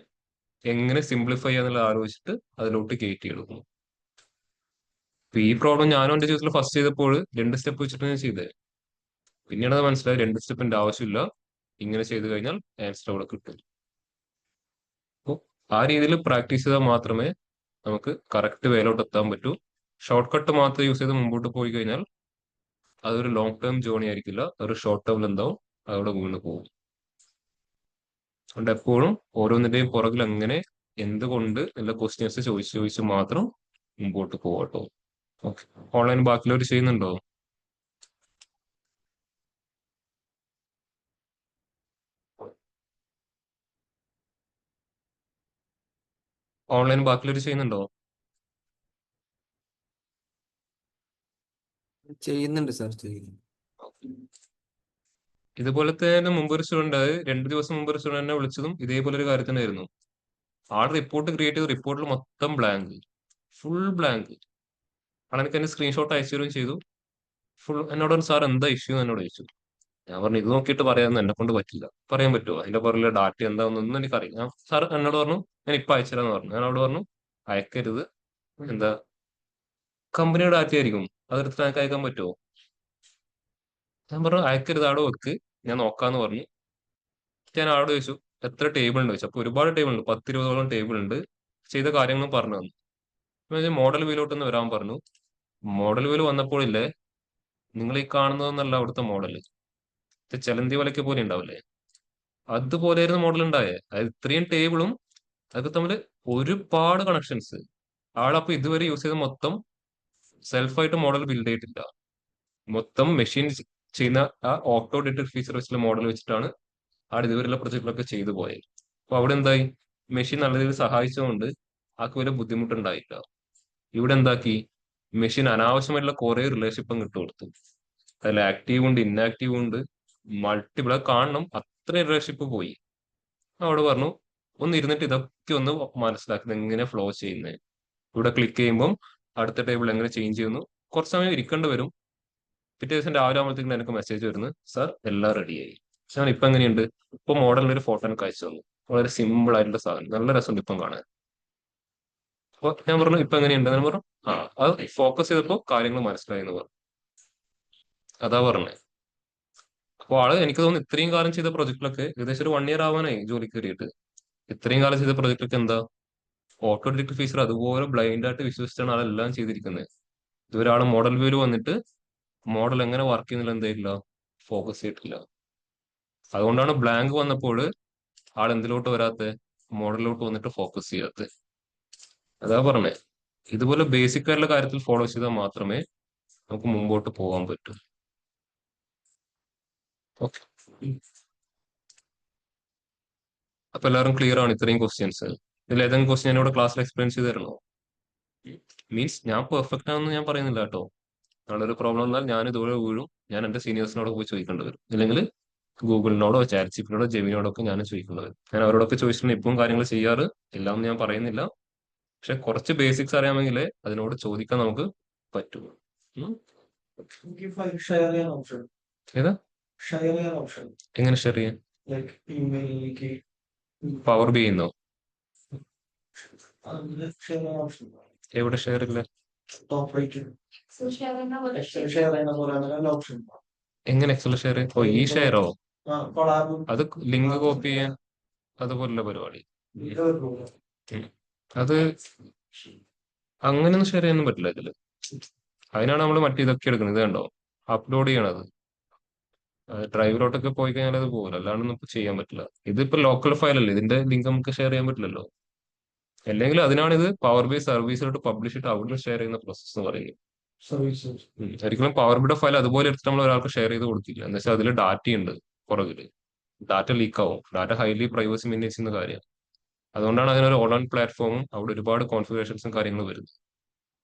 എങ്ങനെ സിംപ്ലിഫൈ ചെയ്യാന്നുള്ള ആലോചിച്ചിട്ട് അതിലോട്ട് കയറ്റി എടുക്കും. ഇപ്പൊ ഈ പ്രോബ്ലം ഞാനും എന്റെ ജീവിതത്തിൽ ഫസ്റ്റ് ചെയ്തപ്പോൾ 2 സ്റ്റെപ്പ് വെച്ചിട്ട് ഞാൻ ചെയ്തത്. പിന്നീട് അത് മനസ്സിലായി 2 സ്റ്റെപ്പിന്റെ ആവശ്യമില്ല, ഇങ്ങനെ ചെയ്തു കഴിഞ്ഞാൽ ആൻസർ അവിടെ കിട്ടും. അപ്പോൾ ആ രീതിയിൽ പ്രാക്ടീസ് ചെയ്താൽ മാത്രമേ നമുക്ക് കറക്റ്റ് വേയിലോട്ട് എത്താൻ പറ്റൂ. ഷോർട്ട് കട്ട് മാത്രം യൂസ് ചെയ്ത് മുമ്പോട്ട് പോയി കഴിഞ്ഞാൽ അതൊരു ലോങ് ടേം ജേർണി ആയിരിക്കില്ല, അതൊരു ഷോർട്ട് ടേമിൽ എന്താവും അവിടെ വീണ് പോകും. അതുകൊണ്ട് എപ്പോഴും ഓരോന്നിന്റെയും പുറകിൽ എങ്ങനെ എന്തുകൊണ്ട് എല്ലാ ക്വസ്റ്റ്യൻസ് ചോദിച്ച് മാത്രം മുമ്പോട്ട് പോകട്ടോ. ഓക്കെ, ഓൺലൈൻ ബാക്കിയുള്ളവർ ചെയ്യുന്നുണ്ടോ? ഓൺലൈൻ ബാക്കിയുള്ളവർ ചെയ്യുന്നുണ്ടോ?
ചെയ്യുന്നുണ്ട് സാർ, ചെയ്യുന്നു.
ഇതുപോലത്തെ തന്നെ മുമ്പ് ഒരു സ്റ്റുഡന്റ്, 2 ദിവസം മുമ്പ് ഒരു സ്റ്റുഡന്റ് എന്നെ വിളിച്ചതും ഇതേപോലെ ഒരു കാര്യത്തിനായിരുന്നു. ആൾ റിപ്പോർട്ട് ക്രിയേറ്റ് ചെയ്ത് റിപ്പോർട്ടിൽ മൊത്തം ബ്ലാങ്ക്, ഫുൾ ബ്ലാങ്ക്. ആൾ എനിക്ക് എന്റെ സ്ക്രീൻഷോട്ട് അയച്ചു തരുകയും ചെയ്തു. ഫുൾ എന്നോട് പറഞ്ഞു സാർ എന്താ ഇഷ്യൂ എന്നോട് ചോദിച്ചു. ഞാൻ പറഞ്ഞു ഇത് നോക്കിയിട്ട് പറയാമെന്ന് എന്നെ കൊണ്ട് പറ്റില്ല. പറയാൻ പറ്റുമോ അതിന്റെ പുറകിലെ ഡാറ്റ എന്താണെന്നൊന്നും എനിക്കറിയില്ല. ഞാൻ സാർ എന്നോട് പറഞ്ഞു ഞാൻ ഇപ്പൊ അയച്ചുതരാന്ന് പറഞ്ഞു. ഞാൻ അവിടെ പറഞ്ഞു അയക്കരുത്, എന്താ കമ്പനിയുടെ ഡാറ്റ ആയിരിക്കും, അതെടുത്ത് എനിക്ക് അയക്കാൻ പറ്റുമോ? ഞാൻ പറഞ്ഞു അയക്കരുത്, അവിടെ വെക്ക്, ഞാൻ നോക്കാന്ന് പറഞ്ഞു. ഞാൻ അവിടെ ചോദിച്ചു എത്ര ടേബിൾ ഉണ്ട് ചോദിച്ചു. അപ്പൊ ഒരുപാട് ടേബിൾ ഉണ്ട്, 10 20ഓളം ടേബിൾ ഉണ്ട്. ചെയ്ത കാര്യങ്ങളും പറഞ്ഞു തന്നു. മോഡൽ വ്യൂലോട്ടൊന്ന് വരാൻ പറഞ്ഞു. മോഡൽ വ്യൂല് വന്നപ്പോഴില്ലേ, നിങ്ങൾ ഈ കാണുന്നതെന്നല്ല അവിടുത്തെ മോഡൽ, ചെലന്തി വലയ്ക്ക് പോലെ ഉണ്ടാവില്ലേ, അതുപോലെയായിരുന്നു മോഡൽ ഉണ്ടായേ. അതായത് ഇത്രയും ടേബിളും അതൊക്കെ തമ്മിൽ ഒരുപാട് കണക്ഷൻസ്. ആളപ്പൊ ഇതുവരെ യൂസ് ചെയ്ത മൊത്തം സെൽഫായിട്ട് മോഡൽ ബിൽഡ് ചെയ്തിട്ടില്ല, മൊത്തം മെഷീൻ ചെയ്യുന്ന ആ ഓട്ടോ ഡിറ്റക്ട് ഫീച്ചർ വെച്ചുള്ള മോഡൽ വെച്ചിട്ടാണ് ആൾ ഇതുവരെയുള്ള പ്രൊജക്റ്റിലൊക്കെ ചെയ്തു പോയത്. അപ്പൊ അവിടെ എന്തായി, മെഷീൻ നല്ല രീതിയിൽ സഹായിച്ചുകൊണ്ട് ആൾക്ക് വലിയ ബുദ്ധിമുട്ടുണ്ടായില്ല. ഇവിടെ എന്താക്കി, മെഷീൻ അനാവശ്യമായിട്ടുള്ള കുറെ റിലേഷൻഷിപ്പും കിട്ടുകൊടുത്തു. അതിൽ ആക്റ്റീവ് ഉണ്ട് ഇന്നാക്റ്റീവ് ഉണ്ട്, മൾട്ടിപ്പിൾ കാണണം, അത്ര റിലേഷൻഷിപ്പ് പോയി. അവിടെ പറഞ്ഞു ഒന്ന് ഇരുന്നിട്ട് ഇതൊക്കെ ഒന്ന് മനസ്സിലാക്കുന്നത് എങ്ങനെ ഫ്ലോ ചെയ്യുന്നത്. ഇവിടെ ക്ലിക്ക് ചെയ്യുമ്പം അടുത്ത ടേബിൾ എങ്ങനെ ചേഞ്ച് ചെയ്യുന്നു. കുറച്ച് സമയം ഇരിക്കേണ്ടി വരും. പിറ്റേ ദിവസം രാവിലെ ആകുമ്പോഴത്തേക്കും എനിക്ക് മെസ്സേജ് വരുന്നു, സാർ എല്ലാം റെഡിയായി. ഞാൻ ഇപ്പൊ എങ്ങനെയുണ്ട്, ഇപ്പൊ മോഡലിന്റെ ഒരു ഫോട്ടോ എനിക്ക് അയച്ചു തന്നു. വളരെ സിമ്പിൾ ആയിട്ടുള്ള സാധനം, നല്ല രസമുണ്ട് ഇപ്പം കാണാൻ. അപ്പൊ ഞാൻ പറഞ്ഞു ഇപ്പൊ എങ്ങനെയുണ്ട്, ഞാൻ പറഞ്ഞു ആ അത് ഫോക്കസ് ചെയ്തപ്പോ കാര്യങ്ങൾ മനസ്സിലായി എന്ന് പറഞ്ഞു. അതാ പറഞ്ഞത്. അപ്പൊ ആള് എനിക്ക് തോന്നുന്നു ഇത്രയും കാലം ചെയ്ത പ്രൊജക്റ്റിലൊക്കെ ഏകദേശം ഒരു 1 ഇയർ ആവാനായി ജോലി കയറിയിട്ട്. ഇത്രയും കാലം ചെയ്ത പ്രൊജക്റ്റിലൊക്കെ എന്താ ഓട്ടോ ഡിറ്റക്ട് ഫീച്ചർ അതുപോലെ ബ്ലൈൻഡ് ആയിട്ട് വിശ്വസിച്ചാണ് ആളെല്ലാം ചെയ്തിരിക്കുന്നത്. ഇതുവരെ ആള് മോഡൽ വ്യൂല് വന്നിട്ട് മോഡൽ എങ്ങനെ വർക്ക് ചെയ്യുന്നില്ല എന്തായില്ല, ഫോക്കസ് ചെയ്തിട്ടില്ല. അതുകൊണ്ടാണ് ബ്ലാങ്ക് വന്നപ്പോൾ ആൾ എന്തിലോട്ട് വരാത്ത, മോഡലിലോട്ട് വന്നിട്ട് ഫോക്കസ് ചെയ്യാത്ത. അതാ പറഞ്ഞേ, ഇതുപോലെ ബേസിക് ആയിട്ടുള്ള കാര്യത്തിൽ ഫോളോ ചെയ്താൽ മാത്രമേ നമുക്ക് മുമ്പോട്ട് പോകാൻ പറ്റൂ. ഓക്കെ, അപ്പൊ എല്ലാവരും ക്ലിയർ ആണ് ഇത്രയും ക്വസ്റ്റ്യൻസ്. ഇതിൽ ഏതെങ്കിലും ക്വസ്റ്റ്യൻ എന്നോട് ക്ലാസ്സിൽ എക്സ്പ്ലെയിൻ ചെയ്ത് തരണോ? മീൻസ് ഞാൻ പെർഫെക്റ്റ് ആണെന്ന് ഞാൻ പറയുന്നില്ല കേട്ടോ. നാളൊരു പ്രോബ്ലം വന്നാൽ ഞാൻ ഇതുപോലെ വീഴും, ഞാൻ എന്റെ സീനിയേഴ്സിനോട് പോയി ചോദിക്കേണ്ടി വരും, അല്ലെങ്കിൽ ഗൂഗിളിനോടോ ചാറ്റ് ജിപിറ്റിയോടോ ജെമിനിയോടോ ഒക്കെ ഞാൻ ചോദിക്കേണ്ടി വരും. ഞാൻ അവരോടൊക്കെ ചോദിച്ചിട്ടുണ്ട് ഇപ്പം കാര്യങ്ങൾ ചെയ്യാറ്, എല്ലാം ഞാൻ പറയുന്നില്ല, പക്ഷെ കുറച്ച് ബേസിക്സ് അറിയാമെങ്കിൽ അതിനോട് ചോദിക്കാൻ നമുക്ക് പറ്റും. ഉം.
എനിക്ക് ഫയൽ ഷെയർ ചെയ്യാൻ ഓപ്ഷൻ
ഏതാ
ഷെയർ ചെയ്യാൻ ഓപ്ഷൻ
എങ്ങനെ ഷെയർ ചെയ്യാൻ?
ലൈക്ക് ഇമെയിലിലേക്ക്
പവർ ബി ചെയ്യുന്നോ?
അതിൽ ഷെയർ ചെയ്യാൻ ഓപ്ഷൻ
എവിടെ ഷെയർ ഇല്ല?
ടോപ്പ് റൈറ്റ് ഷെയർ ചെയ്യുന്ന പോലെ അങ്ങനെ ഓപ്ഷൻ
എങ്ങനെ എക്സൽ ഷെയർ? ഓ ഈ ഷെയറോ?
കൊളാബ്
അത് ലിങ്ക് കോപ്പി ചെയ്യാൻ അതുപോലുള്ള പരിപാടി. ഉം. അത് അങ്ങനെയൊന്നും ഷെയർ ചെയ്യാനൊന്നും പറ്റില്ല ഇതില്. അതിനാണ് നമ്മൾ മറ്റേ ഇതൊക്കെ എടുക്കുന്നത്. ഇത് കണ്ടോ, അപ്ലോഡ് ചെയ്യണത്. ഡ്രൈവിലോട്ടൊക്കെ പോയി കഴിഞ്ഞാൽ അത് പോകില്ല, അല്ലാണ്ടൊന്നും ഇപ്പൊ ചെയ്യാൻ പറ്റില്ല. ഇതിപ്പോ ലോക്കൽ ഫയൽ അല്ലേ, ഇതിന്റെ ലിങ്ക് നമുക്ക് ഷെയർ ചെയ്യാൻ പറ്റില്ലല്ലോ. അല്ലെങ്കിൽ അതിനാണ് ഇത് പവർ ബി സർവീസിലോട്ട് പബ്ലിഷ് ചെയ്തിട്ട് അവിടെ ഷെയർ ചെയ്യുന്ന പ്രോസസ് എന്ന് പറയുന്നത്.
സർവീസ്
ഒരിക്കലും പവർ ബിയുടെ ഫയൽ അതുപോലെ എടുത്തിട്ട് നമ്മൾ ഒരാൾക്ക് ഷെയർ ചെയ്ത് കൊടുക്കില്ല. എന്ന് വെച്ചാൽ അതിൽ ഡാറ്റ ഉണ്ട് പുറകില്, ഡാറ്റ ലീക്ക് ആവും, ഡാറ്റ ഹൈലി പ്രൈവസി മെയിൻറ്റെയിൻ ചെയ്യുന്ന കാര്യം. അതുകൊണ്ടാണ് അതിനൊരു ഓൺലൈൻ പ്ലാറ്റ്ഫോമും അവിടെ ഒരുപാട് കോൺഫിഗറേഷൻസും കാര്യങ്ങളും വരുന്നത്.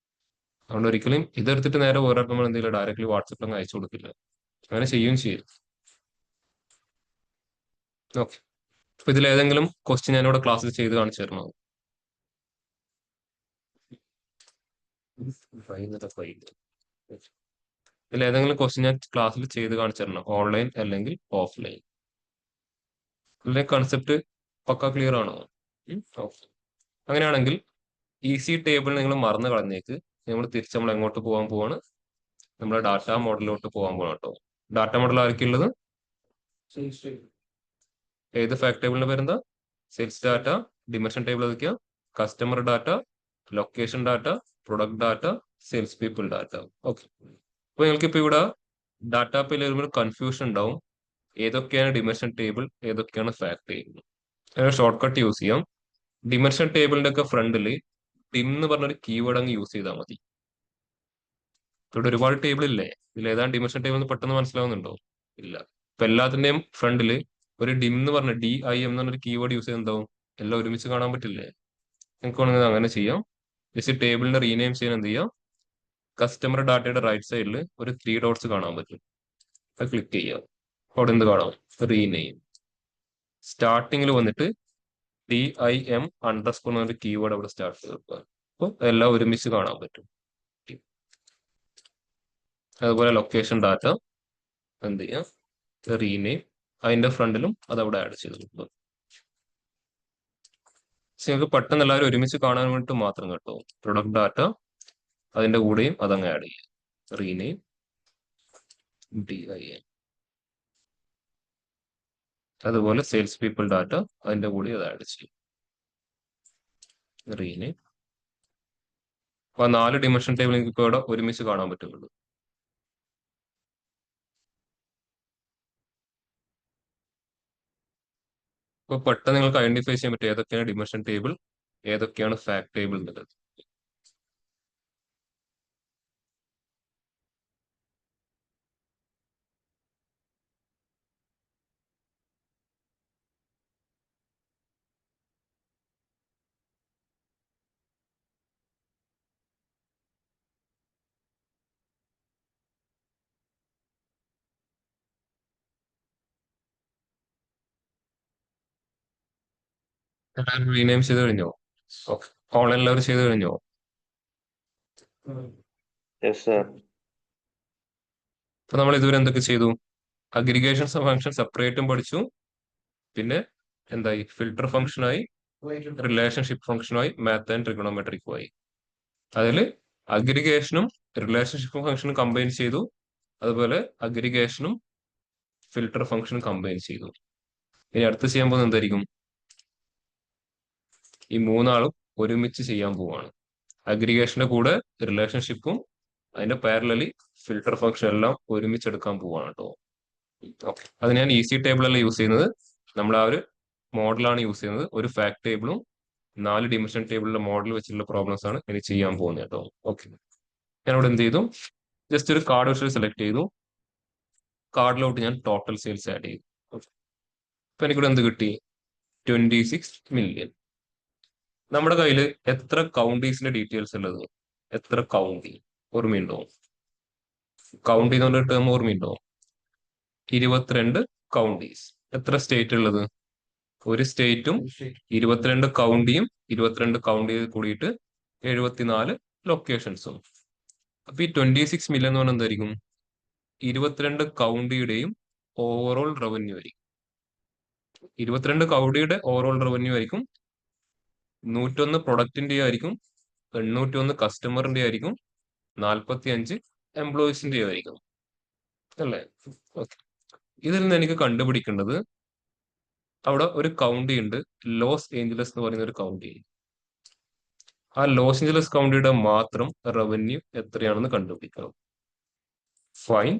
അതുകൊണ്ട് ഒരിക്കലും ഇതെടുത്തിട്ട് നേരെ വേറെ നമ്മൾ എന്തെങ്കിലും ഡയറക്ട്ലി വാട്സപ്പിൽ അയച്ചു കൊടുക്കില്ല, അങ്ങനെ ചെയ്യുകയും ചെയ്യും. ഓക്കെ, അപ്പൊ ഇതിൽ ഏതെങ്കിലും ക്വസ്റ്റ്യൻ ഞാനിവിടെ ക്ലാസ്സിൽ ചെയ്ത് കാണിച്ചു തരണോ? ഇതിൽ ഏതെങ്കിലും ക്വസ്റ്റ്യൻ ഞാൻ ക്ലാസ്സിൽ ചെയ്ത് കാണിച്ചു തരണം, ഓൺലൈൻ അല്ലെങ്കിൽ ഓഫ്ലൈൻ. ഇതിന്റെ കൺസെപ്റ്റ് പക്ക ക്ലിയർ ആണോ? ഓക്കെ, അങ്ങനെയാണെങ്കിൽ ഈസി ടേബിൾ നിങ്ങൾ മറന്നു കളഞ്ഞേക്ക്. നമ്മൾ തിരിച്ച് നമ്മൾ എങ്ങോട്ട് പോകാൻ പോവാണ്? നമ്മളെ ഡാറ്റ മോഡലിലോട്ട് പോകാൻ പോകണം കേട്ടോ. ഡാറ്റ മോഡൽ ആർക്കുള്ളത്? ഏത് ഫാക്ട് ടേബിളിന്റെ പേരെന്താ? Sales data. ഡിമെൻഷൻ ടേബിൾ ഏതൊക്കെയാ? Customer data, location data, product data, sales people data. Okay, അപ്പൊ നിങ്ങൾക്ക് ഇപ്പൊ ഇവിടെ ഡാറ്റ പേയിൽ വരുമ്പോൾ കൺഫ്യൂഷൻ ഉണ്ടാവും, ഏതൊക്കെയാണ് ഡിമെൻഷൻ ടേബിൾ, ഏതൊക്കെയാണ് ഫാക്ട് ടേബിൾ. അതിന് ഷോർട്ട് കട്ട് യൂസ് ചെയ്യാം. ഡിമെൻഷൻ ടേബിളിന്റെ ഒക്കെ ഫ്രണ്ടിൽ ഡിം എന്ന് പറഞ്ഞൊരു കീവേഡ് അങ്ങ് യൂസ് ചെയ്താൽ മതി. ഇവിടെ ഒരുപാട് ടേബിൾ ഇല്ലേ, ഇതിൽ ഏതാണ് ഡിമെൻഷൻ ടേബിൾ എന്ന് പെട്ടെന്ന് മനസ്സിലാവുന്നുണ്ടോ? ഇല്ല. ഇപ്പൊ എല്ലാത്തിന്റെയും ഫ്രണ്ടിൽ ഒരു ഡിം എന്ന് പറഞ്ഞ DIM എന്ന് പറഞ്ഞൊരു കീവേഡ് യൂസ് ചെയ്തെന്താവും, എല്ലാം ഒരുമിച്ച് കാണാൻ പറ്റില്ലേ? നിങ്ങൾക്ക് വേണമെങ്കിൽ അങ്ങനെ ചെയ്യാം. ജസ്റ്റ് ടേബിളിനെ റീനെയിം ചെയ്യാൻ എന്ത് ചെയ്യാം, കസ്റ്റമർ ഡാറ്റയുടെ റൈറ്റ് സൈഡിൽ ഒരു 3 ഡോട്ട്സ് കാണാൻ പറ്റും, അത് ക്ലിക്ക് ചെയ്യാം. അവിടെ എന്ത് കാണാം? റീനെയിം. സ്റ്റാർട്ടിങ്ങിൽ വന്നിട്ട് DIM_ എന്നൊരു കീവേഡ് അവിടെ സ്റ്റാർട്ട് ചെയ്ത് അപ്പോൾ എല്ലാം ഒരുമിച്ച് കാണാൻ പറ്റും. അതുപോലെ ലൊക്കേഷൻ ഡാറ്റ എന്ത് ചെയ്യാം, റീനെയിം, അതിന്റെ ഫ്രണ്ടിലും അത് അവിടെ ആഡ് ചെയ്ത് കൊടുക്കും. നിങ്ങൾക്ക് പെട്ടെന്ന് എല്ലാവരും ഒരുമിച്ച് കാണാൻ വേണ്ടിട്ട് മാത്രം കേട്ടോ. പ്രൊഡക്റ്റ് ഡാറ്റ അതിന്റെ കൂടെയും അതങ്ങ് ആഡ് ചെയ്യാം, റീനെയിം DIM. അതുപോലെ സെയിൽസ് പീപ്പിൾ ഡാറ്റ അതിന്റെ കൂടെ അത് ആഡ് ചെയ്യും, റീനെയിം. അപ്പൊ 4 ഡിമെൻഷൻ ടേബിൾ നിങ്ങൾക്ക് ഇപ്പോൾ ഇവിടെ ഒരുമിച്ച് കാണാൻ പറ്റുള്ളൂ. അപ്പൊ പെട്ടെന്ന് നിങ്ങൾക്ക് ഐഡന്റിഫൈ ചെയ്യാൻ പറ്റും ഏതൊക്കെയാണ് ഡിമെൻഷൻ ടേബിൾ, ഏതൊക്കെയാണ് ഫാക്ട് ടേബിൾ എന്നുള്ളത്. റീനെയിം ചെയ്ത് കഴിഞ്ഞോ? ഓൺലൈനിൽ അവർ ചെയ്ത് കഴിഞ്ഞോ? അപ്പൊ നമ്മൾ ഇതുവരെ എന്തൊക്കെ ചെയ്തു? അഗ്രിഗേഷൻ ഫംഗ്ഷൻ സെപ്പറേറ്റും പഠിച്ചു, പിന്നെ എന്തായി, ഫിൽട്ടർ ഫംഗ്ഷനായി, റിലേഷൻഷിപ്പ് ഫംഗ്ഷനായി, മാത്ത് ആൻഡ് ട്രിഗണോമെട്രിക്കുമായി. അതിൽ അഗ്രിഗേഷനും റിലേഷൻഷിപ്പ് ഫംഗ്ഷനും കമ്പൈൻ ചെയ്തു, അതുപോലെ അഗ്രിഗേഷനും ഫിൽട്ടർ ഫംഗ്ഷനും കമ്പൈൻ ചെയ്തു. ഇനി അടുത്ത് ചെയ്യാൻ പോകുന്നത് എന്തായിരിക്കും? ഈ മൂന്നാളും ഒരുമിച്ച് ചെയ്യാൻ പോവാണ്. അഗ്രിഗേഷന്റെ കൂടെ റിലേഷൻഷിപ്പും അതിന്റെ പാരലലി ഫിൽട്ടർ ഫംഗ്ഷൻ എല്ലാം ഒരുമിച്ച് എടുക്കാൻ പോവാണ് കേട്ടോ. ഓക്കെ, അത് ഞാൻ ഈസി ടേബിൾ അല്ല യൂസ് ചെയ്യുന്നത്, നമ്മൾ ആ ഒരു മോഡലാണ് യൂസ് ചെയ്യുന്നത്. ഒരു ഫാക്ട് ടേബിളും 4 ഡിമെൻഷൻ ടേബിളിലെ മോഡൽ വെച്ചിട്ടുള്ള പ്രോബ്ലംസ് ആണ് ഇനി ചെയ്യാൻ പോകുന്നത് കേട്ടോ. ഓക്കെ, ഞാനിവിടെ എന്ത് ചെയ്തു, ജസ്റ്റ് ഒരു കാർഡ് വെച്ച് സെലക്ട് ചെയ്തു, കാർഡിലോട്ട് ഞാൻ ടോട്ടൽ സെയിൽസ് ആഡ് ചെയ്തു. അപ്പൊ എനിക്കിവിടെ എന്ത് കിട്ടി? 26 മില്യൺ. നമ്മുടെ കയ്യിൽ എത്ര കൗണ്ടീസിന്റെ ഡീറ്റെയിൽസ് ഉള്ളത്? എത്ര കൗണ്ടി ഓർമ്മയുണ്ടോ? കൗണ്ടി എന്ന് പറഞ്ഞ ടേം ഓർമ്മയുണ്ടോ? 22 കൗണ്ടീസ്. എത്ര സ്റ്റേറ്റ് ഉള്ളത്? ഒരു സ്റ്റേറ്റും 22 കൗണ്ടിയും 22 കൗണ്ടി കൂടിയിട്ട് 74 ലൊക്കേഷൻസും. അപ്പൊ ഈ 26 മില്യൺ എന്ന് പറഞ്ഞാൽ എന്തായിരിക്കും? 22 കൗണ്ടിയുടെയും ഓവറോൾ റവന്യൂ ആയിരിക്കും. 22 കൗണ്ടിയുടെ ഓവറോൾ റവന്യൂ ആയിരിക്കും. 101 പ്രൊഡക്റ്റിന്റെ ആയിരിക്കും. 801 കസ്റ്റമറിന്റെ ആയിരിക്കും. 45 എംപ്ലോയീസിന്റെ ആയിരിക്കും. അല്ലേ? ഓക്കെ. ഇതിൽ നിന്ന് എനിക്ക് കണ്ടുപിടിക്കേണ്ടത് അവിടെ ഒരു കൗണ്ടി ഉണ്ട്, ലോസ് ഏഞ്ചലസ് എന്ന് പറയുന്ന ഒരു കൗണ്ടി. ആ ലോസ് ഏഞ്ചലസ് കൗണ്ടിയുടെ മാത്രം റവന്യൂ എത്രയാണെന്ന് കണ്ടുപിടിക്കണം. Fine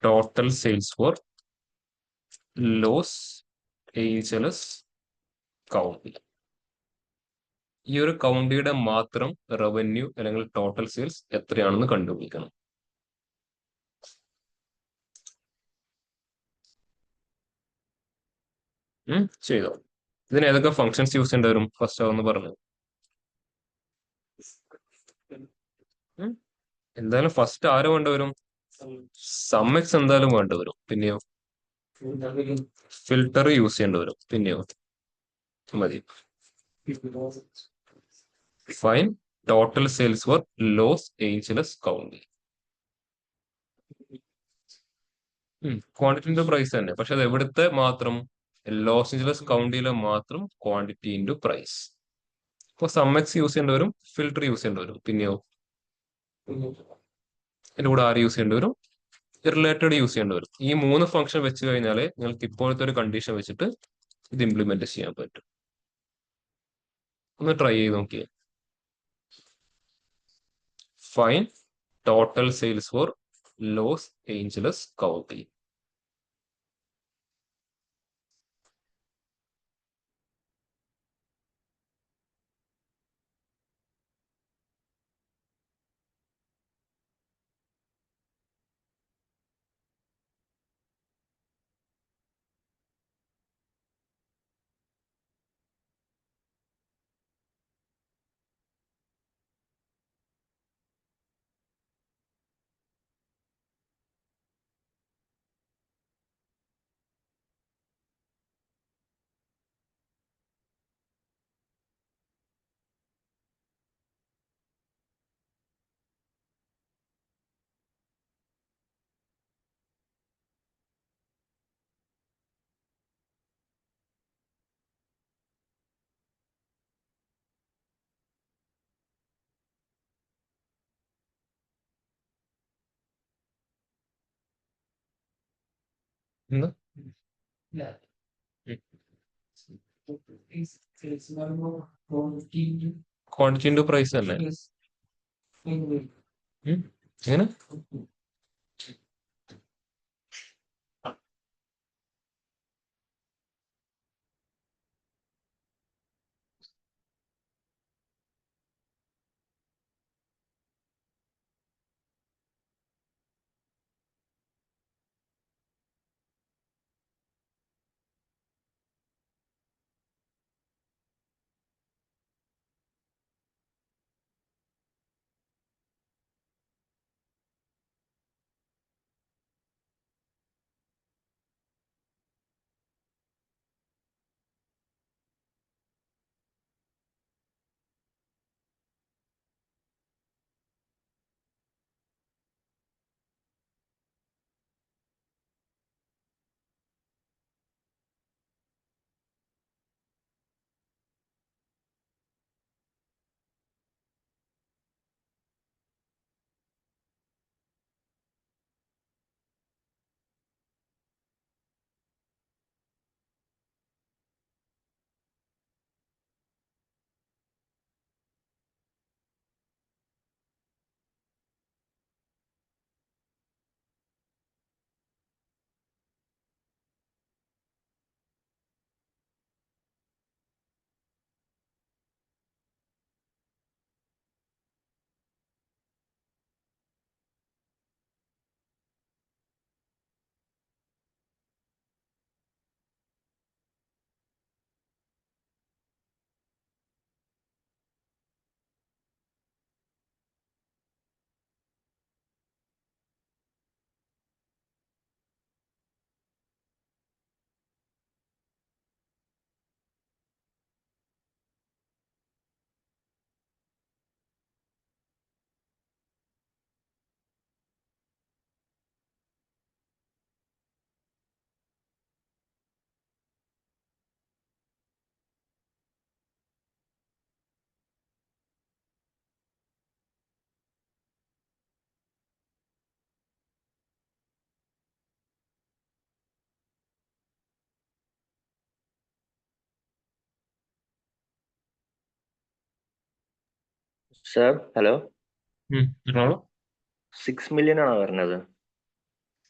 total sales for Los Angeles county. ഈ ഒരു കൗണ്ടിയുടെ മാത്രം റവന്യൂ അല്ലെങ്കിൽ ടോട്ടൽ സെയിൽസ് എത്രയാണെന്ന് കണ്ടുപിടിക്കണം. ചെയ്തോ. ഇതിന് ഏതൊക്കെ ഫങ്ഷൻസ് യൂസ് ചെയ്യേണ്ടി വരും? ഫസ്റ്റ് അതൊന്ന് പറഞ്ഞു. എന്തായാലും ഫസ്റ്റ് ആര് വേണ്ടിവരും? സമ്മെക്സ് എന്തായാലും വേണ്ടിവരും. പിന്നെയോ ഫിൽട്ടർ യൂസ് ചെയ്യേണ്ടി വരും. പിന്നെയോ മതി. Fine total sales for Los Angeles county. Quantity into price തന്നെ, പക്ഷെ അത് എവിടുത്തെ മാത്രം? ലോസ് ഏഞ്ചലസ് കൗണ്ടിയിലെ മാത്രം ക്വാണ്ടിറ്റി ഇൻറ്റു പ്രൈസ്. അപ്പോൾ സമ്മെക്സ് യൂസ് ചെയ്യേണ്ടി വരും, ഫിൽട്ടർ യൂസ് ചെയ്യേണ്ടി വരും. പിന്നെയോ ഇതിന്റെ കൂടെ ആര് യൂസ് ചെയ്യേണ്ടി വരും? റിലേറ്റഡ് യൂസ് ചെയ്യേണ്ടി വരും. ഈ 3 ഫംഗ്ഷൻ വെച്ച് കഴിഞ്ഞാൽ നിങ്ങൾക്ക് ഇപ്പോഴത്തെ ഒരു കണ്ടീഷൻ വെച്ചിട്ട് ഇത് ഇംപ്ലിമെന്റ് ചെയ്യാൻ പറ്റും. ഒന്ന് ട്രൈ ചെയ്ത് നോക്കിയേ. Fine total sales for Los Angeles county. എന്താ? ക്വാണ്ടിറ്റി ഇൻറ്റു പ്രൈസ് തന്നെ. എങ്ങനെ?
സർ ഹലോ,
പറഞ്ഞോളൂ.
6 million ആണോ പറഞ്ഞത്?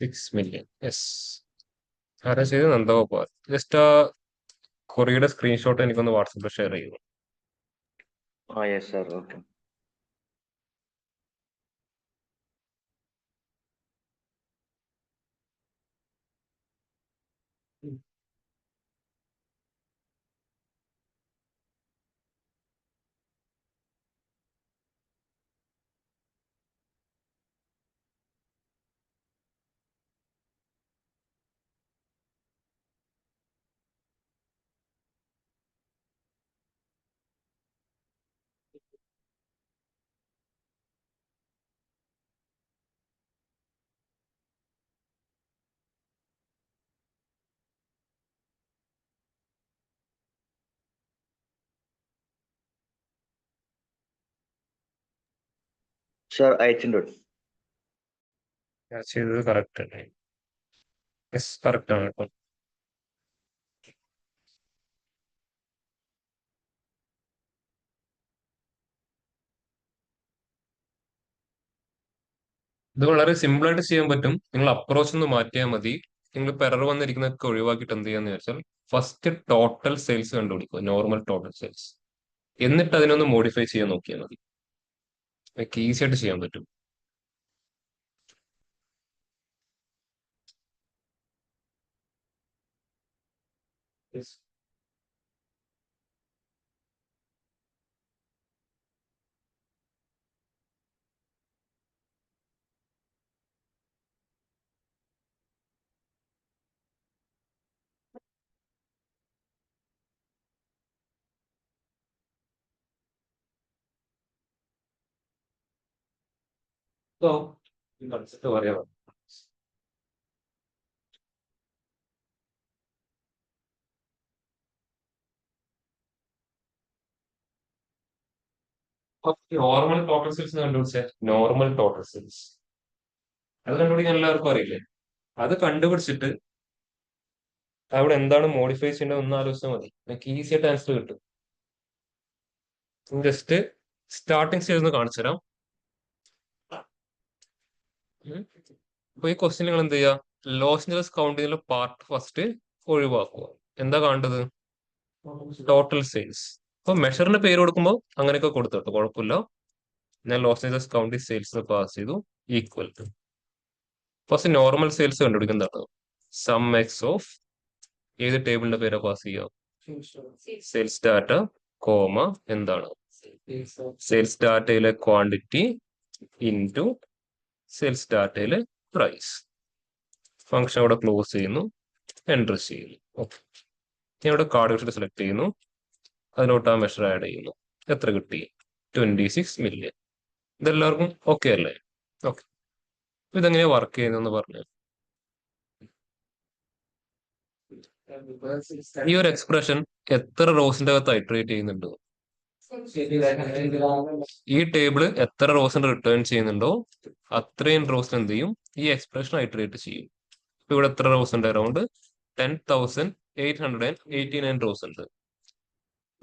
6 million, യെസ്. ആരാ ചെയ്ത്? നന്ദഗോപാൽ. ജസ്റ്റ് ആ കൊറിയുടെ സ്ക്രീൻഷോട്ട് എനിക്കൊന്ന് വാട്സപ്പിൽ ഷെയർ ചെയ്യുന്നു.
Yes sir, okay. സർ അയച്ചിട്ടുണ്ട്.
ഞാൻ ചെയ്തത് കറക്റ്റ് അല്ലേ? യെസ്, കറക്റ്റ് ആണ് കേട്ടോ. ഇത് വളരെ സിമ്പിൾ ആയിട്ട് ചെയ്യാൻ പറ്റും. നിങ്ങൾ അപ്രോച്ച് ഒന്ന് മാറ്റിയാൽ മതി. നിങ്ങൾ ഇപ്പൊ എറർ വന്നിരിക്കുന്നതൊക്കെ ഒഴിവാക്കിയിട്ട് എന്ത് ചെയ്യാന്ന് വെച്ചാൽ ഫസ്റ്റ് ടോട്ടൽ സെയിൽസ് കണ്ടുപിടിക്കുക, നോർമൽ ടോട്ടൽ സെയിൽസ്. എന്നിട്ട് അതിനൊന്ന് മോഡിഫൈ ചെയ്യാൻ നോക്കിയാൽ മതി. ഈസി ആയിട്ട് ചെയ്യാൻ പറ്റും. കൺസെപ്റ്റ് പറയാം. നോർമൽ ടോട്ടൽ സെയിൽസ് കണ്ടുപിടിച്ച നോർമൽ ടോട്ടൽ സെയിൽസ് അത് കണ്ടുപിടിക്കാൻ എല്ലാവർക്കും അറിയില്ലേ? അത് കണ്ടുപിടിച്ചിട്ട് അവിടെ എന്താണ് മോഡിഫൈ ചെയ്യേണ്ടത് ഒന്ന് ആലോചിച്ചാൽ മതി. നിങ്ങൾക്ക് ഈസി ആയിട്ട് ആൻസർ കിട്ടും. ജസ്റ്റ് സ്റ്റാർട്ടിങ് സ്റ്റേജ് ഒന്ന് കാണിച്ചു തരാം. അപ്പൊ ഈ ക്വസ്റ്റ്യൻ നിങ്ങൾ എന്ത് ചെയ്യുക? ലോസ് ഏഞ്ചലസ് കൗണ്ടിങ്ങിലെ പാർട്ട് ഫസ്റ്റ് ഒഴിവാക്കുക. എന്താ കാണേണ്ടത്? Total sales. അപ്പൊ മെഷറിന്റെ പേര് കൊടുക്കുമ്പോൾ അങ്ങനെയൊക്കെ കൊടുത്തിട്ട് കുഴപ്പമില്ല. ഞാൻ Los Angeles county sales pass ചെയ്തു. Equal to first normal sales കണ്ടുപിടിക്കുന്നതാണ് സം എക്സ് ഓഫ് ഏത് ടേബിളിന്റെ പേരാ പാസ് ചെയ്യുക? സെയിൽസ് ഡാറ്റ കോമ എന്താണ്? സെയിൽസ് ഡാറ്റയിലെ ക്വാണ്ടിറ്റി ഇൻറ്റു സെയിൽസ് ഡാറ്റയിലെ പ്രൈസ്. ഫംഗ്ഷൻ അവിടെ ക്ലോസ് ചെയ്യുന്നു, എൻ്റർ ചെയ്യുന്നു. ഓക്കെ, ഞാൻ ഇവിടെ കാർഡ് വെച്ചിട്ട് സെലക്ട് ചെയ്യുന്നു. അതിലോട്ട് ആ മെഷർ ആഡ് ചെയ്യുന്നു. എത്ര കിട്ടി? 26 million. ഇതെല്ലാവർക്കും ഓക്കെ അല്ലേ? ഓക്കെ, ഇതെങ്ങനെയാ വർക്ക് ചെയ്യുന്നതെന്ന് പറഞ്ഞു. ഈ ഒരു എക്സ്പ്രഷൻ എത്ര റോസിന്റെ അകത്ത് ഇറ്ററേറ്റ് ചെയ്യുന്നുണ്ടോ? ഈ ടേബിള് എത്ര റോസിന്റെ റിട്ടേൺ ചെയ്യുന്നുണ്ടോ അത്രയും റോസിന് എന്ത് ചെയ്യും? ഈ എക്സ്പ്രഷൻ ഇറ്ററേറ്റ് ചെയ്യും. ഇപ്പൊ ഇവിടെ എത്ര റോസ് ഉണ്ട്? അറൌണ്ട് 10,889 റോസ് ഉണ്ട്.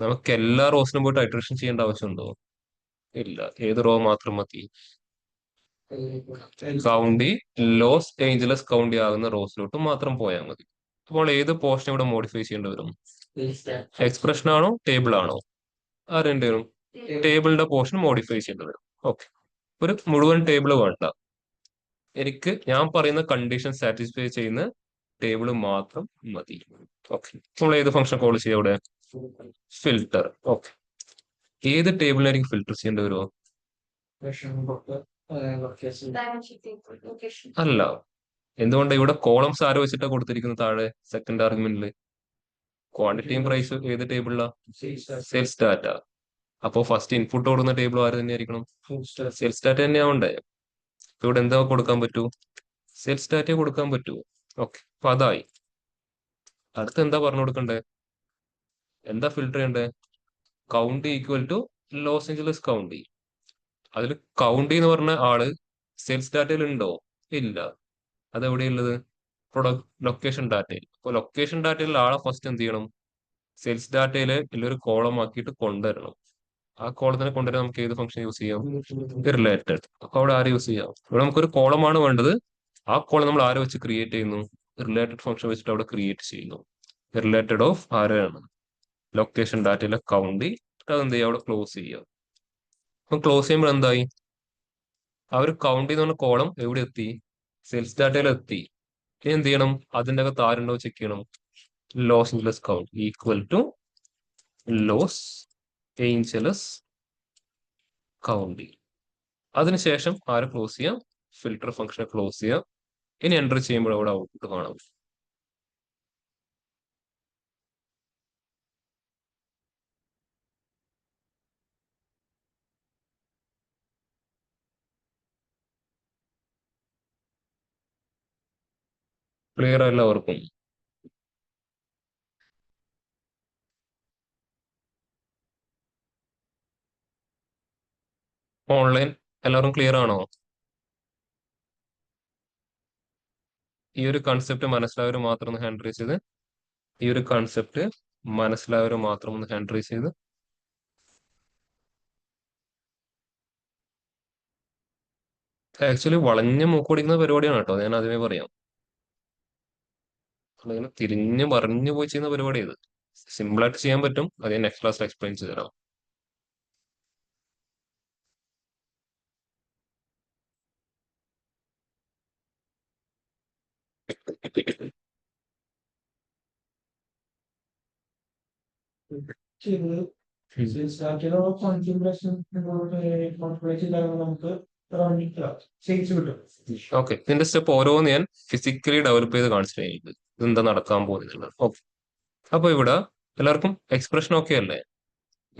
നമുക്ക് എല്ലാ റോസിനും പോയിട്ട് ഇറ്ററേഷൻ ചെയ്യേണ്ട ആവശ്യമുണ്ടോ? ഇല്ല. ഏത് റോ മാത്രം മതി? കൗണ്ടി ലോസ് ഏഞ്ചലസ് കൗണ്ടി ആകുന്ന റോസിലോട്ട് മാത്രം പോയാൽ മതി. അപ്പോൾ ഏത് പോർഷൻ ഇവിടെ മോഡിഫൈ ചെയ്യേണ്ടി വരും? എക്സ്പ്രഷൻ ആണോ ടേബിൾ ആണോ? ആ രണ്ടുപേരും ടേബിളിന്റെ പോർഷൻ മോഡിഫൈ ചെയ്യേണ്ടി വരും. ഓക്കെ, ഒരു മുഴുവൻ ടേബിൾ വേണ്ട. എനിക്ക് ഞാൻ പറയുന്ന കണ്ടീഷൻ സാറ്റിസ്ഫൈ ചെയ്യുന്ന ടേബിൾ മാത്രം മതി. ഓക്കെ, നമ്മൾ ഏത് ഫംഗ്ഷൻ കോൾ ചെയ്യാം ഇവിടെ? ഫിൽട്ടർ. ഓക്കെ, ഏത് ടേബിളിനായിരിക്കും ഫിൽട്ടർ ചെയ്യേണ്ടി വരുമോ? അല്ല. എന്തുകൊണ്ട്? ഇവിടെ കോളംസ് ആരോ വെച്ചിട്ടാണ് കൊടുത്തിരിക്കുന്നത് താഴെ സെക്കൻഡ് ആർഗ്യുമെന്റിൽ. ക്വാണ്ടിറ്റിയും പ്രൈസും ഏത് ടേബിളിലാ? Sales data. അപ്പോ ഫസ്റ്റ് ഇൻപുട്ട് കൊടുക്കുന്ന ടേബിൾ ആര് തന്നെയായിരിക്കണം? സെയിൽസ് ഡാറ്റ തന്നെ ആവണ്ടേ? ഇവിടെ എന്താ കൊടുക്കാൻ പറ്റൂ? സെയിൽസ് ഡാറ്റ കൊടുക്കാൻ പറ്റൂ. ഓക്കെ, അപ്പൊ അതായി. അടുത്ത് എന്താ പറഞ്ഞു കൊടുക്കണ്ടേ? എന്താ ഫിൽട്ടർ ചെയ്യണ്ടേ? County equal to Los Angeles county. അതിൽ കൗണ്ടി എന്ന് പറഞ്ഞ ആള് സെയിൽസ് ഡാറ്റയിൽ ഉണ്ടോ? ഇല്ല. അതെവിടെയുള്ളത്? പ്രൊഡക്റ്റ് ലൊക്കേഷൻ ഡാറ്റയിൽ. അപ്പൊ ലൊക്കേഷൻ ഡാറ്റയിൽ ആളെ ഫസ്റ്റ് എന്ത് ചെയ്യണം? സെയിൽസ് ഡാറ്റയിൽ ഒരു കോളം ആക്കിയിട്ട് കൊണ്ടുവരണം. ആ കോളത്തിനെ കൊണ്ടുവരാൻ നമുക്ക് ഏത് ഫംഗ്ഷൻ യൂസ് ചെയ്യാം? റിലേറ്റഡ്. അപ്പൊ അവിടെ ആര് യൂസ് ചെയ്യാം? ഇവിടെ നമുക്കൊരു കോളമാണ് വേണ്ടത്. ആ കോളം നമ്മൾ ആരെ വെച്ച് ക്രിയേറ്റ് ചെയ്യുന്നു? റിലേറ്റഡ് ഫംഗ്ഷൻ വെച്ചിട്ട് അവിടെ ക്രിയേറ്റ് ചെയ്യുന്നു. റിലേറ്റഡ് ഓഫ് ആരാണ്? ലൊക്കേഷൻ ഡാറ്റയിലെ കൗണ്ടി. അതെന്ത് ചെയ്യുക? അവിടെ ക്ലോസ് ചെയ്യുക. അപ്പൊ ക്ലോസ് ചെയ്യുമ്പോൾ എന്തായി? ആ ഒരു കൗണ്ടി എന്ന് പറഞ്ഞ കോളം എവിടെ എത്തി? സെയിൽസ് ഡാറ്റയിൽ എത്തി. ഇനി എന്ത് ചെയ്യണം? അതിന്റെ അകത്ത് ആരുണ്ടോ ചെക്ക് ചെയ്യണം. Los Angeles count equal to Los Angeles county. അതിനുശേഷം ആരെ ക്ലോസ് ചെയ്യാം? ഫിൽട്ടർ ഫംഗ്ഷനെ ക്ലോസ് ചെയ്യാം. ഇനി എൻ്റർ ചെയ്യുമ്പോൾ അവിടെ ഔട്ട്പുട്ട് കാണാം. ക്ലിയർ എല്ലാവർക്കും? ഓൺലൈൻ എല്ലാവരും ക്ലിയർ ആണോ? ഈ ഒരു കൺസെപ്റ്റ് മനസ്സിലായവർ മാത്രം ഒന്ന് ഹാൻഡ് റൈസ് ചെയ്ത്. ഈ ഒരു കൺസെപ്റ്റ് മനസ്സിലായവർ മാത്രം ഒന്ന് ഹാൻഡ് റൈസ് ചെയ്ത്. ആക്ച്വലി വളഞ്ഞ മൂക്കൊടിക്കുന്ന പരിപാടിയാണ് കേട്ടോ, ഞാൻ ആദ്യമേ പറയാം. അങ്ങനെ തിരിഞ്ഞ് മറിഞ്ഞു പോയി ചെയ്യുന്ന പരിപാടി ഇത്. സിമ്പിൾ ആയിട്ട് ചെയ്യാൻ പറ്റും. അത് ഞാൻ നെക്സ്റ്റ് ക്ലാസ്സിൽ എക്സ്പ്ലെയിൻ ചെയ്ത് തരാം.
ചെയ്ത് സെയിൽസ് ഡാറ്റയിലോ കോൺഫിഗറേഷൻ ചെയ്താൽ നമുക്ക് സെയിൽസ് കിട്ടും.
ഓക്കെ, ഇതിന്റെ സ്റ്റെപ്പ് ഓരോന്ന് ഞാൻ ഫിസിക്കലി ഡെവലപ്പ് ചെയ്ത് കാണിച്ചു കഴിഞ്ഞിട്ട് ഇതെന്താ നടക്കാൻ പോകുന്നത്. ഓക്കെ, അപ്പൊ ഇവിടെ എല്ലാവർക്കും എക്സ്പ്രഷൻ ഓക്കെ അല്ലേ?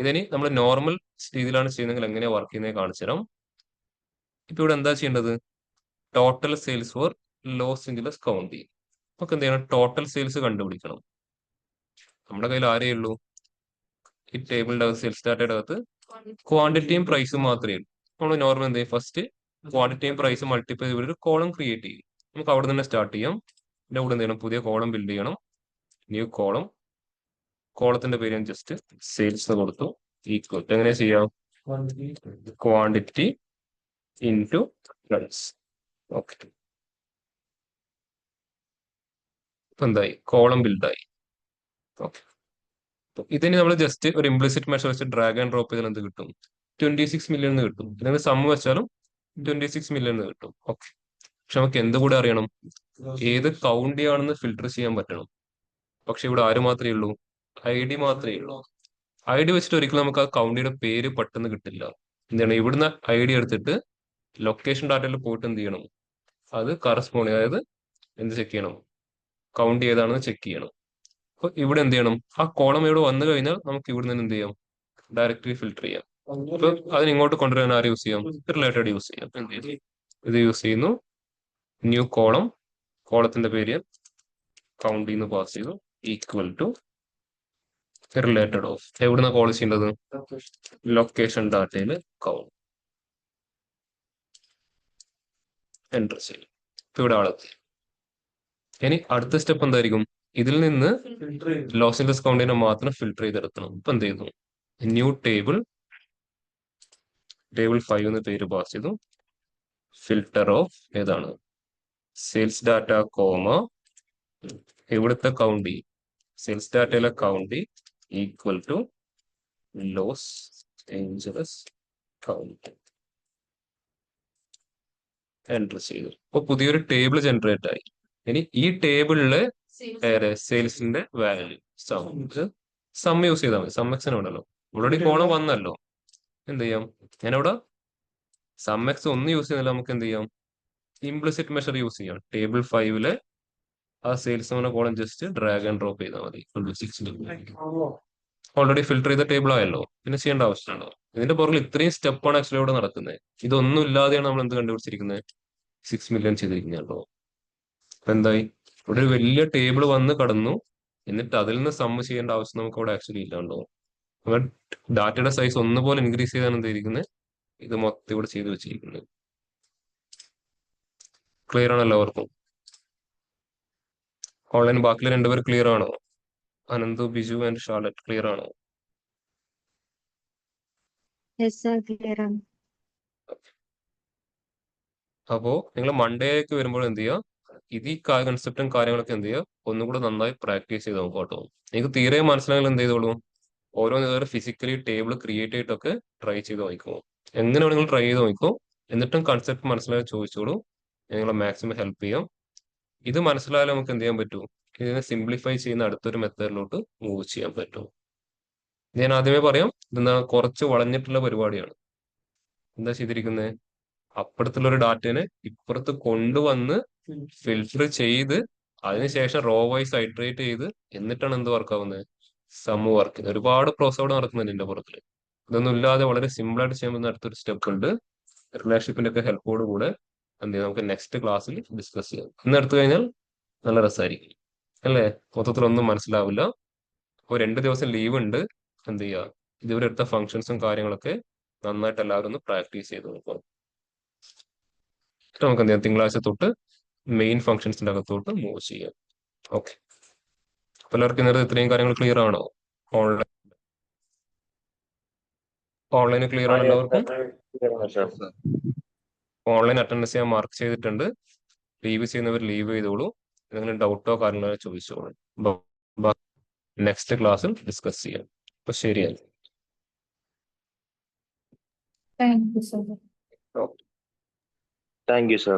ഇതിനി നമ്മൾ നോർമൽ രീതിയിലാണ് ചെയ്യുന്നതെങ്കിൽ എങ്ങനെയാ വർക്ക് ചെയ്യുന്നത് കാണിച്ചു തരാം. ഇപ്പൊ ഇവിടെ എന്താ ചെയ്യേണ്ടത്? Total sales for Los Angeles county. നമുക്ക് എന്ത് ചെയ്യണം? ടോട്ടൽ സെയിൽസ് കണ്ടുപിടിക്കണം. നമ്മുടെ കയ്യിൽ ആരേ ഉള്ളൂ? ഈ ടേബിളിന്റെ അകത്ത് സെയിൽസ് ഡാറ്റയുടെ അകത്ത് ക്വാണ്ടിറ്റിയും പ്രൈസും മാത്രമേ ഉള്ളൂ. നമ്മൾ നോർമൽ എന്ത് ചെയ്യും? ഫസ്റ്റ് ക്വാണ്ടിറ്റിയും പ്രൈസും മൾട്ടിപ്ലൈ ചെയ്ത് ഒരു കോളം ക്രിയേറ്റ് ചെയ്യും. നമുക്ക് അവിടെ തന്നെ സ്റ്റാർട്ട് ചെയ്യാം. ഇതിന്റെ കൂടെ എന്ത് ചെയ്യണം? പുതിയ കോളം ബിൽഡ് ചെയ്യണം. New column. കോളത്തിന്റെ പേര് ഞാൻ ജസ്റ്റ് സെയിൽസ് കൊടുത്തു. ഈക്വൽ എങ്ങനെ ചെയ്യാം? Quantity into price. ഓക്കെ, ഇപ്പൊ എന്തായി? കോളം ബിൽഡായി. ഓക്കെ, ഇതിന് നമ്മൾ ജസ്റ്റ് ഒരു ഇംപ്ലിസിറ്റ് മെഷർ വെച്ച് ഡ്രാഗ് ആൻഡ് ഡ്രോപ്പ് ചെയ്താൽ എന്ത് കിട്ടും? 26 മില്യൺ എന്ന് കിട്ടും. ഇതിന് സം വെച്ചാലും 26 മില്യൺ എന്ന് കിട്ടും. ഓക്കെ, പക്ഷെ നമുക്ക് എന്തുകൂടെ അറിയണം? ഏത് കൗണ്ടിയാണെന്ന് ഫിൽട്ടർ ചെയ്യാൻ പറ്റണം. പക്ഷെ ഇവിടെ ആര് മാത്രമേ ഉള്ളൂ? ഐ ഡി മാത്രമേ ഉള്ളൂ. ഐ ഡി വെച്ചിട്ട് ഒരിക്കലും നമുക്ക് ആ കൗണ്ടിയുടെ പേര് പെട്ടെന്ന് കിട്ടില്ല. എന്താണ്? ഇവിടുന്ന് ഐ ഡി എടുത്തിട്ട് ലൊക്കേഷൻ ഡാറ്റയിൽ പോയിട്ട് എന്ത് ചെയ്യണം? അത് കറസ്പോണ്ടിങ്, അതായത് എന്ത് ചെക്ക് ചെയ്യണം? കൗണ്ട് ഏതാണെന്ന് ചെക്ക് ചെയ്യണം. അപ്പൊ ഇവിടെ എന്ത് ചെയ്യണം? ആ കോളം ഇവിടെ വന്നു കഴിഞ്ഞാൽ നമുക്ക് ഇവിടെ നിന്ന് എന്ത് ചെയ്യാം? ഡയറക്റ്റ്ലി ഫിൽട്ടർ ചെയ്യാം. അപ്പൊ അതിന് ഇങ്ങോട്ട് കൊണ്ടുവരാൻ ആര് യൂസ് ചെയ്യാം? റിലേറ്റഡ് യൂസ് ചെയ്യാം. എന്ത് ചെയ്യും? ഇത് യൂസ് ചെയ്യുന്നു. New column. കോളത്തിന്റെ പേര് കൗണ്ട് എന്ന് പാസ് ചെയ്തു. Equal to related of. എവിടുന്ന കോൾ ചെയ്യേണ്ടത്? ലൊക്കേഷൻ ഡാറ്റയിൽ കൗണ്ട്. എൻ്റർ ചെയ്യും. ഇപ്പൊ ഇവിടെ ആളെത്തി. ഇനി അടുത്ത സ്റ്റെപ്പ് എന്തായിരിക്കും? ഇതിൽ നിന്ന് ലോസ് ഏഞ്ചലസ് കൗണ്ടിനെ മാത്രം ഫിൽട്ടർ ചെയ്തെടുക്കണം. ഇപ്പൊ എന്ത് ചെയ്തു? New table. ടേബിൾ 5 എന്ന് പേര് പാസ് ചെയ്തു. ഫിൽട്ടർ ഓഫ് ഏതാണ്? സെയിൽസ് ഡാറ്റ കോമ ഇവിടുത്തെ കൗണ്ടി, സെയിൽസ് ഡാറ്റയിലെ county equal to Los Angeles county. Enter ചെയ്തു. അപ്പൊ പുതിയൊരു ടേബിൾ ജനറേറ്റ് ആയി. ഇനി ഈ ടേബിളില് സെയിൽസിന്റെ വാല്യൂ സം യൂസ് ചെയ്താൽ മതി. സം എക്സിന് ഉണ്ടല്ലോ, ഓൾറെഡി കോളം വന്നല്ലോ. എന്ത് ചെയ്യാം? ഞാനിവിടെ സം എക്സ് ഒന്നും യൂസ് ചെയ്യുന്നില്ല. നമുക്ക് എന്ത് ചെയ്യാം? ഇംപ്ലിസിറ്റ് മെഷർ യൂസ് ചെയ്യാം. ടേബിൾ 5 ആ സെയിൽസ് എന്ന column just drag and drop ചെയ്താൽ മതി. ഓൾറെഡി ഫിൽട്ടർ ചെയ്ത ടേബിൾ ആയല്ലോ, പിന്നെ ചെയ്യേണ്ട ആവശ്യമുണ്ടോ? ഇതിന്റെ പുറകിൽ ഇത്രയും സ്റ്റെപ്പാണ് ആക്ച്വലി ഇവിടെ നടക്കുന്നത്. ഇതൊന്നും ഇല്ലാതെയാണ് നമ്മൾ എന്ത് കണ്ടുപിടിച്ചിരിക്കുന്നത്? 6 മില്യൺ ചെയ്തിരിക്കുന്നല്ലോ. അപ്പൊ എന്തായി? ഇവിടെ ഒരു വലിയ ടേബിൾ വന്ന് കടന്നു. എന്നിട്ട് അതിൽ നിന്ന് സമ്മ് ചെയ്യേണ്ട ആവശ്യം നമുക്ക് അവിടെ ആക്ച്വലി ഇല്ലാണ്ടോ? ഡാറ്റയുടെ സൈസ് ഒന്നുപോലെ ഇൻക്രീസ് ചെയ്താണ് എന്തായിരിക്കുന്നത്? ഇത് മൊത്തം ഇവിടെ ചെയ്ത് വെച്ചിരിക്കുന്നത്. ക്ലിയർ ആണല്ലോ എല്ലാവർക്കും? ഓൺലൈൻ ബാക്കിൽ രണ്ടുപേർ ക്ലിയർ ആണോ? Ananthu, Biju and Charlotte clear ആണോ?
യെസ് സർ ക്ലിയർ ആണ്.
അപ്പോ നിങ്ങൾ മൺഡേക്ക് വരുമ്പോൾ എന്ത് ചെയ്യുക, ഇത് ഈ കൺസെപ്റ്റും കാര്യങ്ങളൊക്കെ എന്ത് ചെയ്യുക, ഒന്നും കൂടെ നന്നായി പ്രാക്ടീസ് ചെയ്ത് നോക്കുക കേട്ടോ. നിങ്ങൾക്ക് തീരെ മനസ്സിലായാലും എന്ത് ചെയ്തോളൂ, ഓരോ ഫിസിക്കലി ടേബിൾ ക്രിയേറ്റ് ചെയ്തിട്ടൊക്കെ ട്രൈ ചെയ്ത് നോക്കുമോ. എങ്ങനെ വേണമെങ്കിലും ട്രൈ ചെയ്ത് നോക്കോ. എന്നിട്ടും കൺസെപ്റ്റ് മനസ്സിലായി ചോദിച്ചോളൂ, നിങ്ങളെ മാക്സിമം ഹെൽപ്പ് ചെയ്യാം. ഇത് മനസ്സിലായാലും നമുക്ക് എന്ത് ചെയ്യാൻ പറ്റും, ഇതിനെ സിംപ്ലിഫൈ ചെയ്യുന്ന അടുത്തൊരു മെത്തേഡിലോട്ട് മൂവ് ചെയ്യാൻ പറ്റും. ഞാൻ ആദ്യമേ പറയാം, ഇതെന്താ കുറച്ച് വളഞ്ഞിട്ടുള്ള പരിപാടിയാണ്. എന്താ ചെയ്തിരിക്കുന്നത്, അപ്പുറത്തുള്ള ഒരു ഡാറ്റനെ ഇപ്പുറത്ത് കൊണ്ടുവന്ന് ഫിൽറ്റർ ചെയ്ത് അതിനുശേഷം റോ വൈസ് ഐട്രേറ്റ് ചെയ്ത് എന്നിട്ടാണ് എന്ത് വർക്ക് ആവുന്നത്, സം വർക്ക്. ഒരുപാട് പ്രോസസ് അവിടെ നടക്കുന്നുണ്ട് ഇതിന്റെ പുറത്തിൽ. ഇതൊന്നും ഇല്ലാതെ വളരെ സിമ്പിൾ ആയിട്ട് ചെയ്യാൻ പറ്റുന്ന അടുത്തൊരു സ്റ്റെപ്പ് ഉണ്ട്. റിലേഷൻഷിപ്പിന്റെ ഒക്കെ ഹെൽപ്പോട് കൂടെ എന്ത് ചെയ്യാം, നമുക്ക് നെക്സ്റ്റ് ക്ലാസ്സിൽ ഡിസ്കസ് ചെയ്യാം. ഇന്ന് എടുത്തു കഴിഞ്ഞാൽ നല്ല രസമായിരിക്കും അല്ലേ. മൊത്തത്തിലൊന്നും മനസ്സിലാവില്ല. അപ്പോൾ 2 ദിവസം ലീവ് ഉണ്ട്. എന്ത് ചെയ്യുക, ഇതുവരെ എടുത്ത ഫങ്ഷൻസും കാര്യങ്ങളൊക്കെ നന്നായിട്ട് എല്ലാവരും ഒന്ന് പ്രാക്ടീസ് ചെയ്ത് നോക്കാം. നമുക്ക് എന്ത് ചെയ്യാം, തിങ്കളാഴ്ച തൊട്ട് മെയിൻ ഫങ്ഷൻസിന്റെ അകത്തോട്ട് മൂവ് ചെയ്യാം. ഓക്കെ, അപ്പൊ എല്ലാവർക്കും ഇന്നത്തെ ഇത്രയും കാര്യങ്ങൾ ക്ലിയർ ആണോ? ഓൺലൈൻ ക്ലിയർ ആണ് എല്ലാവർക്കും? ഓൺലൈൻ അറ്റൻഡൻസ് ഞാൻ മാർക്ക് ചെയ്തിട്ടുണ്ട്. ലീവ് ചെയ്യുന്നവർ ലീവ് ചെയ്തോളൂ. എന്തെങ്കിലും ഡൗട്ടോ കാര്യങ്ങളോ ചോദിച്ചോളൂ. നെക്സ്റ്റ് ക്ലാസ്സിൽ ഡിസ്കസ് ചെയ്യാം. അപ്പൊ ശരിയല്ല.
Thank you sir.
Thank you, sir.